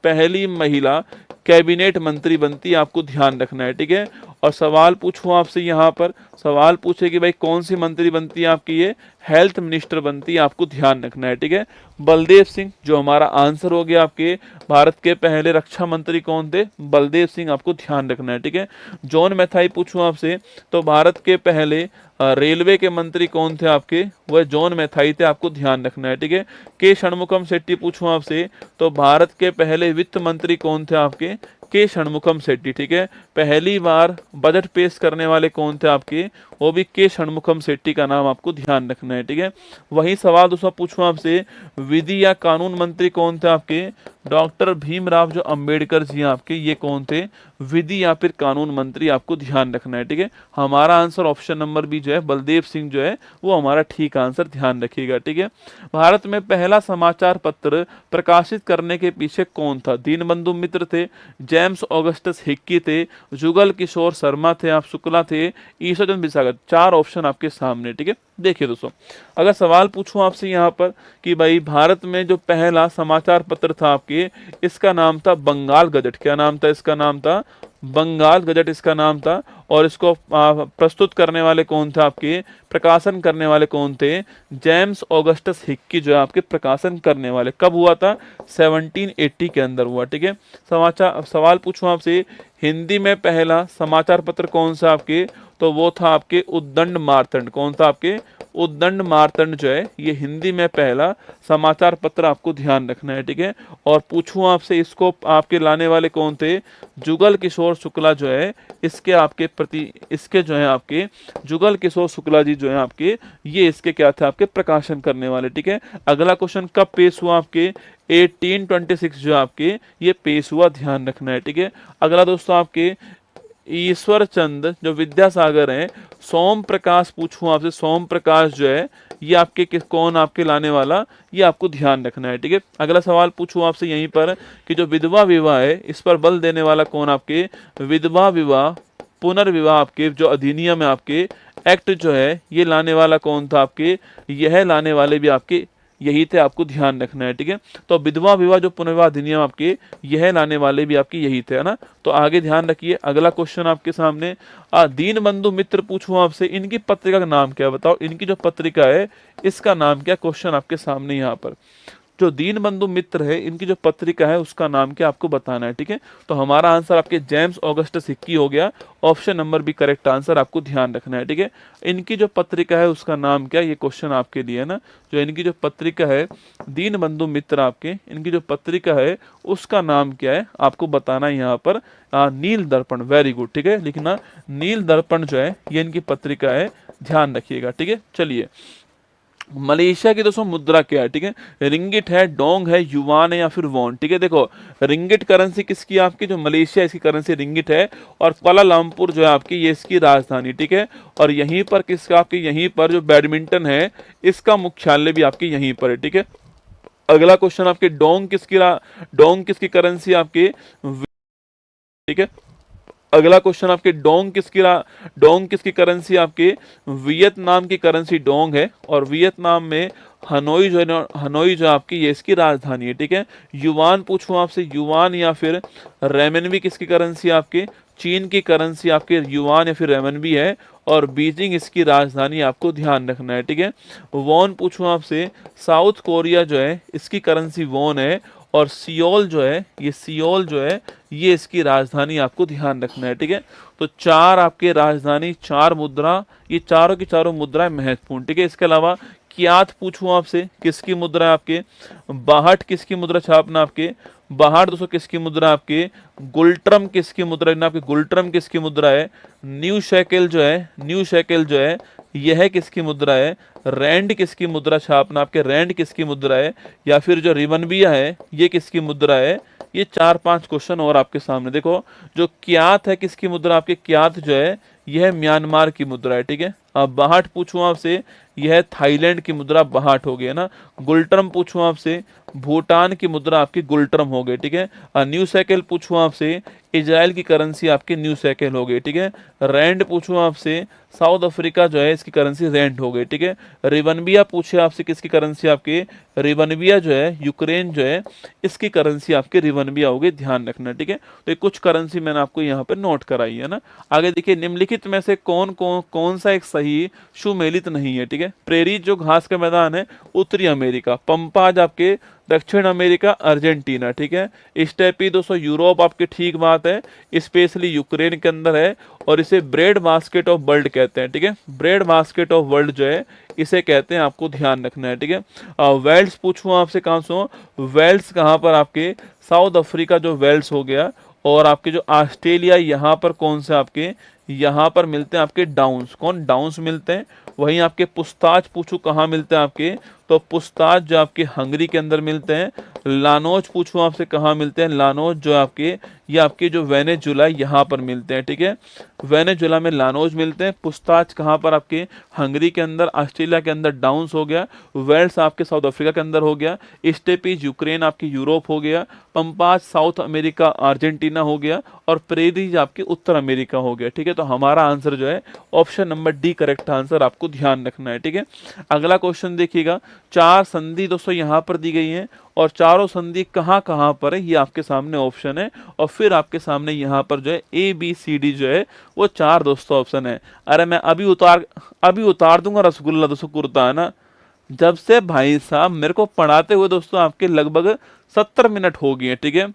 पहली महिला कैबिनेट मंत्री बनती है, आपको ध्यान रखना है, ठीक है। और सवाल पूछूं आपसे, यहाँ पर सवाल पूछे कि भाई कौन सी मंत्री बनती है आपकी? ये हेल्थ मिनिस्टर बनती है, आपको ध्यान रखना है, ठीक है। बलदेव सिंह जो हमारा आंसर हो गया आपके, भारत के पहले रक्षा मंत्री कौन थे? बलदेव सिंह, आपको ध्यान रखना है, ठीक है। जॉन मैथाई पूछूं आपसे, तो भारत के पहले रेलवे के मंत्री कौन थे आपके? वह जॉन मैथाई थे, आपको ध्यान रखना है, ठीक है। के षणमुखम शेट्टी पूछूं आपसे, तो भारत के पहले वित्त मंत्री कौन थे आपके? के षणमुखम शेट्टी, ठीक है। पहली बार बजट पेश करने वाले कौन थे आपके? वो भी के षणमुखम शेट्टी का नाम आपको ध्यान रखना है, ठीक है। वही सवाल दोस्तों पूछूं आपसे, विधि या कानून मंत्री कौन थे आपके? डॉक्टर भीमराव जो अंबेडकर जी आपके, ये कौन थे? विधि या फिर कानून मंत्री, आपको ध्यान रखना है, ठीक है। हमारा आंसर ऑप्शन नंबर बी जो है बलदेव सिंह जो है वो हमारा ठीक आंसर, ध्यान रखिएगा, ठीक है। भारत में पहला समाचार पत्र प्रकाशित करने के पीछे कौन था? दीनबंधु मित्र थे, जेम्स ऑगस्टस हिक्की थे, जुगल किशोर शर्मा थे, आप शुक्ला थे, ईश्वरचंद्र विसागर। चार ऑप्शन आपके सामने, ठीक है। देखिए दोस्तों, अगर सवाल पूछूं आपसे यहाँ पर कि भाई भारत में जो पहला समाचार पत्र था आपके, इसका नाम था बंगाल गजट। क्या नाम था इसका? नाम था बंगाल गजट, इसका नाम था। और इसको प्रस्तुत करने वाले कौन थे आपके? प्रकाशन करने वाले कौन थे? जेम्स ऑगस्टस हिक्की जो है आपके प्रकाशन करने वाले। कब हुआ था? 1780 के अंदर हुआ, ठीक है। सवाल पूछूं आपसे, हिंदी में पहला समाचार पत्र कौन सा आपके? तो वो था आपके उद्दंड मार्तंड। कौन था आपके? उद्दंड मार्तंड जो है ये हिंदी में पहला समाचार पत्र, आपको ध्यान रखना है, ठीक है। और पूछूं आपसे, इसको आपके लाने वाले कौन थे? जुगल किशोर शुक्ला जो है इसके आपके इसके जो है आपके जुगल किशोर शुक्ला जी जो है आपके, ये इसके क्या थे? आपके प्रकाशन करने वाले, ठीक है। अगला क्वेश्चन कब पेश हुआ आपके? 1826 जो आपके ये पेश हुआ, ध्यान रखना है, ठीक है। अगला दोस्तों आपके ईश्वर चंद जो विद्यासागर हैं, सोम प्रकाश पूछूं आपसे, सोम प्रकाश जो है ये आपके कौन आपके लाने वाला? ये आपको ध्यान रखना है, ठीक है। अगला सवाल पूछूं आपसे यहीं पर कि जो विधवा विवाह है इस पर बल देने वाला कौन आपके? विधवा विवाह पुनर्विवाह आपके जो अधिनियम है आपके एक्ट जो है ये लाने वाला कौन था आपके? यह लाने वाले भी आपके यही थे, आपको ध्यान रखना है, ठीक है। तो विधवा विवाह जो पुनर्विवाह अधिनियम आपके यह लाने वाले भी आपके यही थे, है ना। तो आगे ध्यान रखिए, अगला क्वेश्चन आपके सामने दीनबंधु मित्र पूछूं आपसे, इनकी पत्रिका का नाम क्या? बताओ इनकी जो पत्रिका है इसका नाम क्या? क्वेश्चन आपके सामने यहाँ पर जो दीनबंधु मित्र है इनकी जो पत्रिका है उसका नाम क्या आपको बताना है, ठीक है। तो हमारा आंसर आपके जेम्स ऑगस्टस हिक्की हो गया, option number B correct answer, आपको ध्यान रखना है, ठीक है। इनकी जो पत्रिका है उसका नाम क्या? ये क्वेश्चन आपके लिए है ना। जो इनकी जो पत्रिका है दीनबंधु मित्र आपके, इनकी जो पत्रिका है उसका नाम क्या है आपको बताना है यहाँ पर। नील दर्पण, वेरी गुड, ठीक है, लिखना नील दर्पण जो है ये इनकी पत्रिका है, ध्यान रखिएगा, ठीक है। चलिए मलेशिया की दोस्तों मुद्रा क्या है? ठीक है, रिंगिट है, डोंग है, युवान है या फिर वॉन। ठीक है, देखो रिंगिट करेंसी किसकी आपकी, जो मलेशिया इसकी करेंसी रिंगिट है, और कुआलालंपुर जो है आपकी ये इसकी राजधानी। ठीक है, और यहीं पर किसका आपकी, यहीं पर जो बैडमिंटन है इसका मुख्यालय भी आपकी यहीं पर है। ठीक है, अगला क्वेश्चन आपके डोंग किसकी करेंसी आपकी, ठीक है, अगला क्वेश्चन आपके डोंग किसकी करेंसी आपके, वियतनाम की करेंसी डोंग है, और वियतनाम में हनोई जो आपकी ये इसकी राजधानी है। ठीक है, युवान पूछूं आपसे, युवान या फिर रेमनबी किसकी करेंसी आपके, चीन की करेंसी आपके युवान या फिर रेमनबी है, और बीजिंग इसकी राजधानी, आपको ध्यान रखना है। ठीक है, वॉन पूछूं आपसे, साउथ कोरिया जो है इसकी करेंसी वॉन है, और सियोल जो है ये इसकी राजधानी, आपको ध्यान रखना है। ठीक है, तो चार आपके राजधानी, चार मुद्रा, ये चारों की चारों मुद्राएं महत्वपूर्ण। ठीक है, इसके अलावा क्यात पूछूं आपसे, किसकी मुद्रा है आपके, बाहट किसकी मुद्रा छापना आपके, बाहट दोस्तों किसकी मुद्रा आपके, गुल्ट्रम किसकी मुद्रा है आपके, गुल्ट्रम किसकी मुद्रा है, न्यू शेकेल जो है, न्यू शेकेल जो है यह किसकी मुद्रा है, रैंड किसकी मुद्रा छापना आपके, रैंड किसकी मुद्रा है, या फिर जो रिवनबिया है ये किसकी मुद्रा है। ये 4-5 क्वेश्चन और आपके सामने। देखो जो क्यात है किसकी मुद्रा आपके, क्यात जो है यह म्यांमार की मुद्रा है, ठीक है। अब बाहट पूछूं आपसे, यह थाईलैंड की मुद्रा बाहट हो गई ना। गुल्ट्रम पूछूं आपसे, भूटान की मुद्रा आपकी गुल्ट्रम हो गई, ठीक है। न्यू शेकेल पूछूं आपसे, इजराइल की करेंसी आपकी न्यू शेकेल हो गई, ठीक है। रैंड पूछूं आपसे, साउथ अफ्रीका जो है इसकी करेंसी रैंड हो गई, ठीक है। रिवनबिया पूछे आपसे, किसकी करेंसी आपकी, रिवनबिया जो है यूक्रेन जो है इसकी करेंसी आपकी रिवनबिया हो गई, ध्यान रखना, ठीक है। तो ये कुछ करेंसी मैंने आपको यहाँ पे नोट कराई है ना। आगे देखिए, निम्नलिखित में से कौन सा एक सही सुमेलित नहीं है, ठीक है। प्रेरी जो घास का मैदान है उत्तरी अमेरिका, पंपाज आपके दक्षिण अमेरिका अर्जेंटीना, ठीक है। स्टेपी दोस्तों यूरोप आपके, ठीक बात है, स्पेशली यूक्रेन के अंदर है और इसे ब्रेड बास्केट ऑफ वर्ल्ड कहते हैं, ठीक है। ब्रेड बास्केट ऑफ वर्ल्ड जो है इसे कहते हैं, आपको ध्यान रखना है, ठीक है। वेल्स पूछूं आपसे, कहाँ से हो, वेल्स कहाँ पर आपके, साउथ अफ्रीका जो वेल्स हो गया। और आपके जो ऑस्ट्रेलिया यहाँ पर कौन से आपके, यहाँ पर मिलते हैं आपके डाउन्स, कौन डाउन्स मिलते हैं। वहीं आपके पुस्ताज पूछूं कहाँ मिलते हैं आपके, तो पुस्ताज जो आपके हंगरी के अंदर मिलते हैं। लानोज पूछूं आपसे कहाँ मिलते हैं, लानोज जो आपके ये आपके जो वेनेजुला यहाँ पर मिलते हैं, ठीक है। वेनेजुला में लानोज मिलते हैं। पुस्ताज कहाँ पर आपके, हंगरी के अंदर। ऑस्ट्रेलिया के अंदर डाउन्स हो गया। वेल्स आपके साउथ अफ्रीका के अंदर हो गया। स्टेपीज यूक्रेन आपकी यूरोप हो गया। पंपाज साउथ अमेरिका अर्जेंटीना हो गया। और प्रेरीज आपके उत्तर अमेरिका हो गया, ठीक है। तो हमारा आंसर जो है option number D correct answer, आपको ध्यान रखना है, ठीक है। अगला क्वेश्चन देखिएगा, 4 संधि दोस्तों यहाँ पर दी गई हैं और चारों संधि कहाँ कहाँ पर है ये आपके सामने ऑप्शन है। और फिर आपके सामने यहाँ पर जो है ABCD जो है वो 4 दोस्तों ऑप्शन है। अरे मैं अभी उतार दूंगा रसगुल्ला दोस्तों कुर्ता, है ना। जब से भाई साहब मेरे को पढ़ाते हुए दोस्तों आपके लगभग 70 मिनट हो गए हैं, ठीक है।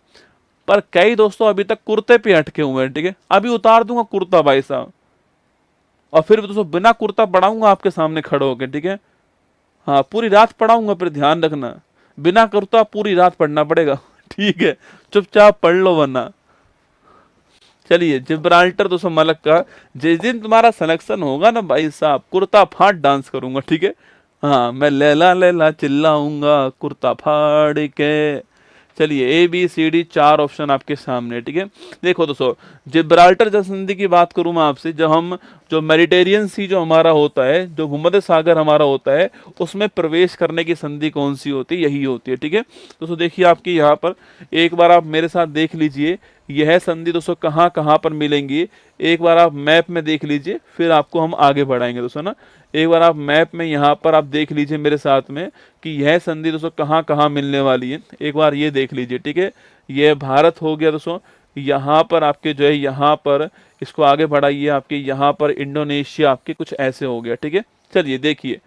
पर कई दोस्तों अभी तक कुर्ते पे अटके हुए हैं, ठीक है। अभी उतार दूंगा कुर्ता भाई साहब, और फिर दोस्तों बिना कुर्ता पढ़ाऊंगा आपके सामने खड़े होकर, ठीक है। हाँ, पूरी रात पढ़ाऊंगा, फिर ध्यान रखना, बिना कुर्ता पूरी रात पढ़ना पड़ेगा, ठीक है। चुपचाप पढ़ लो वरना। चलिए, जिब्राल्टर दोस्तों मलक का, जिस दिन तुम्हारा सिलेक्शन होगा ना भाई साहब, कुर्ता फाड़ डांस करूंगा, ठीक है। हाँ, मैं लैला लैला चिल्लाऊंगा कुर्ता फाड़ के। चलिए, ABCD 4 ऑप्शन आपके सामने, ठीक है। देखो दोस्तों, जिब्राल्टर जल संधि की बात करूं मैं आपसे, जब हम जो मेडिटेरियन सी जो हमारा होता है, जो भूमध्य सागर हमारा होता है, उसमें प्रवेश करने की संधि कौन सी होती है, यही होती है, ठीक है। दोस्तों देखिए, आपकी यहाँ पर एक बार आप मेरे साथ देख लीजिए, यह संधि दोस्तों कहाँ कहाँ पर मिलेंगी। एक बार आप मैप में देख लीजिए, फिर आपको हम आगे बढ़ाएंगे दोस्तों ना। एक बार आप मैप में यहाँ पर आप देख लीजिए मेरे साथ में कि यह संधि दोस्तों कहाँ कहाँ मिलने वाली है। एक बार ये देख लीजिए, ठीक है। यह भारत हो गया दोस्तों, यहाँ पर आपके जो है, यहाँ पर इसको आगे बढ़ाइए, आपके यहाँ पर इंडोनेशिया आपके कुछ ऐसे हो गया, ठीक है। चलिए देखिए,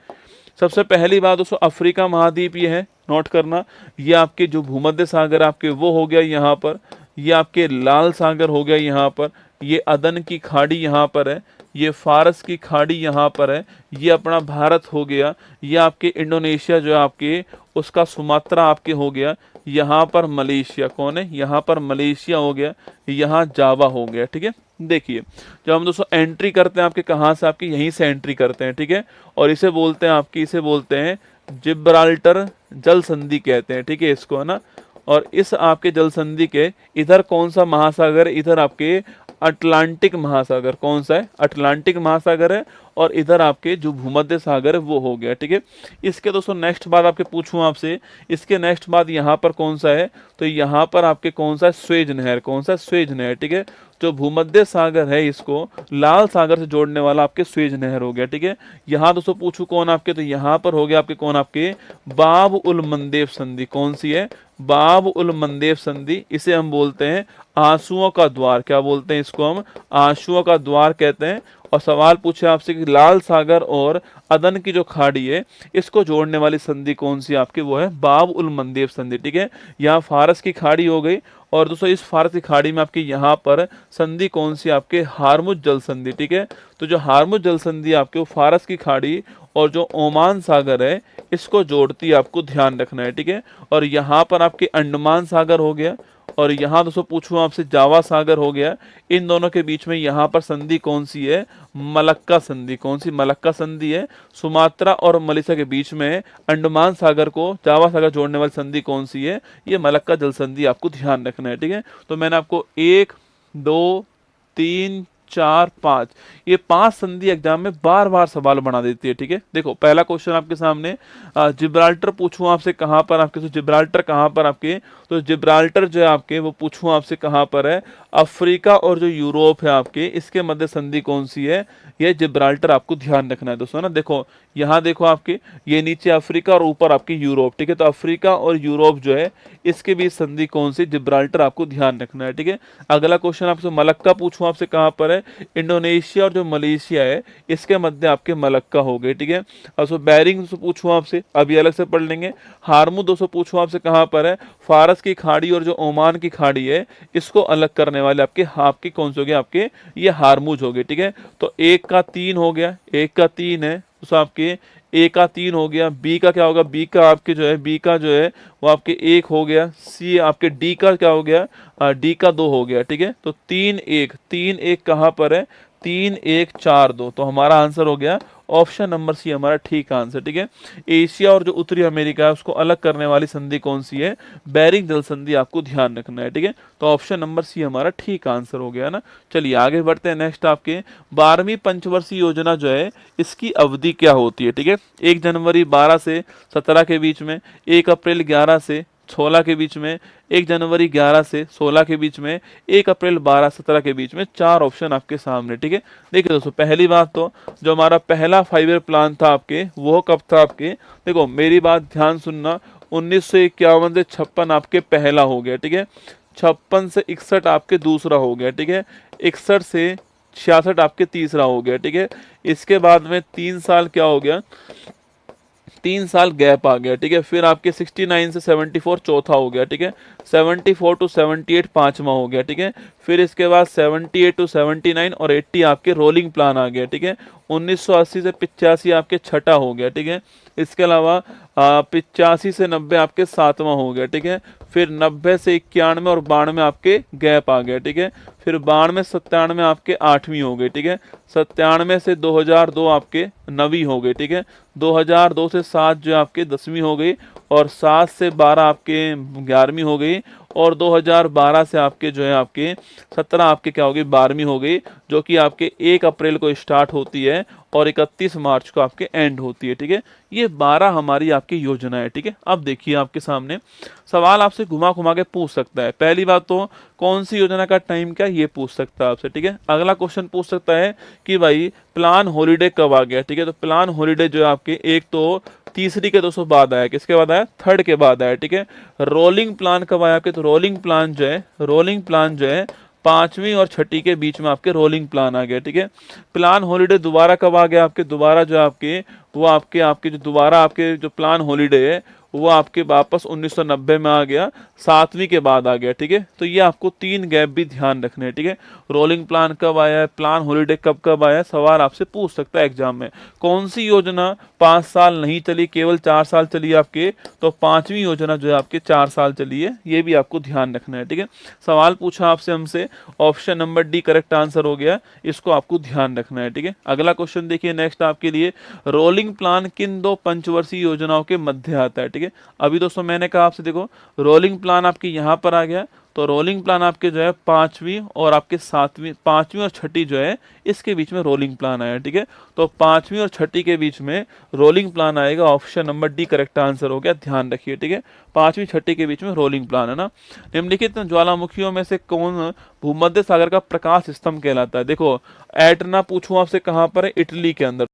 सबसे पहली बात दोस्तों, अफ्रीका महाद्वीप ये है, नोट करना। ये आपके जो भूमध्य सागर आपके वो हो गया यहाँ पर, ये आपके लाल सागर हो गया यहाँ पर, ये अदन की खाड़ी यहाँ पर है, ये फारस की खाड़ी यहाँ पर है, ये अपना भारत हो गया, ये आपके इंडोनेशिया जो है आपके उसका सुमात्रा आपके हो गया, यहाँ पर मलेशिया कौन है, यहाँ पर मलेशिया हो गया, यहाँ जावा हो गया, ठीक है। देखिए, जब हम दोस्तों एंट्री करते हैं आपके कहाँ से, आपकी यहीं से एंट्री करते हैं, ठीक है। और इसे बोलते हैं आपकी, इसे बोलते हैं जिब्राल्टर जल संधि कहते हैं, ठीक है, इसको, है ना। और इस आपके जल संधि के इधर कौन सा महासागर, इधर आपके अटलांटिक महासागर, कौन सा है, अटलांटिक महासागर है। और इधर आपके जो भूमध्य सागर है वो हो गया, ठीक है। इसके दोस्तों नेक्स्ट बात आपके पूछूं आपसे, इसके नेक्स्ट बात यहाँ पर कौन सा है, तो यहाँ पर आपके कौन सा है, स्वेज नहर, कौन सा, स्वेज नहर, ठीक है। जो भूमध्य सागर है इसको लाल सागर से जोड़ने वाला आपके स्वेज नहर हो गया, ठीक है। यहाँ दोस्तों पूछूं कौन आपके, तो यहाँ पर हो गया आपके कौन, आपके बाब उल मंदेव संधि, कौन सी है, बाब उल मंदेव संधि। इसे हम बोलते हैं आंसुओं का द्वार, क्या बोलते हैं इसको हम, आंसुओं का द्वार कहते हैं। और सवाल पूछे आपसे कि लाल सागर और अदन की जो खाड़ी है इसको जोड़ने वाली संधि कौन सी आपकी, वो है बाब उल मंदेब संधि। ठीक है, यहाँ फारस की खाड़ी हो गई और दोस्तों इस फारस की खाड़ी में आपकी यहाँ पर संधि कौन सी आपके, हारमुज जल संधि। ठीक है, तो जो हारमुज जल संधि आपके वो फारस की खाड़ी और जो ओमान सागर है इसको जोड़ती है, आपको ध्यान रखना है। ठीक है, और यहाँ पर आपके अंडमान सागर हो गया और यहाँ दोस्तों पूछूं आपसे जावा सागर हो गया। इन दोनों के बीच में यहाँ पर संधि कौन सी है, मलक्का संधि। कौन सी, मलक्का संधि है। सुमात्रा और मलेशिया के बीच में अंडमान सागर को जावा सागर जोड़ने वाली संधि कौन सी है, ये मलक्का जल संधि, आपको ध्यान रखना है। ठीक है, तो मैंने आपको 1 2 3 4 5 ये 5 संधि एग्जाम में बार बार सवाल बना देती है। ठीक है, देखो पहला क्वेश्चन आपके सामने, जिब्राल्टर पूछूं आपसे कहां पर आपके, तो जिब्राल्टर कहां पर आपके, तो जिब्राल्टर जो है आपके वो पूछूं आपसे कहां पर है, अफ्रीका और जो यूरोप है आपके इसके मध्य संधि कौन सी है, ये जिब्राल्टर, आपको ध्यान रखना है दोस्तों ना। देखो यहाँ देखो आपके ये नीचे अफ्रीका और ऊपर आपकी यूरोप। ठीक है, तो अफ्रीका और यूरोप जो है इसके बीच संधि कौन सी, जिब्राल्टर, आपको ध्यान रखना है। ठीक है, अगला क्वेश्चन आपसे मलक्का पूछूं आपसे कहां पर है, इंडोनेशिया और जो मलेशिया है इसके मध्य आपके मलक्का हो गए। ठीक है, अब बैरिंग पूछूं आपसे, अभी अलग से पढ़ लेंगे। हारमू दोस्तों पूछूं आपसे कहां पर है, फारस की खाड़ी और जो ओमान की खाड़ी है इसको अलग करने वाले आपके कौन से हो गए, आपके ये हारमुज हो गए। ठीक है, तो 1 का 3 हो गया, 1 का 3 है तो आपके ए का 3 हो गया, बी का क्या होगा, बी का आपके जो है, बी का जो है वो आपके 1 हो गया, सी आपके डी का क्या हो गया, डी का 2 हो गया। ठीक है, तो 3 1 कहाँ पर है, 3 1 4 2, तो हमारा आंसर हो गया ऑप्शन नंबर सी हमारा ठीक आंसर। ठीक है, एशिया और जो उत्तरी अमेरिका है उसको अलग करने वाली संधि कौन सी है, बेरिंग जल संधि, आपको ध्यान रखना है। ठीक है, तो ऑप्शन नंबर सी हमारा ठीक आंसर हो गया ना। चलिए आगे बढ़ते हैं। नेक्स्ट आपके 12वीं पंचवर्षीय योजना जो है इसकी अवधि क्या होती है। ठीक है, 1 जनवरी 12 से 17 के बीच में, 1 अप्रैल 11 से 16 के बीच में, 1 जनवरी 11 से 16 के बीच में, 1 अप्रैल 12 17 के बीच में। 4 ऑप्शन आपके सामने। ठीक है, देखिए दोस्तों पहली बात तो जो हमारा पहला 5 ईयर प्लान था आपके वो कब था आपके, देखो मेरी बात ध्यान सुनना, 1951 से 56 आपके पहला हो गया। ठीक है, 56 से 61 आपके दूसरा हो गया। ठीक है, 61 से 66 आपके तीसरा हो गया। ठीक है, इसके बाद में 3 साल क्या हो गया, 3 साल गैप आ गया। ठीक है, फिर आपके 69 से 74 चौथा हो गया। ठीक है, 74 टू 78 पांचवा हो गया। ठीक है, फिर इसके बाद 78 टू 79 और 80 आपके रोलिंग प्लान आ गया। ठीक है, 1980 से 85 आपके छठा हो गया। ठीक है, इसके अलावा 85 से 90 आपके 7वां हो गया। ठीक है, फिर 90 से 91 और 92 आपके गैप आ गया। ठीक है, फिर 92 97 आपके 8वीं हो गई। ठीक है, 97 से 2002 आपके 9वीं हो गई। ठीक है, 2002 से 7 जो आपके 10वीं हो गई और 7 से 12 आपके 11वीं हो गई और 2012 से आपके जो है आपके 17 आपके क्या हो गई, 12वीं हो गई, जो कि आपके 1 अप्रैल को स्टार्ट होती है और 31 मार्च को आपके एंड होती है। ठीक है, ये 12 हमारी आपकी योजना है। ठीक है, अब देखिए आपके सामने सवाल आपसे घुमा घुमा के पूछ सकता है। पहली बात तो कौन सी योजना का टाइम क्या ये पूछ सकता है आपसे। ठीक है, अगला क्वेश्चन पूछ सकता है कि भाई प्लान हॉलीडे कब आ गया। ठीक है, तो प्लान हॉलीडे जो है आपके एक तो तीसरी के 200 बाद आया, किसके बाद आया, थर्ड के बाद आया। ठीक है, रोलिंग प्लान कब आया आपके, तो रोलिंग प्लान जो है 5वीं और 6ठी के बीच में आपके रोलिंग प्लान आ गया। ठीक है, प्लान हॉलीडे दोबारा कब आ गया आपके, दोबारा जो आपके वो आपके जो दोबारा आपके जो प्लान हॉलीडे है वो आपके वापस 1990 में आ गया, 7वीं के बाद आ गया। ठीक है, तो ये आपको 3 गैप भी ध्यान रखने हैं। ठीक है, रोलिंग प्लान कब आया है, प्लान हॉलीडे कब कब आया, सवाल आपसे पूछ सकता है एग्जाम में। कौन सी योजना 5 साल नहीं चली, केवल 4 साल चली आपके, तो 5वीं योजना जो है आपके 4 साल चली है, ये भी आपको ध्यान रखना है। ठीक है, सवाल पूछा आपसे हमसे, option number D correct answer हो गया, इसको आपको ध्यान रखना है। ठीक है, अगला क्वेश्चन देखिए नेक्स्ट आपके लिए, रोलिंग प्लान किन 2 पंचवर्षीय योजनाओं के मध्य आता है। ठीक है, अभी दोस्तों मैंने कहा आपसे देखो रोलिंग प्लान आपके यहां पर आ गया, तो रोलिंग प्लान आपके जो है 5वीं और आपके 7वीं, 5वीं और 6ठी जो है इसके बीच में रोलिंग प्लान आया। ठीक है, तो 5वीं और 6ठी के बीच में रोलिंग प्लान आएगा, option number D correct answer हो गया, ध्यान रखिए। ठीक है, 5वीं 6ठी के बीच में रोलिंग प्लान है ना। निम्नलिखित ज्वालामुखियों में से कौन भूमध्य सागर का प्रकाश स्तंभ कहलाता है। देखो एटना पूछूं आपसे कहां पर है, इटली के अंदर।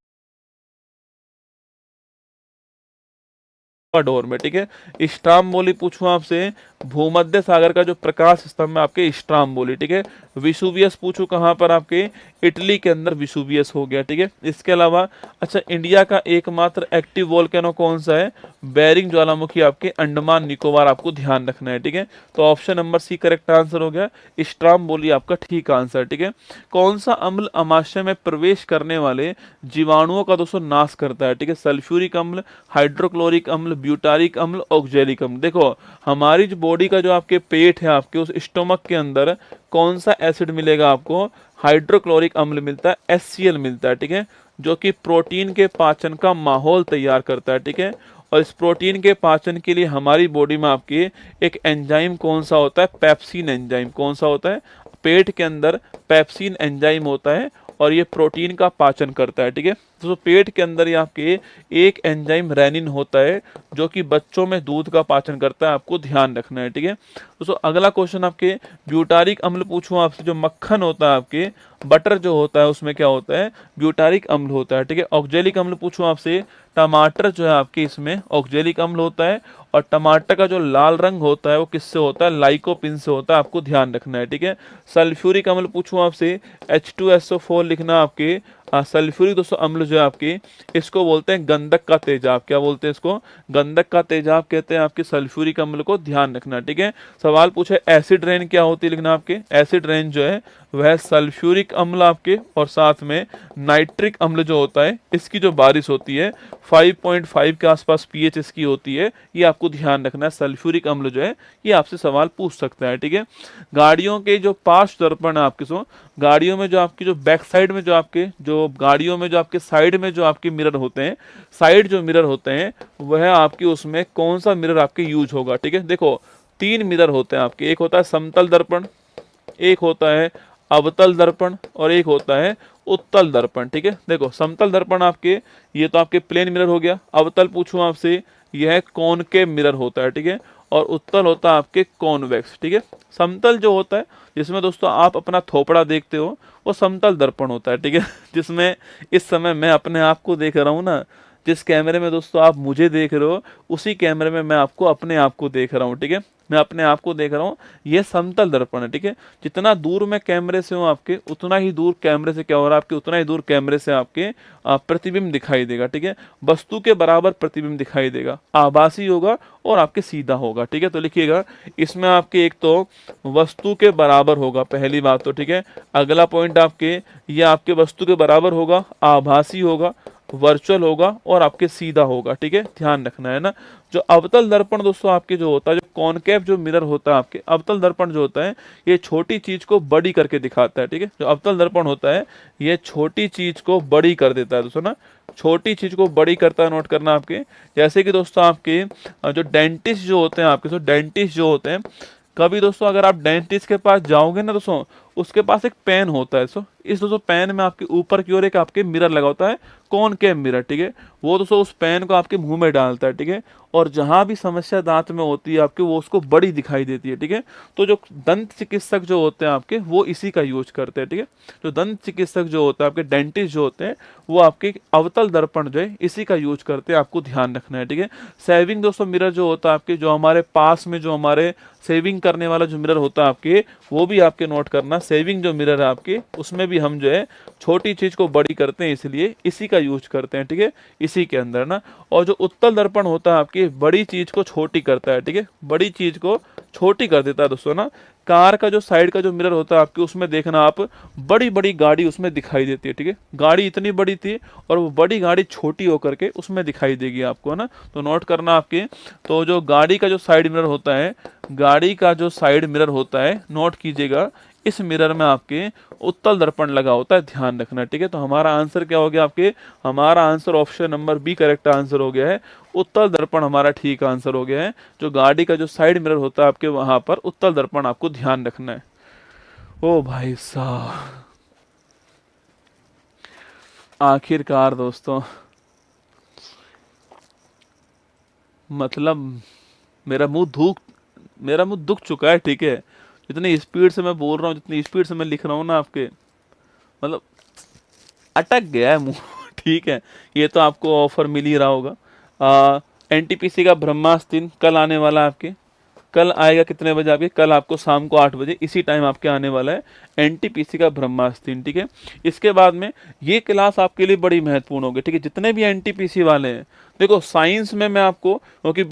इक्वाडोर में, ठीक है। स्ट्राम्बोली पूछूं आपसे, भूमध्य सागर का जो प्रकाश स्तंभ है आपके स्ट्राम्बोली, ठीक है। विसुवियस पूछूं कहाँ पर, आपके इटली के अंदर विसुवियस हो गया, ठीक है। इसके अलावा अच्छा, इंडिया का एकमात्र एक्टिव वोल्केनो कौन सा है, बेरिंग ज्वालामुखी आपके अंडमान निकोबार, आपको ध्यान रखना है, ठीक है। तो option number C correct answer हो गया, स्ट्राम्बोली आपका ठीक आंसर, ठीक है। कौन सा अम्ल अमाशय में प्रवेश करने वाले जीवाणुओं का दोस्तों नाश करता है, ठीक है। सल्फ्यूरिक अम्ल, हाइड्रोक्लोरिक अम्ल, ब्यूटारिक अम्ल, ऑक्जेलिक अम्ल। देखो हमारी जो बॉडी का जो आपके पेट है, आपके उस स्टोमक के अंदर कौन सा एसिड मिलेगा आपको, हाइड्रोक्लोरिक अम्ल मिलता है, HCl मिलता है, ठीक है, जो कि प्रोटीन के पाचन का माहौल तैयार करता है, ठीक है। और इस प्रोटीन के पाचन के लिए हमारी बॉडी में आपके एक एंजाइम कौन सा होता है, पेप्सिन एंजाइम। कौन सा होता है, पेट के अंदर पेप्सिन एंजाइम होता है और ये प्रोटीन का पाचन करता है, ठीक है। तो पेट के अंदर ही आपके एक एंजाइम रेनिन होता है जो कि बच्चों में दूध का पाचन करता है, आपको ध्यान रखना है, ठीक है। दोस्तों अगला क्वेश्चन आपके ब्यूटारिक अम्ल पूछूं आपसे, जो मक्खन होता है आपके बटर जो होता है उसमें क्या होता है, ब्यूटारिक अम्ल होता है, ठीक है। ऑक्जेलिक अम्ल पूछूं आपसे, टमाटर जो है आपके इसमें ऑक्जेलिक अम्ल होता है और टमाटर का जो लाल रंग होता है वो किससे होता है, लाइकोपिन से होता है, आपको ध्यान रखना है, ठीक है। सल्फ्यूरिक अम्ल पूछूं आपसे, H2SO4 लिखना आपके, सल्फ्यूरिक दोस्तों अम्ल जो है आपके, इसको बोलते हैं गंधक का तेजाब। क्या बोलते हैं इसको, गंधक का तेजाब कहते हैं आपके सल्फ्यूरिक अम्ल को, ध्यान रखना, ठीक है। सवाल पूछे एसिड रेन क्या होती है, लिखना आपके एसिड रेन जो है वह सल्फ्यूरिक अम्ल आपके और साथ में नाइट्रिक अम्ल जो होता है इसकी जो बारिश होती है 5.5 के आसपास pH इसकी होती है, ये आपको ध्यान रखना है। सल्फ्यूरिक अम्ल जो है ये आपसे सवाल पूछ सकता है, ठीक है। गाड़ियों के जो पार्श्व दर्पण है आपके, सो गाड़ियों में जो आपकी जो बैक साइड में जो आपके जो गाड़ियों में जो आपके साइड में जो आपके मिरर होते हैं, साइड जो मिरर होते हैं वह आपके उसमें कौन सा मिरर आपके यूज होगा, ठीक है। देखो 3 मिरर होते हैं आपके, एक होता है समतल दर्पण, एक होता है अवतल दर्पण और एक होता है उत्तल दर्पण, ठीक है। देखो समतल दर्पण आपके ये तो आपके प्लेन मिरर हो गया, अवतल पूछूं आपसे यह कॉनकेव मिरर होता है, ठीक है, और उत्तल होता है आपके कॉन्वेक्स, ठीक है। समतल जो होता है जिसमें दोस्तों आप अपना थोपड़ा देखते हो वो समतल दर्पण होता है, ठीक है। जिसमें इस समय मैं अपने आप को देख रहा हूँ ना, जिस कैमरे में दोस्तों आप मुझे देख रहे हो उसी कैमरे में मैं आपको अपने आप को देख रहा हूँ, ठीक है। मैं अपने आप को देख रहा हूँ, ये समतल दर्पण है, ठीक है। जितना दूर मैं कैमरे से हूँ आपके उतना ही दूर कैमरे से क्या हो रहा है आपके, उतना ही दूर कैमरे से आपके प्रतिबिंब दिखाई देगा, ठीक है। वस्तु के बराबर प्रतिबिंब दिखाई देगा, आभासी होगा और आपके सीधा होगा, ठीक है। तो लिखिएगा इसमें आपके एक तो वस्तु के बराबर होगा, पहली बात तो, ठीक है। अगला पॉइंट आपके ये आपके वस्तु के बराबर होगा, आभासी होगा, वर्चुअल होगा और आपके सीधा होगा, ठीक है, ध्यान रखना है ना। जो अवतल दर्पण दोस्तों आपके जो होता है, जो कॉनकेव जो मिरर होता है आपके, अवतल दर्पण जो होता है ये छोटी चीज को बड़ी करके दिखाता है, ठीक है। जो अवतल दर्पण होता है ये छोटी चीज को बड़ी कर देता है दोस्तों ना, छोटी चीज को बड़ी करता है, नोट करना आपके। जैसे कि दोस्तों आपके जो डेंटिस्ट जो होते हैं आपके, तो डेंटिस्ट जो होते हैं, कभी दोस्तों अगर आप डेंटिस्ट के पास जाओगे ना दोस्तों, उसके पास एक पेन होता है, सो इस दोस्तों पेन में आपके ऊपर की ओर एक आपके मिरर लगा होता है, कॉनकेव मिरर, ठीक है। वो दोस्तों उस पेन को आपके मुंह में डालता है, ठीक है, और जहां भी समस्या दांत में होती है आपके वो उसको बड़ी दिखाई देती है, ठीक है। तो जो दंत चिकित्सक जो होते हैं आपके वो इसी का यूज करते हैं, ठीक है। जो दंत चिकित्सक जो होता है आपके, डेंटिस्ट जो होते हैं वो आपके अवतल दर्पण जो है इसी का यूज करते हैं, आपको ध्यान रखना है, ठीक है। सेविंग दोस्तों मिरर जो होता है आपके, जो हमारे पास में जो हमारे सेविंग करने वाला जो मिरर होता है आपके, वो भी आपके नोट करना। सेविंग जो मिरर है आपके उसमें भी हम जो है छोटी चीज को बड़ी करते हैं, इसलिए इसी का यूज करते हैं, ठीक है, इसी के अंदर ना। और जो उत्तल दर्पण होता है आपकी बड़ी चीज को छोटी करता है, ठीक है, बड़ी चीज को छोटी कर देता है दोस्तों ना। कार का जो साइड का जो मिरर होता है आपके उसमें देखना आप, बड़ी बड़ी गाड़ी उसमें दिखाई देती है, ठीक है। गाड़ी इतनी बड़ी थी और वो बड़ी गाड़ी छोटी होकर के उसमें दिखाई देगी आपको ना, तो नोट करना आपके। तो जो गाड़ी का जो साइड मिरर होता है, गाड़ी का जो साइड मिरर होता है, नोट कीजिएगा इस मिरर में आपके उत्तल दर्पण लगा होता है, ध्यान रखना, ठीक है। तो हमारा आंसर क्या हो गया आपके, हमारा answer option number B correct answer हो गया है, उत्तल दर्पण हमारा ठीक आंसर हो गया है। जो गाड़ी का जो साइड मिरर होता है आपके वहां पर उत्तल दर्पण आपको ध्यान रखना है। ओ भाई साहब, आखिरकार दोस्तों मतलब मेरा मुंह दुख चुका है, ठीक है। जितनी स्पीड से मैं बोल रहा हूँ, जितनी स्पीड से मैं लिख रहा हूँ ना आपके, मतलब अटक गया है मुंह। ठीक है, ये तो आपको ऑफर मिल ही रहा होगा। एनटीपीसी का ब्रह्मास्त्र 3 कल आने वाला है आपके, कल आएगा कितने बजे आपके, कल आपको शाम को 8 बजे इसी टाइम आपके आने वाला है एनटीपीसी का ब्रह्मास्त्र 3, ठीक है। इसके बाद में ये क्लास आपके लिए बड़ी महत्वपूर्ण होगी, ठीक है। जितने भी एनटीपीसी वाले हैं, देखो साइंस में मैं आपको, क्योंकि